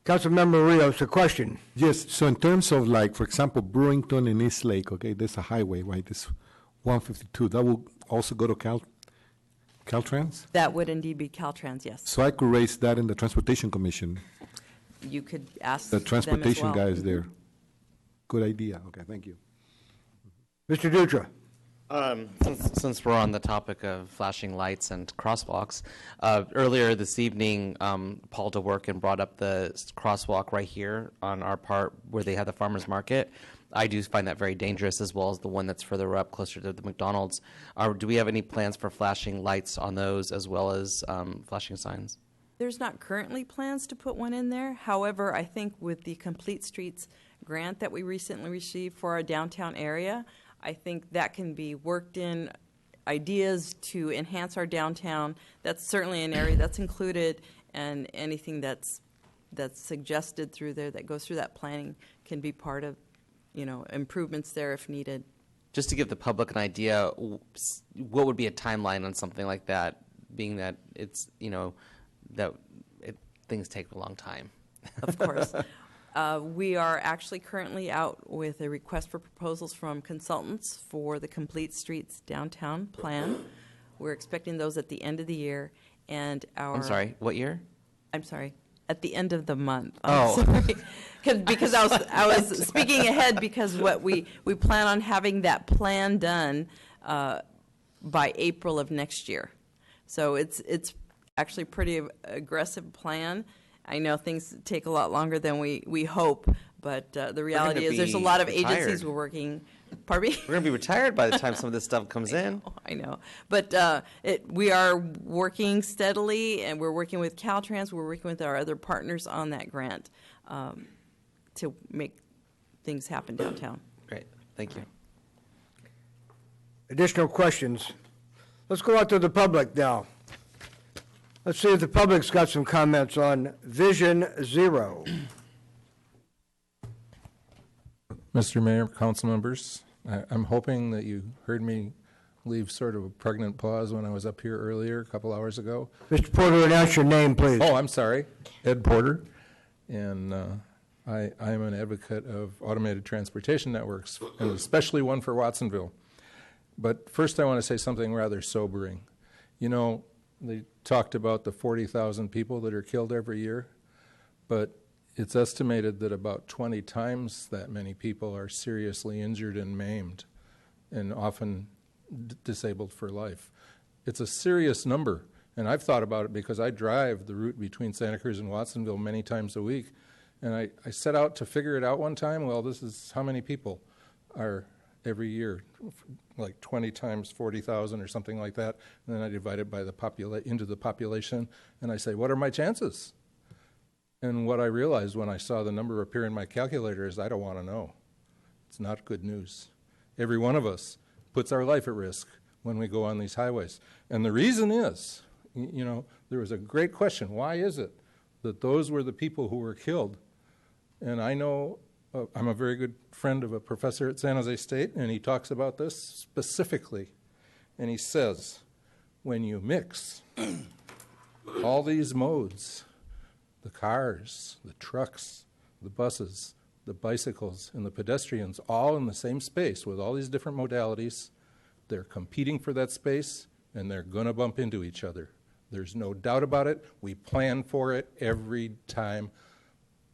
Speaker 1: Councilmember Rios, a question.
Speaker 4: Yes, so in terms of like, for example, Brewington and East Lake, okay, there's a highway, right, this 152, that will also go to Caltrans?
Speaker 9: That would indeed be Caltrans, yes.
Speaker 4: So I could raise that in the Transportation Commission,
Speaker 9: You could ask
Speaker 4: the
Speaker 9: them as
Speaker 4: transportation
Speaker 9: well.
Speaker 4: guys there. Good idea, okay, thank you.
Speaker 1: Mr. Dutra.
Speaker 20: Since we're on the topic of flashing lights and crosswalks, earlier this evening, Paul DeWorkin brought up the crosswalk right here on our part where they have the farmers market. I do find that very dangerous, as well as the one that's further up, closer to the McDonald's. Do we have any plans for flashing lights on those, as well as flashing signs?
Speaker 9: There's not currently plans to put one in there. However, I think with the Complete Streets grant that we recently received for our downtown area, I think that can be worked in, ideas to enhance our downtown. That's certainly an area that's included, and anything that's suggested through there that goes through that planning can be part of, improvements there if needed.
Speaker 20: Just to give the public an idea, what would be a timeline on something like that, being that it's, things take a long time?
Speaker 9: Of course. We are actually currently out with a request for proposals from consultants for the Complete Streets downtown plan. We're expecting those at the end of the year, and our...
Speaker 20: I'm sorry, what year?
Speaker 9: I'm sorry, at the end of the month.
Speaker 20: Oh.
Speaker 9: I'm sorry. Because I was speaking ahead, because what we plan on having that plan done by April of next year. So it's actually a pretty aggressive plan. I know things take a lot longer than we hope, but the reality is there's a lot of agencies we're working. Pardon me?
Speaker 20: We're going to be retired by the time some of this stuff comes in.
Speaker 9: I know. But we are working steadily, and we're working with Caltrans. We're working with our other partners on that grant to make things happen downtown.
Speaker 20: Great. Thank you.
Speaker 1: Additional questions? Let's go out to the public now. Let's see if the public's got some comments on Vision Zero.
Speaker 5: Mr. Mayor, council members, I'm hoping that you heard me leave sort of a pregnant pause when I was up here earlier, a couple hours ago.
Speaker 1: Mr. Porter, announce your name, please.
Speaker 5: Oh, I'm sorry. Ed Porter. And I am an advocate of automated transportation networks, and especially one for Watsonville. But first I want to say something rather sobering. They talked about the 40,000 people that are killed every year, but it's estimated that about 20 times that many people are seriously injured and maimed, and often disabled for life. It's a serious number, and I've thought about it because I drive the route between Santa Cruz and Watsonville many times a week, and I set out to figure it out one time. Well, this is how many people are every year, like 20 times 40,000 or something like that, and then I divide it by into the population, and I say, what are my chances? And what I realized when I saw the number appear in my calculator is I don't want to know. It's not good news. Every one of us puts our life at risk when we go on these highways. And the reason is, there was a great question. Why is it that those were the people who were killed? And I know I'm a very good friend of a professor at San Jose State, and he talks about this specifically. And he says, when you mix all these modes, the cars, the trucks, the buses, the bicycles, and the pedestrians, all in the same space with all these different modalities, they're competing for that space, and they're going to bump into each other. There's no doubt about it. We plan for it every time.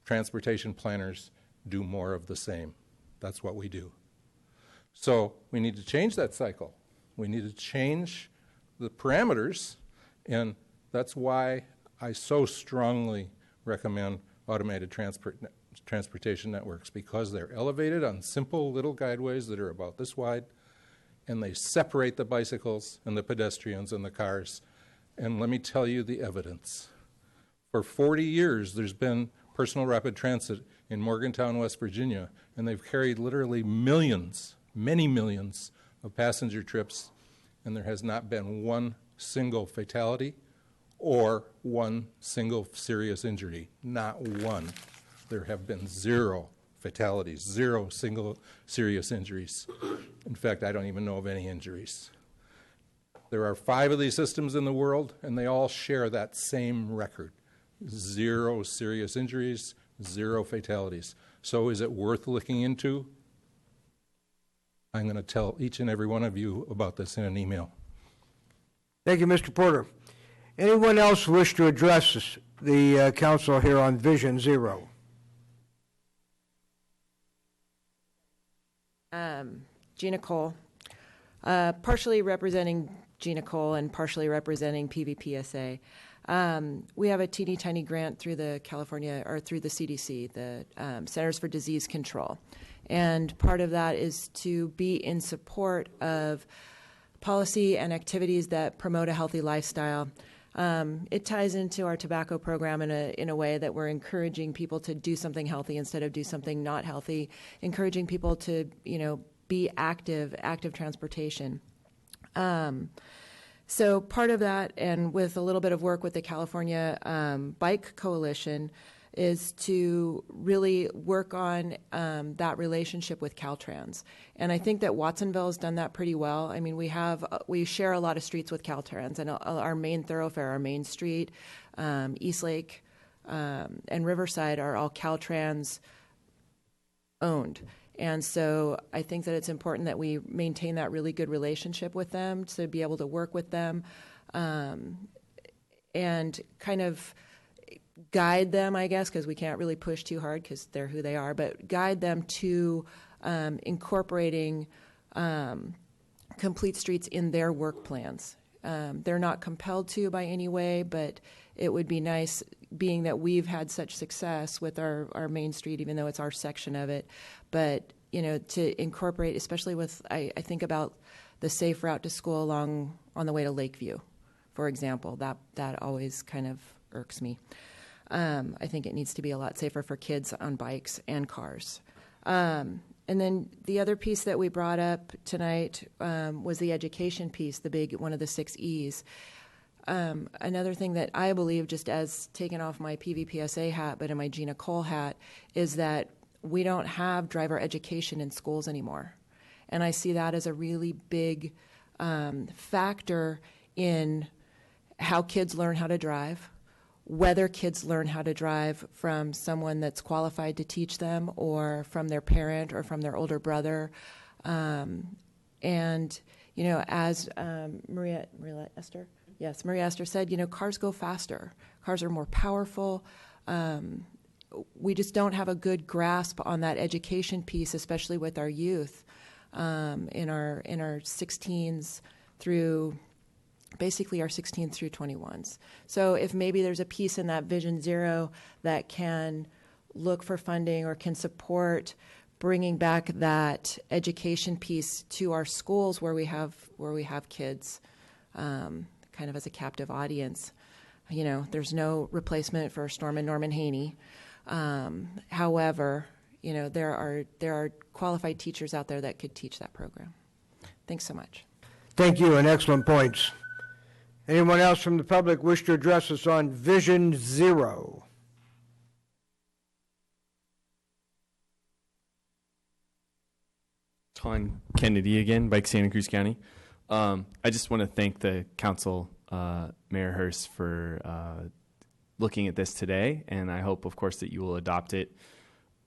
Speaker 5: Transportation planners do more of the same. That's what we do. So we need to change that cycle. We need to change the parameters, and that's why I so strongly recommend automated transportation networks, because they're elevated on simple little guideways that are about this wide, and they separate the bicycles and the pedestrians and the cars, And let me tell you the evidence. For 40 years, there's been personal rapid transit in Morgantown, West Virginia, and they've carried literally millions, many millions of passenger trips, and there has not been one single fatality or one single serious injury. Not one. There have been 0 fatalities, 0 single serious injuries. In fact, I don't even know of any injuries. There are 5 of these systems in the world, and they all share that same record. 0 serious injuries, 0 fatalities. So is it worth looking into? I'm going to tell each and every one of you about this in an email.
Speaker 1: Thank you, Mr. Porter. Anyone else wish to address the council here on Vision Zero?
Speaker 3: Gina Cole, partially representing Gina Cole and partially representing PVPSA. We have a teeny tiny grant through the through the CDC, the Centers for Disease Control. And part of that is to be in support of policy and activities that promote a healthy lifestyle. It ties into our tobacco program in a way that we're encouraging people to do something healthy instead of do something not healthy, encouraging people to, be active transportation. So part of that, and with a little bit of work with the California Bike Coalition, is to really work on that relationship with Caltrans. And I think that Watsonville has done that pretty well. I mean, we share a lot of streets with Caltrans, and our main thoroughfare, our main street, Eastlake, and Riverside are all Caltrans owned. And so I think that it's important that we maintain that really good relationship with them, to be able to work with them and kind of guide them, I guess, because we can't really push too hard because they're who they are, but guide them to incorporating complete streets in their work plans. They're not compelled to by any way, but it would be nice, being that we've had such success with our main street, even though it's our section of it, but to incorporate, especially with, I think about the safe route to school on the way to Lakeview, for example. That always kind of irks me. I think it needs to be a lot safer for kids on bikes and cars. And then the other piece that we brought up tonight was the education piece, one of the 6 E's. Another thing that I believe, just as taking off my PVPSA hat, but in my Gina Cole hat, is that we don't have driver education in schools anymore. And I see that as a really big factor in how kids learn how to drive, whether kids learn how to drive from someone that's qualified to teach them, or from their parent or from their older brother. And, as Maria Esther? Yes, Maria Esther said, cars go faster. Cars are more powerful. We just don't have a good grasp on that education piece, especially with our youth in our 16s through basically our 16 through 21s. So if maybe there's a piece in that Vision Zero that can look for funding or can support bringing back that education piece to our schools where we have kids, kind of as a captive audience. There's no replacement for Storm and Norman Haney. However, there are qualified teachers out there that could teach that program. Thanks so much.
Speaker 1: Thank you, and excellent points. Anyone else from the public wish to address us on Vision Zero?
Speaker 19: Ton Kennedy again, Bike Santa Cruz County. I just want to thank the council, Mayor Hurst, for looking at this today, and I hope, of course, that you will adopt it.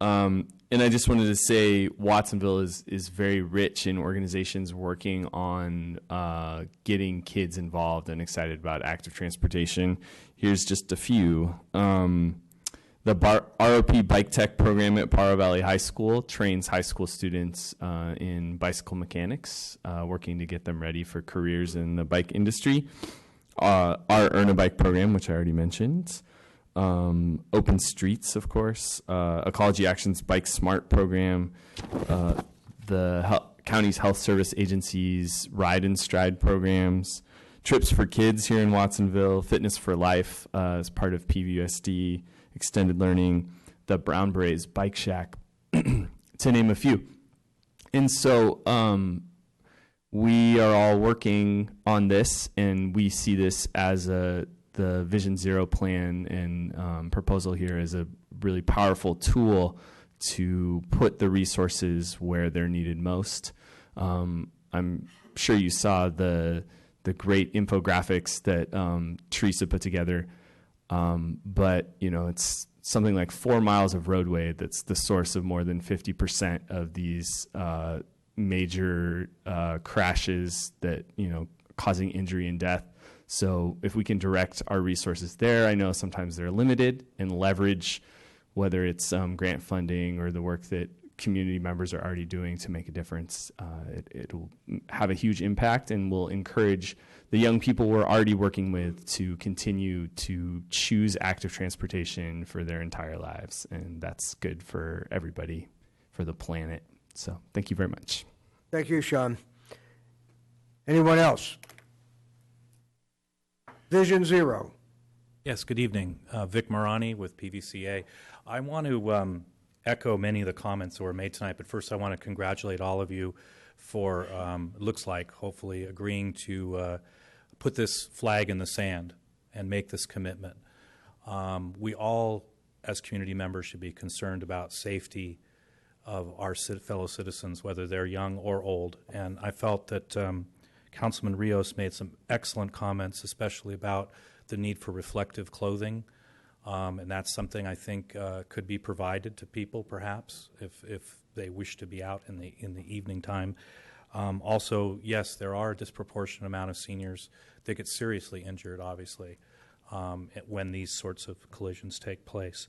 Speaker 19: And I just wanted to say Watsonville is very rich in organizations working on getting kids involved and excited about active transportation. Here's just a few. The ROP Bike Tech program at Paro Valley High School trains high school students in bicycle mechanics, working to get them ready for careers in the bike industry. Our Earn a Bike program, which I already mentioned. Open Streets, of course. Ecology Action's Bike Smart program. The county's health service agencies' Ride and Stride programs. Trips for Kids here in Watsonville, Fitness for Life as part of PVUSD, Extended Learning, the Brown Berets Bike Shack, to name a few. And so we are all working on this, and we see this as the Vision Zero plan and proposal here as a really powerful tool to put the resources where they're needed most. I'm sure you saw the great infographics that Teresa put together, but it's something like 4 miles of roadway that's the source of more than 50% of these major crashes that causing injury and death. So if we can direct our resources there, I know sometimes they're limited, and leverage whether it's grant funding or the work that community members are already doing to make a difference, it will have a huge impact and will encourage the young people we're already working with to continue to choose active transportation for their entire lives. And that's good for everybody, for the planet. So thank you very much.
Speaker 1: Thank you, Sean. Anyone else? Vision Zero.
Speaker 14: Yes, good evening. Vic Marani with PVCA. I want to echo many of the comments that were made tonight, but first I want to congratulate all of you for, it looks like, hopefully agreeing to put this flag in the sand and make this commitment. We all, as community members, should be concerned about safety of our fellow citizens, whether they're young or old. And I felt that Councilman Rios made some excellent comments, especially about the need for reflective clothing. And that's something I think could be provided to people, perhaps, if they wish to be out in the evening time. Also, yes, there are a disproportionate amount of seniors that get seriously injured, obviously, when these sorts of collisions take place.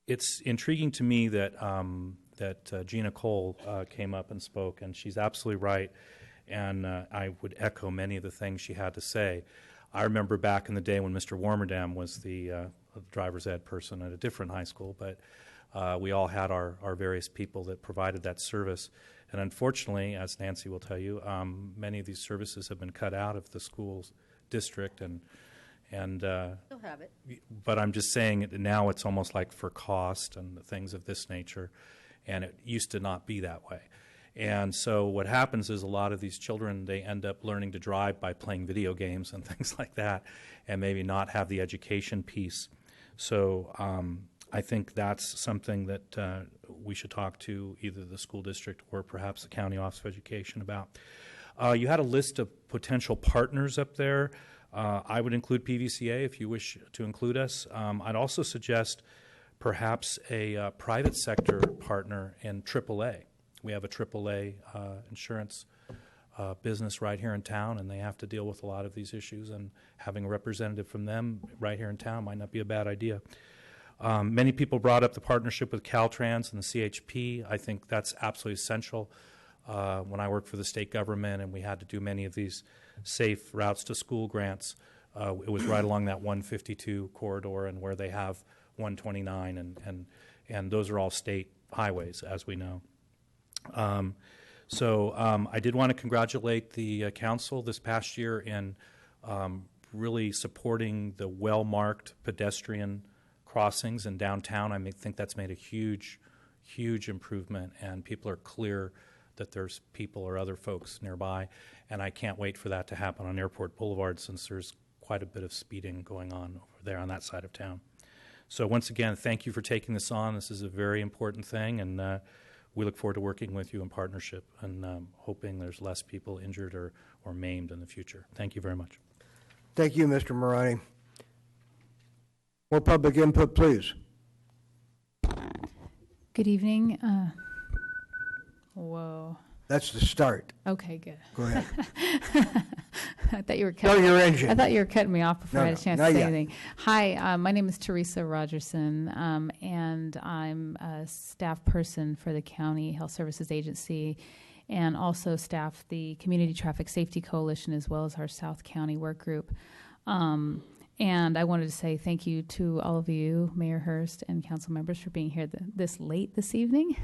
Speaker 14: It's intriguing to me that Gina Cole came up and spoke, and she's absolutely right. And I would echo many of the things she had to say. I remember back in the day when Mr. Warmerdam was the driver's ed person at a different high school, but we all had our various people that provided that service. And unfortunately, as Nancy will tell you, many of these services have been cut out of the school's district, and
Speaker 15: Still have it.
Speaker 14: But I'm just saying that now it's almost like for cost and things of this nature, and it used to not be that way. And so what happens is a lot of these children, they end up learning to drive by playing video games and things like that, and maybe not have the education piece. So I think that's something that we should talk to either the school district or perhaps the County Office of Education about. You had a list of potential partners up there. I would include PVCA if you wish to include us. I'd also suggest perhaps a private sector partner in AAA. We have a AAA insurance business right here in town, and they have to deal with a lot of these issues, and having a representative from them right here in town might not be a bad idea. Many people brought up the partnership with Caltrans and the CHP. I think that's absolutely essential. When I worked for the state government and we had to do many of these safe routes to school grants, it was right along that 152 corridor and where they have 129, and those are all state highways, as we know. So I did want to congratulate the council this past year in really supporting the well-marked pedestrian crossings in downtown. I think that's made a huge, huge improvement, and people are clear that there's people or other folks nearby. And I can't wait for that to happen on Airport Boulevard, since there's quite a bit of speeding going on over there on that side of town. So once again, thank you for taking this on. This is a very important thing, and we look forward to working with you in partnership and hoping there's less people injured or maimed in the future. Thank you very much.
Speaker 1: Thank you, Mr. Marani. More public input, please.
Speaker 21: Good evening. Whoa.
Speaker 1: That's the start.
Speaker 21: Okay, good.
Speaker 1: Go ahead.
Speaker 21: I thought you were
Speaker 1: Start your engine.
Speaker 21: I thought you were cutting me off before
Speaker 1: No,
Speaker 21: I had a
Speaker 1: no,
Speaker 21: chance
Speaker 1: not
Speaker 21: to say
Speaker 1: yet.
Speaker 21: anything. Hi, my name is Teresa Rogerson, and I'm a staff person for the County Health Services Agency, and also staff the Community Traffic Safety Coalition, as well as our South County work group. And I wanted to say thank you to all of you, Mayor Hurst and council members, for being here this late this evening.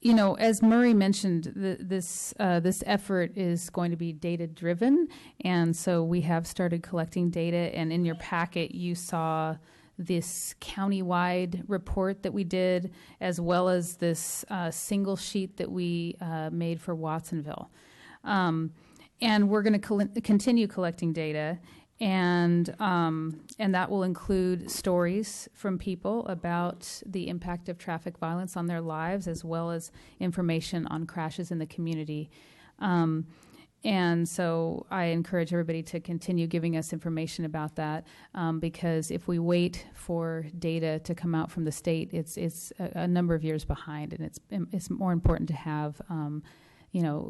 Speaker 21: you know, as Murray mentioned, this effort is going to be data driven, and so we have started collecting data. And in your packet, you saw this countywide report that we did, as well as this single sheet that we made for Watsonville. And we're going to continue collecting data. And that will include stories from people about the impact of traffic violence on their lives, as well as information on crashes in the community. And so I encourage everybody to continue giving us information about that, because if we wait for data to come out from the state, it's a number of years behind, and it's more important to have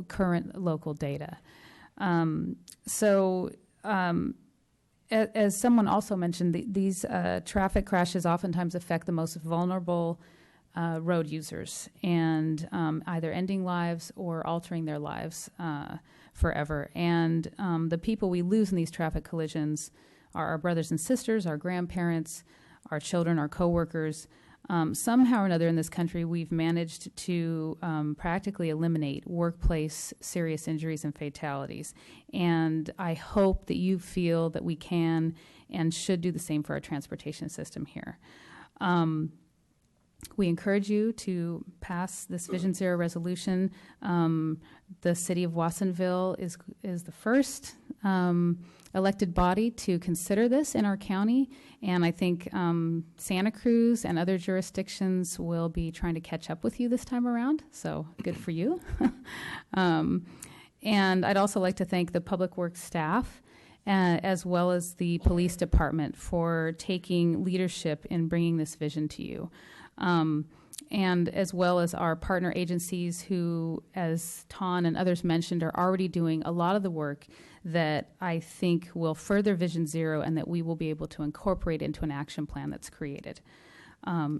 Speaker 21: current local data. As someone also mentioned, these traffic crashes oftentimes affect the most vulnerable road users, and either ending lives or altering their lives forever. And the people we lose in these traffic collisions are our brothers and sisters, our grandparents, our children, our coworkers. Somehow or another in this country, we've managed to practically eliminate workplace serious injuries and fatalities. And I hope that you feel that we can and should do the same for our transportation system here. We encourage you to pass this Vision Zero resolution. The city of Watsonville is the first elected body to consider this in our county, and I think Santa Cruz and other jurisdictions will be trying to catch up with you this time around, so good for you. And I'd also like to thank the Public Works staff as well as the police department for taking leadership in bringing this vision to you. And as well as our partner agencies who, as Ton and others mentioned, are already doing a lot of the work that I think will further Vision Zero and that we will be able to incorporate into an action plan that's created.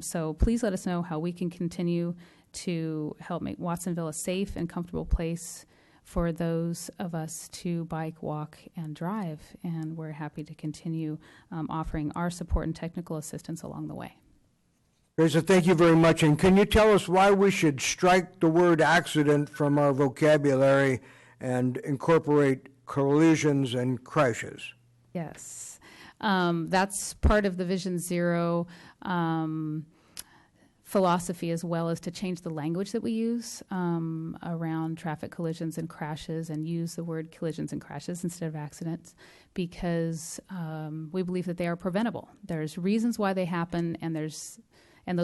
Speaker 21: So please let us know how we can continue to help make Watsonville a safe and comfortable place for those of us to bike, walk, and drive. And we're happy to continue offering our support and technical assistance along the way.
Speaker 1: Teresa, thank you very much. And can you tell us why we should strike the word accident from our vocabulary and incorporate collisions and crashes?
Speaker 21: Yes. That's part of the Vision Zero philosophy, as well as to change the language that we use around traffic collisions and crashes, and use the word collisions and crashes instead of accidents, because we believe that they are preventable. There's reasons why they happen, and those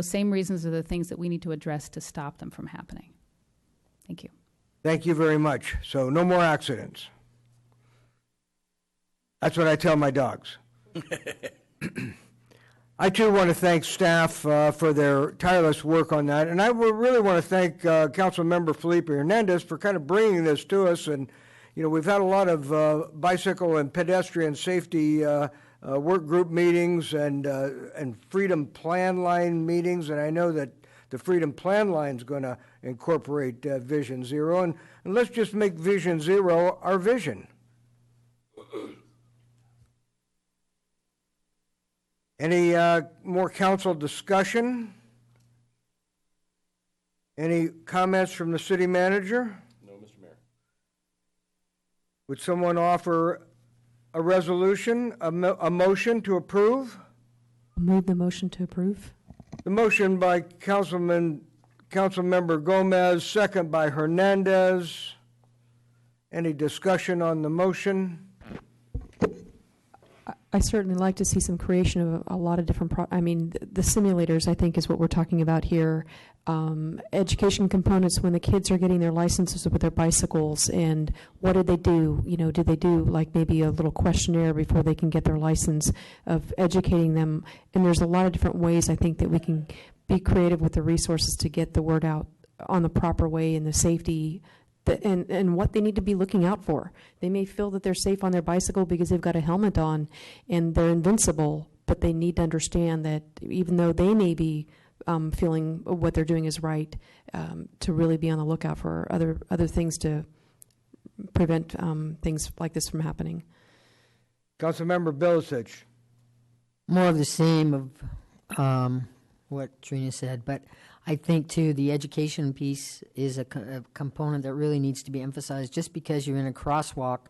Speaker 21: same reasons are the things that we need to address to stop them from happening. Thank you.
Speaker 1: Thank you very much. So no more accidents. That's what I tell my dogs. I too want to thank staff for their tireless work on that, and I really want to thank Councilmember Felipe Hernandez for kind of bringing this to us. And we've had a lot of bicycle and pedestrian safety work group meetings and Freedom Plan Line meetings, and I know that the Freedom Plan Line is going to incorporate Vision Zero, and let's just make Vision Zero our vision. Any more council discussion? Any comments from the city manager?
Speaker 5: No, Mr. Mayor.
Speaker 1: Would someone offer a resolution, a motion to approve?
Speaker 16: Move the motion to approve.
Speaker 1: The motion by Councilmember Gomez, second by Hernandez. Any discussion on the motion?
Speaker 16: I certainly like to see some creation of a lot of different the simulators, I think, is what we're talking about here. Education components when the kids are getting their licenses with their bicycles, and what do they do? Do they do like maybe a little questionnaire before they can get their license, of educating them? And there's a lot of different ways I think that we can be creative with the resources to get the word out on the proper way and the safety and what they need to be looking out for. They may feel that they're safe on their bicycle because they've got a helmet on and they're invincible, but they need to understand that even though they may be feeling what they're doing is right, to really be on the lookout for other things to prevent things like this from happening.
Speaker 1: Councilmember Bilicich.
Speaker 15: More of the same of what Trina said, but I think, too, the education piece is a component that really needs to be emphasized. Just because you're in a crosswalk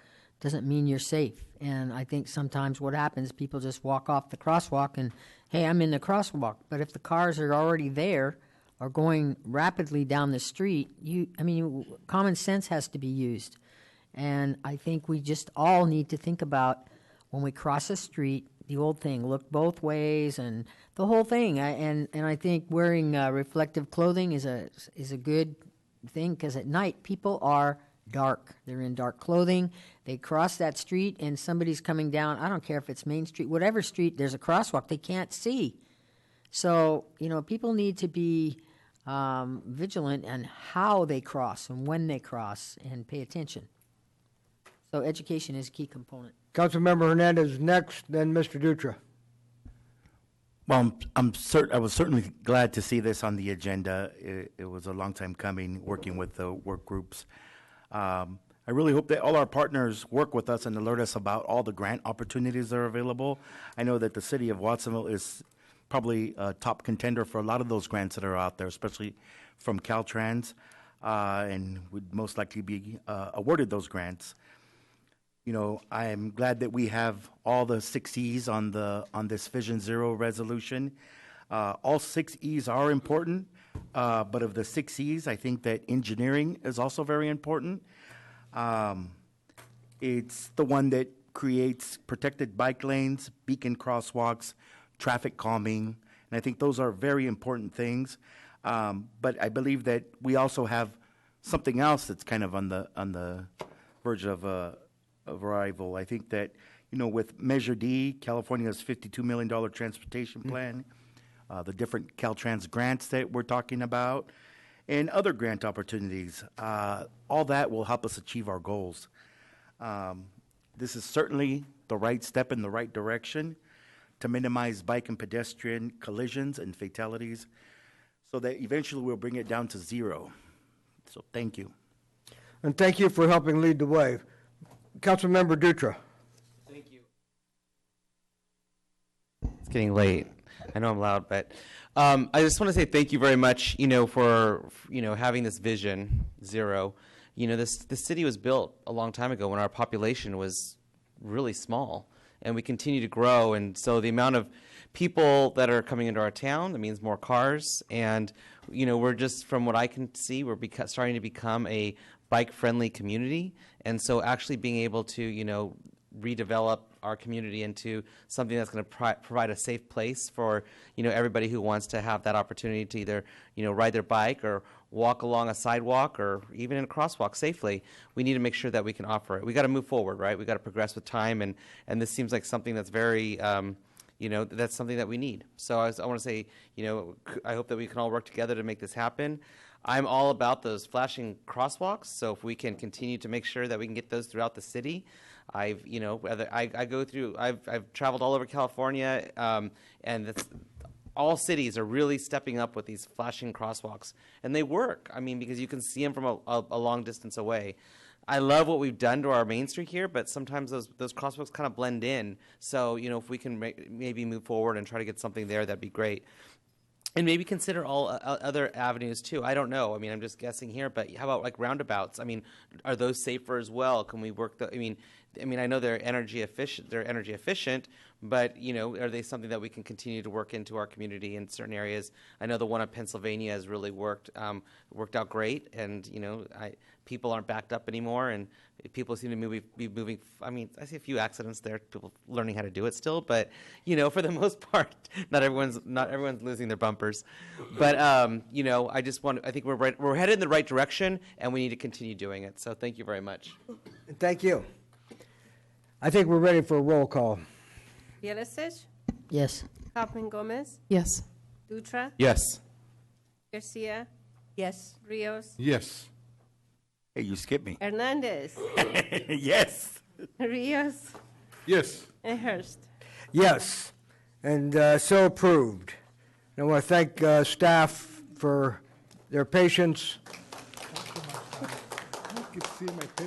Speaker 15: doesn't mean you're safe. And I think sometimes what happens, people just walk off the crosswalk and, hey, I'm in the crosswalk. But if the cars are already there or going rapidly down the street, common sense has to be used. And I think we just all need to think about when we cross a street, the old thing, look both ways and the whole thing. And I think wearing reflective clothing is a good thing, because at night people are dark. They're in dark clothing. They cross that street and somebody's coming down. I don't care if it's Main Street, whatever street, there's a crosswalk. They can't see. So, people need to be vigilant on how they cross and when they cross and pay attention. So education is a key component.
Speaker 1: Councilmember Hernandez next, then Mr. Dutra.
Speaker 18: Well, I was certainly glad to see this on the agenda. It was a long time coming, working with the work groups. I really hope that all our partners work with us and alert us about all the grant opportunities that are available. I know that the city of Watsonville is probably a top contender for a lot of those grants that are out there, especially from Caltrans, and would most likely be awarded those grants. I am glad that we have all the 6 E's on this Vision Zero resolution. All 6 E's are important, but of the 6 E's, I think that engineering is also very important. It's the one that creates protected bike lanes, beacon crosswalks, traffic calming, and I think those are very important things. But I believe that we also have something else that's kind of on the verge of arrival. I think that, with Measure D, California's $52 million transportation plan, the different Caltrans grants that we're talking about, and other grant opportunities, all that will help us achieve our goals. This is certainly the right step in the right direction to minimize bike and pedestrian collisions and fatalities, so that eventually we'll bring it down to zero. So thank you.
Speaker 1: And thank you for helping lead the way. Councilmember Dutra.
Speaker 20: Thank you. It's getting late. I know I'm loud, but I just want to say thank you very much, for having this Vision Zero. This city was built a long time ago when our population was really small, and we continue to grow. And so the amount of people that are coming into our town, that means more cars. And, we're just, from what I can see, we're starting to become a bike-friendly community. And so actually being able to, redevelop our community into something that's going to provide a safe place for, everybody who wants to have that opportunity to either, ride their bike or walk along a sidewalk or even in a crosswalk safely. We need to make sure that we can offer it. We got to move forward, right? We got to progress with time, and this seems like something that's very, that's something that we need. So I want to say, I hope that we can all work together to make this happen. I'm all about those flashing crosswalks, so if we can continue to make sure that we can get those throughout the city. I've traveled all over California, and all cities are really stepping up with these flashing crosswalks, and they work. Because you can see them from a long distance away. I love what we've done to our Main Street here, but sometimes those crosswalks kind of blend in. So, if we can maybe move forward and try to get something there, that'd be great. And maybe consider all other avenues too. I don't know. I'm just guessing here, but how about like roundabouts? Are those safer as well? Can we work I know they're energy efficient, but are they something that we can continue to work into our community in certain areas? I know the one in Pennsylvania has really worked out great, and people aren't backed up anymore, and people seem to be moving. I see a few accidents there, people learning how to do it still, but for the most part, not everyone's losing their bumpers. But I think we're headed in the right direction, and we need to continue doing it. So thank you very much.
Speaker 1: Thank you. I think we're ready for a roll call.
Speaker 2: Yelisic?
Speaker 15: Yes.
Speaker 2: Hoffman Gomez?
Speaker 16: Yes.
Speaker 2: Dutra?
Speaker 5: Yes.
Speaker 2: Garcia?
Speaker 15: Yes.
Speaker 2: Rios?
Speaker 4: Yes.
Speaker 18: Hey, you skipped me.
Speaker 2: Hernandez?
Speaker 18: Yes.
Speaker 2: Rios?
Speaker 4: Yes.
Speaker 2: And Hurst?
Speaker 1: Yes, and so approved. And I want to thank staff for their patience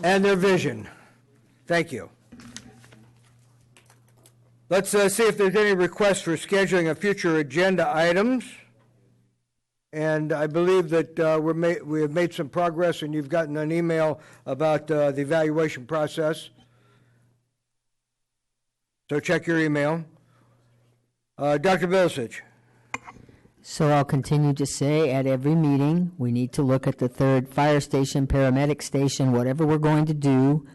Speaker 1: and their vision. Thank you. Let's see if there's any requests for scheduling of future agenda items. And I believe that we have made some progress, and you've gotten an email about the evaluation process. So check your email. Dr. Bilicich.
Speaker 15: So I'll continue to say at every meeting, we need to look at the third fire station, paramedic station, whatever we're going to do.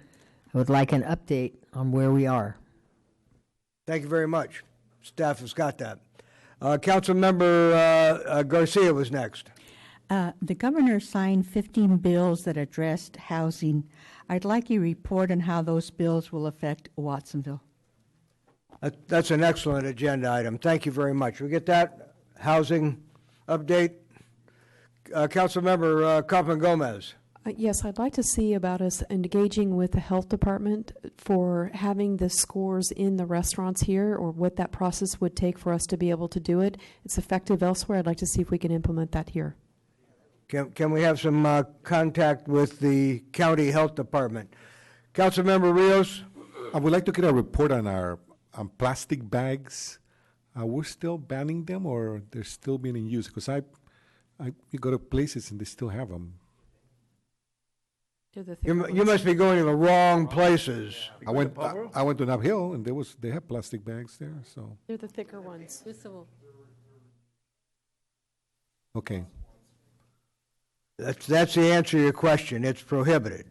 Speaker 15: I would like an update on where we are.
Speaker 1: Thank you very much. Staff has got that. Councilmember Garcia was next.
Speaker 17: The governor signed 15 bills that addressed housing. I'd like you to report on how those bills will affect Watsonville.
Speaker 1: That's an excellent agenda item. Thank you very much. We get that housing update. Councilmember Kaufman Gomez.
Speaker 16: Yes, I'd like to see about us engaging with the health department for having the scores in the restaurants here, or what that process would take for us to be able to do it. It's effective elsewhere. I'd like to see if we can implement that here.
Speaker 1: Can we have some contact with the county health department? Councilmember Rios.
Speaker 4: I would like to get a report on our plastic bags. We're still banning them, or they're still being in use? Because you go to places and they still have them.
Speaker 1: You must be going to the wrong places.
Speaker 4: I went to Nob Hill, and they have plastic bags there. So
Speaker 16: They're the thicker ones.
Speaker 4: okay,
Speaker 1: That's the answer to your question. It's prohibited.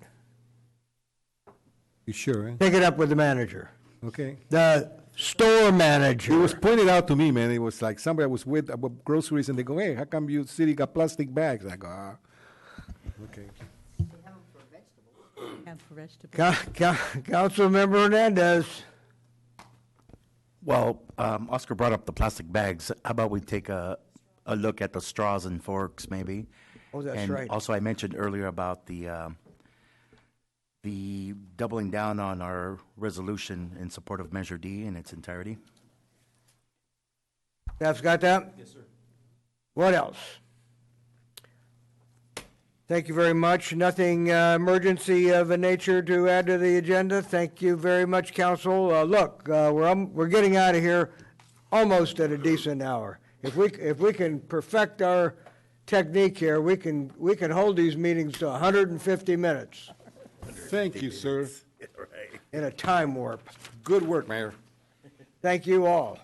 Speaker 4: you sure? Eh?
Speaker 1: Take it up with the manager.
Speaker 4: Okay.
Speaker 1: The store manager.
Speaker 4: It was pointed out to me, man. It was like somebody was with groceries, and they go, "Hey, how come your city got plastic bags?" I go, okay.
Speaker 1: Councilmember Hernandez.
Speaker 18: Well, Oscar brought up the plastic bags. How about we take a look at the straws and forks, maybe?
Speaker 1: Oh, that's
Speaker 18: and
Speaker 1: right.
Speaker 18: Also, I mentioned earlier about the doubling down on our resolution in support of Measure D in its entirety.
Speaker 1: Staff's got that?
Speaker 18: Yes, sir.
Speaker 1: What else? Thank you very much. Nothing emergency of a nature to add to the agenda. Thank you very much, Council. Look, we're getting out of here almost at a decent hour. If we can perfect our technique here, we can hold these meetings to 150 minutes.
Speaker 4: Thank you, sir.
Speaker 1: In a time warp.
Speaker 4: Good work, Mayor.
Speaker 1: Thank you all.